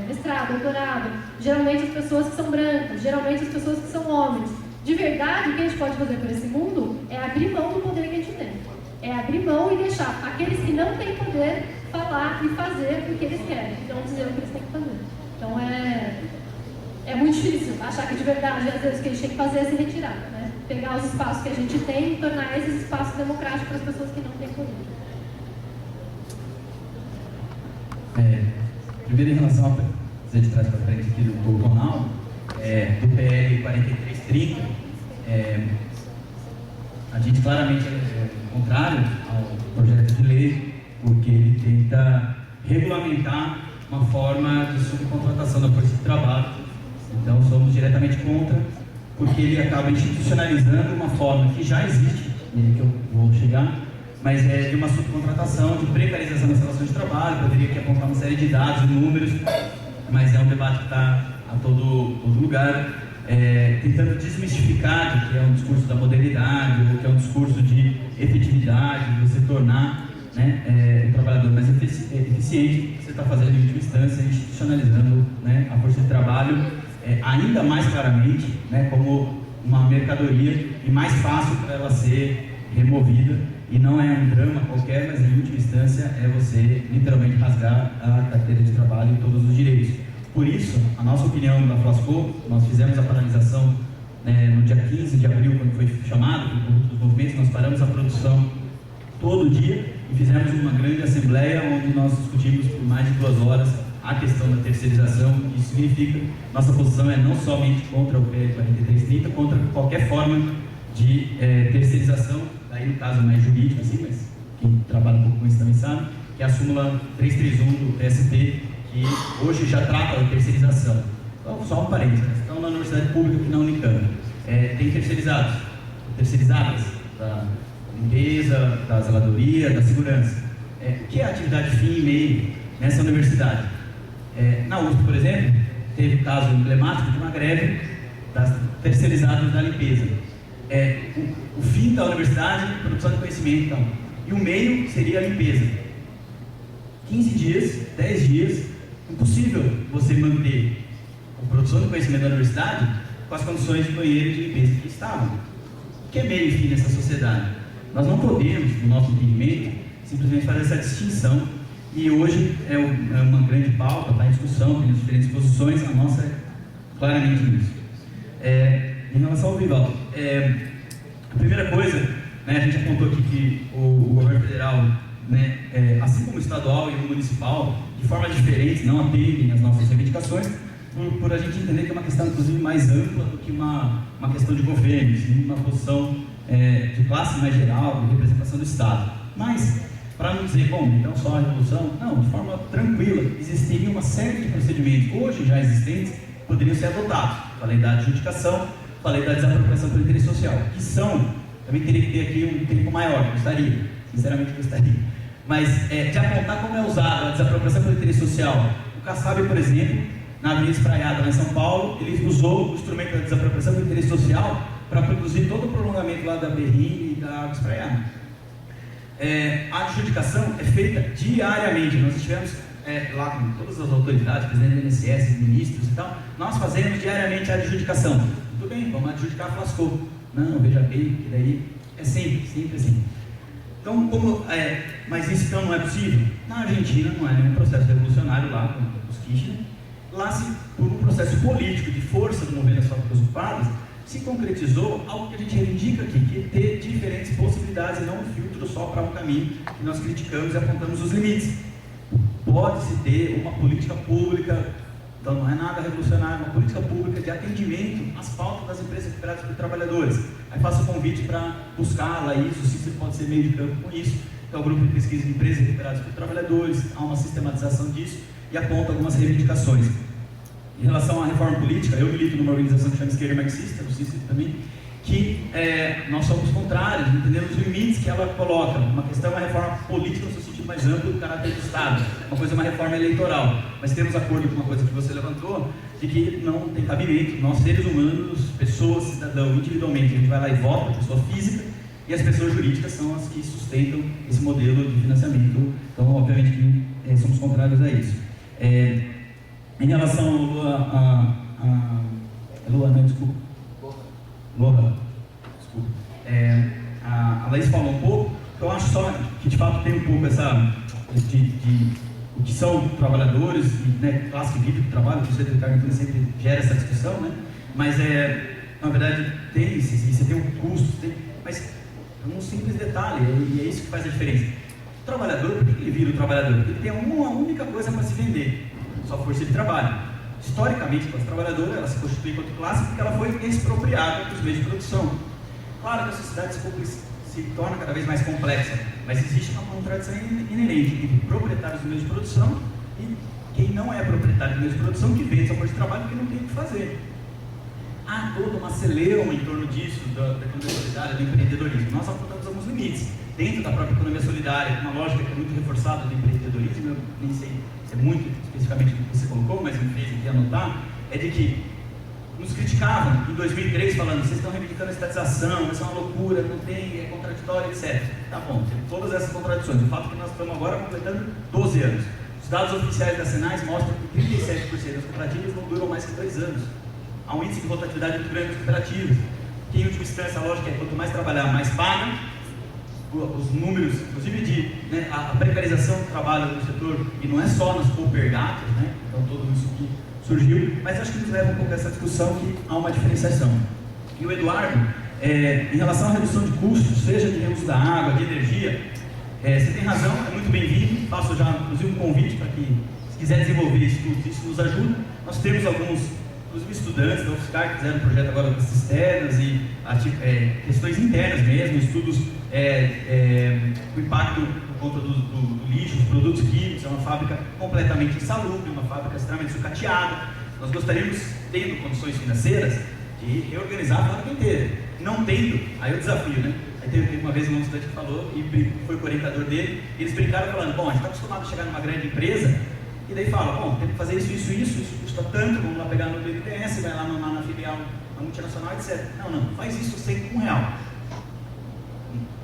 mestrado, doutorado, geralmente as pessoas que são brancas, geralmente as pessoas que são homens. De verdade, o que a gente pode fazer por esse mundo é abrir mão do poder que a gente tem. É abrir mão e deixar aqueles que não têm poder falar e fazer o que eles querem, e não dizer o que eles têm que fazer. Então é muito difícil achar que de verdade, às vezes, o que a gente tem que fazer é se retirar, né? Pegar os espaços que a gente tem e tornar esses espaços democráticos para as pessoas que não têm poder. Primeiro, em relação a você de trás para frente aqui do Ronaldo, do PL 4330, a gente claramente é contrário ao projeto de lei, porque ele tenta regulamentar uma forma de subcontratação da força de trabalho. Então, somos diretamente contra, porque ele acaba institucionalizando uma forma que já existe que eu vou chegar, mas é de uma subcontratação, de precarização das relações de trabalho. Poderia aqui apontar uma série de dados e números, mas é um debate que está a todo lugar, tentando desmistificar de que é um discurso da modernidade, ou que é um discurso de efetividade, de você tornar, né, o trabalhador mais eficiente. Você está fazendo em última instância, institucionalizando, né, a força de trabalho ainda mais claramente, né, como uma mercadoria e mais fácil para ela ser removida. E não é um drama qualquer, mas em última instância é você literalmente rasgar a carteira de trabalho e todos os direitos. Por isso, a nossa opinião da Flasco, nós fizemos a paralisação no dia 15 de abril, quando foi chamado os movimentos, nós paramos a produção todo dia e fizemos uma grande assembleia onde nós discutimos por mais de 2 horas a questão da terceirização. Isso significa, nossa posição é não somente contra o PL 4330, contra qualquer forma de terceirização, aí no caso mais jurídico, assim, mas quem trabalha um pouco com isso também sabe, que é a súmula 331 do TST, que hoje já trata da terceirização. Então, só um parênteses, estão na universidade pública aqui na Unicamp, tem terceirizadas da limpeza, da zeladoria, da segurança. O que é a atividade fim e meio nessa universidade? Na USP, por exemplo, teve um caso emblemático de uma greve das terceirizadas da limpeza. O fim da universidade, produção de conhecimento, então, e o meio seria a limpeza. 15 dias, 10 dias, impossível você manter a produção de conhecimento da universidade com as condições de banheiro e de limpeza que estavam. O que é meio e fim nessa sociedade? Nós não podemos, no nosso entendimento, simplesmente fazer essa distinção, e hoje é uma grande pauta, está em discussão, tem diferentes posições, a nossa é claramente nisso. Em relação ao Vivaldo, a primeira coisa, né, a gente apontou aqui que o governo federal, né, assim como o estadual e o municipal, de formas diferentes, não atendem às nossas reivindicações, por a gente entender que é uma questão, inclusive, mais ampla do que uma questão de governo, sim, uma posição de classe mais geral, de representação do Estado. Mas, para não dizer, bom, então só a revolução, não, de forma tranquila, existiria uma série de procedimentos, hoje já existentes, que poderiam ser adotados. Falei da adjudicação, falei da desapropriação pelo interesse social, que são, também teria que ter aqui um tempo maior, gostaria, sinceramente gostaria. Mas, de apontar como é usada a desapropriação pelo interesse social, o Kassab, por exemplo, na Avenida Espraiada, lá em São Paulo, ele usou o instrumento da desapropriação pelo interesse social para produzir todo o prolongamento lá da Berrini e da Água Espraiada. A adjudicação é feita diariamente. Nós estivemos lá com todas as autoridades, presidente do INSS, ministros e tal, nós fazemos diariamente a adjudicação. Tudo bem, vamos adjudicar a Flasco. Não, veja bem, que daí é sempre assim. Então, mas isso então não é possível? Na Argentina não é nenhum processo revolucionário lá com os Kirchner. Lá, por um processo político de força do movimento das fábricas ocupadas, se concretizou algo que a gente reivindica aqui, que é ter diferentes possibilidades e não um filtro só para um caminho que nós criticamos e apontamos os limites. Pode-se ter uma política pública, então não é nada revolucionário, uma política pública de atendimento às pautas das empresas recuperadas por trabalhadores. Aí faço o convite para buscar lá isso, se você pode ser meio de campo com isso, que é o grupo de pesquisa de empresas recuperadas por trabalhadores, há uma sistematização disso e aponta algumas reivindicações. Em relação à reforma política, eu milito numa organização que chama Esquerda Marxista, o CICID também, que nós somos contrários, entendemos os limites que ela coloca. Uma questão é uma reforma política no seu sentido mais amplo do caráter do Estado, uma coisa é uma reforma eleitoral. Mas temos acordo com uma coisa que você levantou, de que não tem cabimento, nós seres humanos, pessoas, cidadão, individualmente, a gente vai lá e vota, pessoa física, e as pessoas jurídicas são as que sustentam esse modelo de financiamento. Então, obviamente, que somos contrários a isso. Em relação Lohan, desculpa. A Laís falou um pouco, eu acho só que de fato tem um pouco essa o que são trabalhadores, né, classe que vive do trabalho, o Conselho de Carne sempre gera essa discussão, né? Mas na verdade você tem um custo, mas é um simples detalhe, e é isso que faz a diferença. O trabalhador, por que ele vira o trabalhador? Porque ele tem uma única coisa para se vender, só força de trabalho. Historicamente, a classe trabalhadora ela se constitui enquanto classe porque ela foi expropriada dos meios de produção. Claro que a sociedade se torna cada vez mais complexa, mas existe uma contradição inerente entre proprietários dos meios de produção e quem não é proprietário dos meios de produção que vende essa força de trabalho porque não tem o que fazer. há toda uma celeuma em torno disso, da economia solidária, do empreendedorismo. Nós apontamos alguns limites dentro da própria economia solidária, uma lógica que é muito reforçada do empreendedorismo. Eu nem sei se é muito especificamente o que você colocou, mas me fez aqui anotar, é de que nos criticavam em 2003 falando, vocês estão reivindicando a estatização, isso é uma loucura, não tem, é contraditório, etc. Tá bom, tem todas essas contradições. O fato é que nós estamos agora completando 12 anos. Os dados oficiais da Senais mostram que 37% das cooperativas não duram mais que 2 anos. Há um índice de rotatividade muito grande das cooperativas, que em última instância a lógica é quanto mais trabalhar, mais paga. Os números, inclusive de a precarização do trabalho no setor, e não é só nas coopergatas, né? Então tudo isso que surgiu, mas acho que nos leva um pouco a essa discussão que há uma diferenciação. E o Eduardo, em relação à redução de custos, seja de reuso da água, de energia, você tem razão, é muito bem-vindo. Faço já, inclusive, um convite para que, se quiser desenvolver estudos, isso nos ajuda. Nós temos alguns, inclusive, estudantes da UFSCar que fizeram um projeto agora das cisternas e questões internas mesmo, estudos o impacto por conta do lixo, dos produtos químicos. É uma fábrica completamente insalubre, uma fábrica extremamente sucateada. Nós gostaríamos, tendo condições financeiras, de reorganizar a fábrica inteira. Não tendo, aí é o desafio, né? Aí teve uma vez um estudante que falou, e foi com o orientador dele, e eles brincaram falando, bom, a gente está acostumado a chegar numa grande empresa, e daí fala, bom, tem que fazer isso custa tanto, vamos lá pegar no BNDES, vai lá na filial, na multinacional, etc. Não, faz isso sem R$1.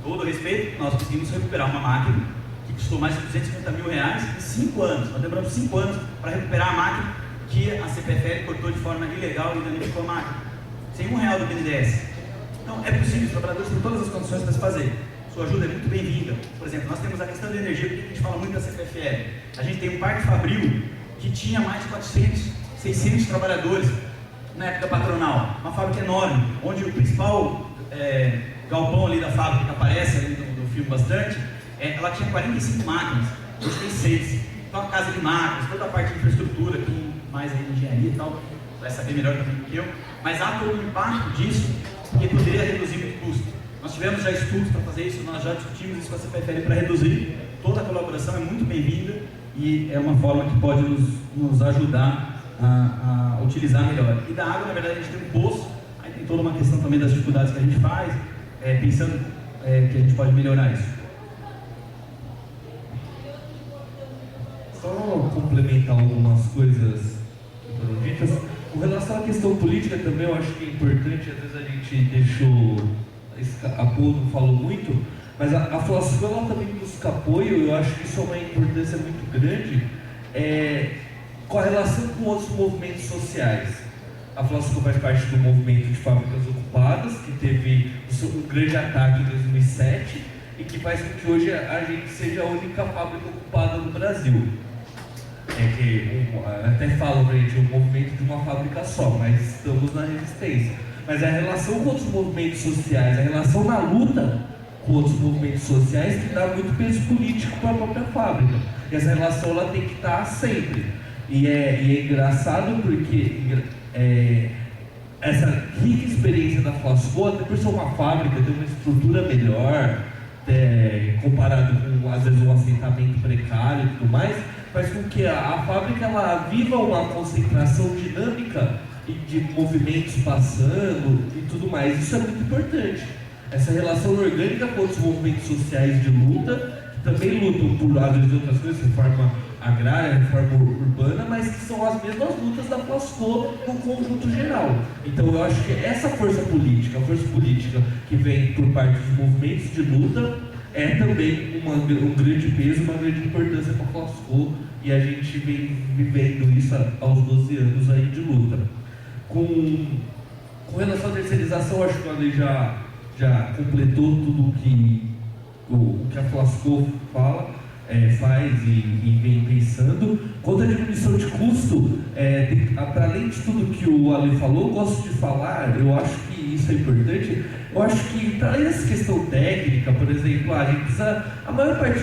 Com todo respeito, nós conseguimos recuperar uma máquina que custou mais de R$250 mil em 5 anos. Nós demoramos 5 anos para recuperar a máquina que a CPFL cortou de forma ilegal e danificou a máquina. Sem R$1 do BNDES. Então, é possível, os trabalhadores têm todas as condições para se fazer. Sua ajuda é muito bem-vinda. Por exemplo, nós temos a questão da energia, porque a gente fala muito da CPFL. A gente tem um parque fabril que tinha mais de 400, 600 trabalhadores na época patronal. Uma fábrica enorme, onde o principal galpão ali da fábrica, que aparece ali no filme bastante, ela tinha 45 máquinas, hoje tem 6. Então, a casa de máquinas, toda a parte de infraestrutura, quem mais aí de engenharia e tal, vai saber melhor também do que eu. Mas há todo o impacto disso, que poderia reduzir muito custo. Nós tivemos já estudos para fazer isso, nós já discutimos isso com a CPFL para reduzir. Toda a colaboração é muito bem-vinda e é uma forma que pode nos ajudar a utilizar melhor. E da água, na verdade, a gente tem um poço, aí tem toda uma questão também das dificuldades que a gente faz, pensando que a gente pode melhorar isso. Só complementar algumas coisas que foram ditas. Com relação à questão política também, eu acho que é importante, às vezes a gente deixou, a Pô não falou muito, mas a Flasco ela também busca apoio, eu acho que isso é uma importância muito grande, com a relação com outros movimentos sociais. A Flasco faz parte do movimento de fábricas ocupadas, que teve um grande ataque em 2007, e que faz com que hoje a gente seja a única fábrica ocupada no Brasil. Até falam pra gente, um movimento de uma fábrica só, mas estamos na resistência. Mas a relação com outros movimentos sociais, a relação na luta com outros movimentos sociais que dá muito peso político para a própria fábrica. E essa relação ela tem que estar sempre. E é engraçado porque essa rica experiência da Flasco, até por ser uma fábrica, tem uma estrutura melhor, comparado com, às vezes, um assentamento precário e tudo mais, faz com que a fábrica ela viva uma concentração dinâmica de movimentos passando e tudo mais. Isso é muito importante. Essa relação orgânica com os movimentos sociais de luta, que também lutam por, às vezes, outras coisas, reforma agrária, reforma urbana, mas que são as mesmas lutas da Flasco no conjunto geral. Então eu acho que essa força política, a força política que vem por parte dos movimentos de luta, é também um grande peso, uma grande importância para a Flasco, e a gente vem vivendo isso aos 12 anos aí de luta. Com relação à terceirização, acho que a lei já completou tudo o que a Flasco faz e vem pensando. Quanto à diminuição de custo, para além de tudo que o Ale falou, eu gosto de falar, eu acho que isso é importante. Eu acho que, para além dessa questão técnica, por exemplo, a gente precisa, a maior parte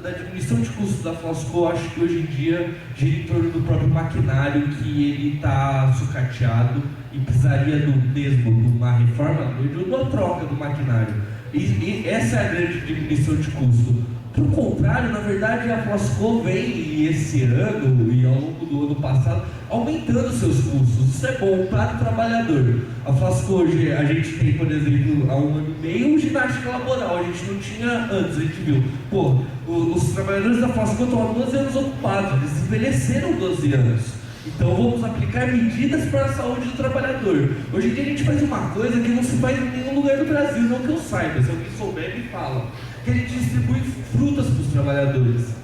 da diminuição de custos da Flasco, eu acho que hoje em dia gira em torno do próprio maquinário, que ele está sucateado e precisaria de uma reforma, de uma troca do maquinário. E essa é a grande diminuição de custo. Pelo contrário, na verdade, a Flasco vem esse ano e ao longo do ano passado aumentando seus custos. Isso é bom para o trabalhador. A Flasco hoje, a gente tem, por exemplo, há 1 ano e meio, ginástica laboral. A gente não tinha antes, a gente viu. Pô, os trabalhadores da Flasco estão há 12 anos ocupados, eles envelheceram 12 anos. Então vamos aplicar medidas para a saúde do trabalhador. Hoje em dia a gente faz uma coisa que não se faz em nenhum lugar do Brasil, não que eu saiba, se alguém souber me fala. Que a gente distribui frutas para os trabalhadores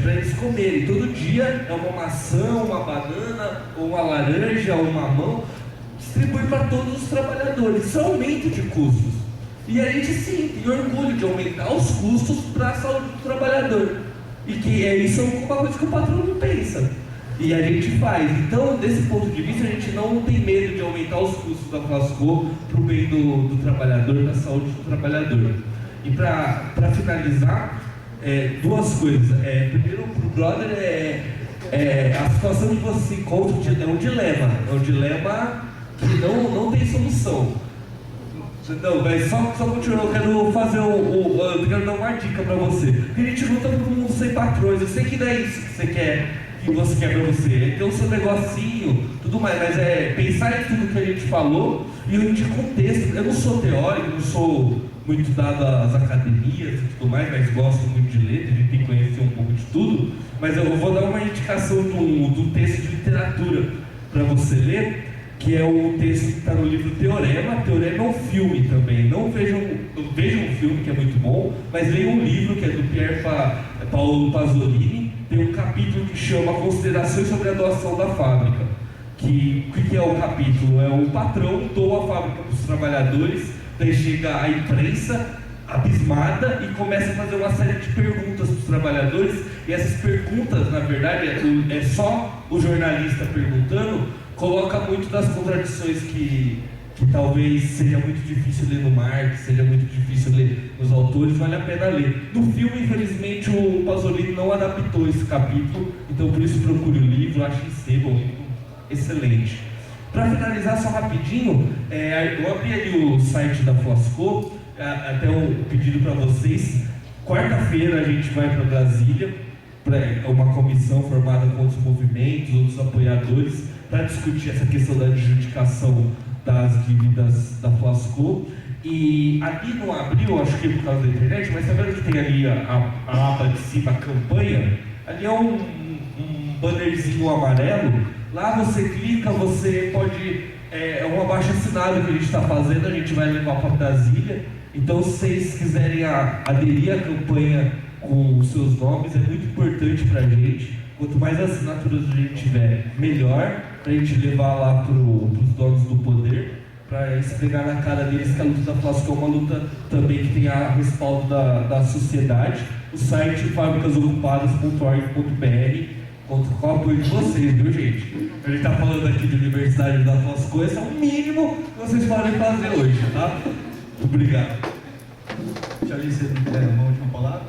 para eles comerem. Todo dia é uma maçã, uma banana, ou uma laranja, ou um mamão, distribui para todos os trabalhadores. Isso é aumento de custos. E a gente sim tem orgulho de aumentar os custos para a saúde do trabalhador. E que isso é uma coisa que o patrão não pensa. E a gente faz. Então, desse ponto de vista, a gente não tem medo de aumentar os custos da Flasco para o bem do trabalhador, da saúde do trabalhador. E para finalizar, 2 coisas. Primeiro, para o brother, a situação que você se encontra é um dilema. É um dilema que não tem solução. Não, mas só continuar, eu quero fazer eu quero dar uma dica para você. Porque a gente luta por um mundo sem patrões. Eu sei que não é isso que você quer para você. É ter o seu negocinho, tudo mais, mas pensar em tudo que a gente falou e eu indico um texto. Eu não sou teórico, não sou muito dado às academias e tudo mais, mas gosto muito de ler, a gente tem que conhecer um pouco de tudo. Mas eu vou dar uma indicação de um texto de literatura para você ler, que é o texto que está no livro Teorema. Teorema é um filme também. Não vejam um filme que é muito bom, mas leiam um livro que é do Pier Paolo Pasolini. Tem um capítulo que chama Considerações sobre a doação da fábrica. Que é o capítulo? É o patrão doa a fábrica para os trabalhadores, daí chega a imprensa abismada e começa a fazer uma série de perguntas para os trabalhadores, e essas perguntas, na verdade, é só o jornalista perguntando, coloca muito das contradições que talvez seja muito difícil ler no Marx, seja muito difícil ler nos autores, vale a pena ler. No filme, infelizmente, o Pasolini não adaptou esse capítulo, então por isso procure o livro, acho que é bom, excelente. Para finalizar só rapidinho, eu abri ali o site da Flasco, até um pedido para vocês. Quarta-feira a gente vai para Brasília, para uma comissão formada com outros movimentos, outros apoiadores, para discutir essa questão da adjudicação das dívidas da Flasco. E ali no abril, acho que é por causa da internet, mas sabendo que tem ali a aba de cima, a campanha, ali é um bannerzinho amarelo. Lá você clica, você pode, é um abaixo-assinado que a gente está fazendo, a gente vai levar para Brasília. Então, se vocês quiserem aderir à campanha com os seus nomes, é muito importante para a gente. Quanto mais assinaturas a gente tiver, melhor, para a gente levar lá para os donos do poder, para esfregar na cara deles que a luta da Flasco é uma luta também que tem a respaldo da sociedade. O site fabricasocupadas.org.br conta com o apoio de vocês, viu, gente? A gente está falando aqui de universidade da Flasco, esse é o mínimo que vocês podem fazer hoje, tá? Obrigado. Charlie, você tem uma última palavra?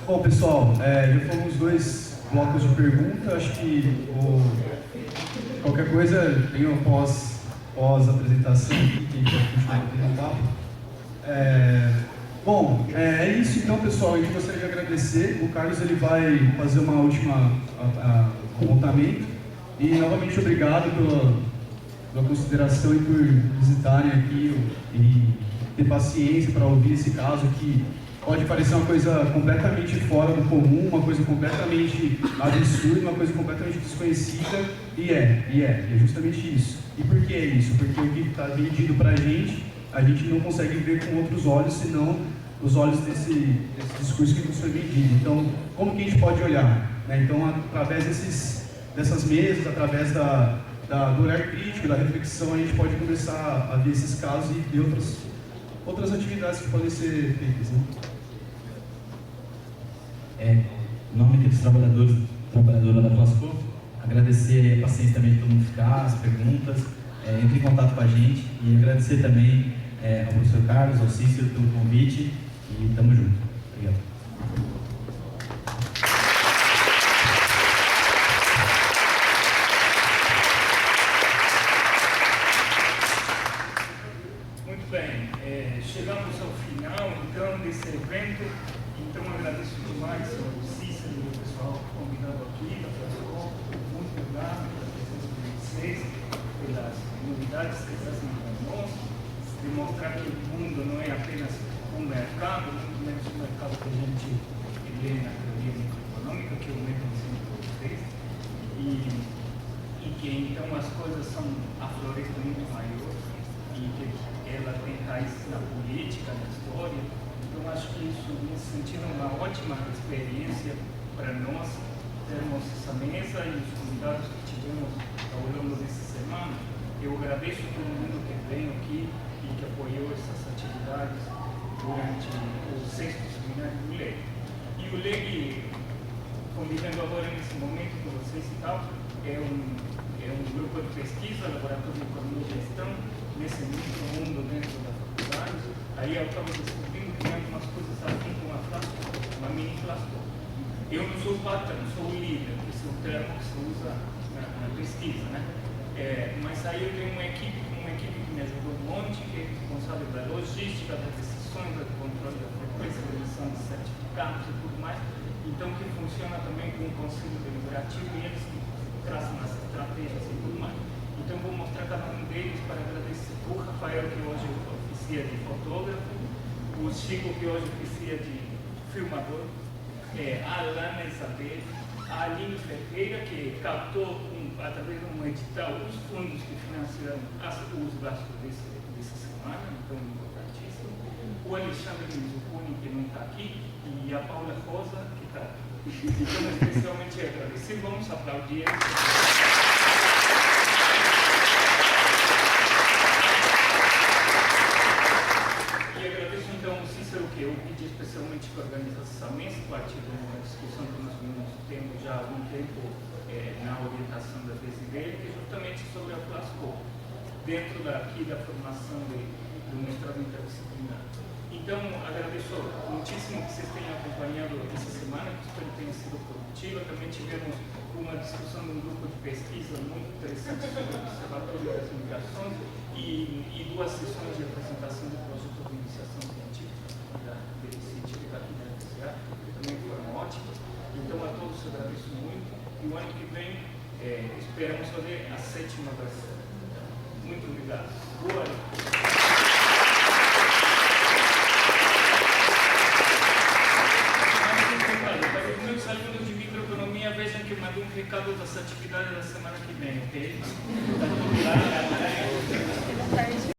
Bom, pessoal, já fomos 2 blocos de pergunta. Acho que qualquer coisa tem uma pós-apresentação aqui, que a gente vai continuar batendo papo. Bom, é isso então, pessoal. A gente gostaria de agradecer. O Carlos ele vai fazer uma última apontamento. E novamente obrigado pela consideração e por visitarem aqui e ter paciência para ouvir esse caso que pode parecer uma coisa completamente fora do comum, uma coisa completamente absurda, uma coisa completamente desconhecida, e é justamente isso. E por que é isso? Porque o que está vendido para a gente não consegue ver com outros olhos, senão os olhos desse discurso que nos foi vendido. Então, como que a gente pode olhar? Então, através dessas mesas, através do olhar crítico, da reflexão, a gente pode começar a ver esses casos e outras atividades que podem ser feitas. Em nome dos trabalhadores e trabalhadoras da Flasco, agradecer a paciência também de todo mundo ficar, as perguntas, entre em contato com a gente e agradecer também ao professor Carlos, ao Cícero pelo convite e tamo junto. Obrigado. Muito bem. chegamos ao final, então, desse evento. Então, agradeço demais ao Cícero e ao pessoal convidado aqui, da Flascom. Muito obrigado pela presença de vocês, pelas novidades que trazem para nós, demonstrar que o mundo não é apenas um mercado, muito menos um mercado que a gente lê na teoria microeconômica, que eu mesmo ensino para vocês, e que então as coisas são, a floresta muito maior, e que ela tem raízes na política, na história. Então acho que isso, nesse sentido, é uma ótima experiência para nós termos essa mesa e os convidados que tivemos ao longo dessa semana. Eu agradeço a todo mundo que veio aqui e que apoiou essas atividades durante o 6º seminário do LEG. E o LEG, convivendo agora nesse momento com vocês e tal, é um grupo de pesquisa, laboratório de economia e gestão, nesse mundo dentro da faculdade. Aí eu estava descobrindo que tem algumas coisas assim com uma mini Flascom. Eu não sou o patrão, sou o líder, esse é o termo que se usa na pesquisa, né? Mas aí eu tenho uma equipe que me ajudou um monte, que é responsável da logística, das decisões, do controle da frequência, da emissão de certificados e tudo mais. Então, que funciona também com o conselho deliberativo e eles traçam as estratégias e tudo mais. Então, vou mostrar cada um deles para agradecer o Rafael, que hoje oficia de fotógrafo, o Chico, que hoje oficia de filmador, a Alana Isabel, a Aline Ferreira, que captou, através de um edital, os fundos que financiaram os gastos dessa semana, então importantíssimo. O Alexandre Mizucuni, que não está aqui, e a Paula Rosa, que está aqui. Então, especialmente agradecer, vamos aplaudir eles. E agradeço então ao Cícero, que eu pedi especialmente que organizasse essa mesa, a partir de uma discussão que nós vimos tendo já há algum tempo na orientação da tese dele, que é justamente sobre a Flascom, dentro daqui da formação do mestrado interdisciplinar. Então, agradeço muitíssimo que vocês tenham acompanhado essa semana, que espero que tenha sido produtiva. Também tivemos uma discussão de um grupo de pesquisa muito interessante sobre o Observatório das Migrações e 2 sessões de apresentação do projeto de iniciação científica da científica aqui da FCA, que também foram ótimas. Então, a todos eu agradeço muito. E o ano que vem esperamos fazer a 7ª versão. Muito obrigado. Boa noite. Para os meus alunos de microeconomia, vejam que eu mandei um recado das atividades da semana que vem, ok? Está tudo lá.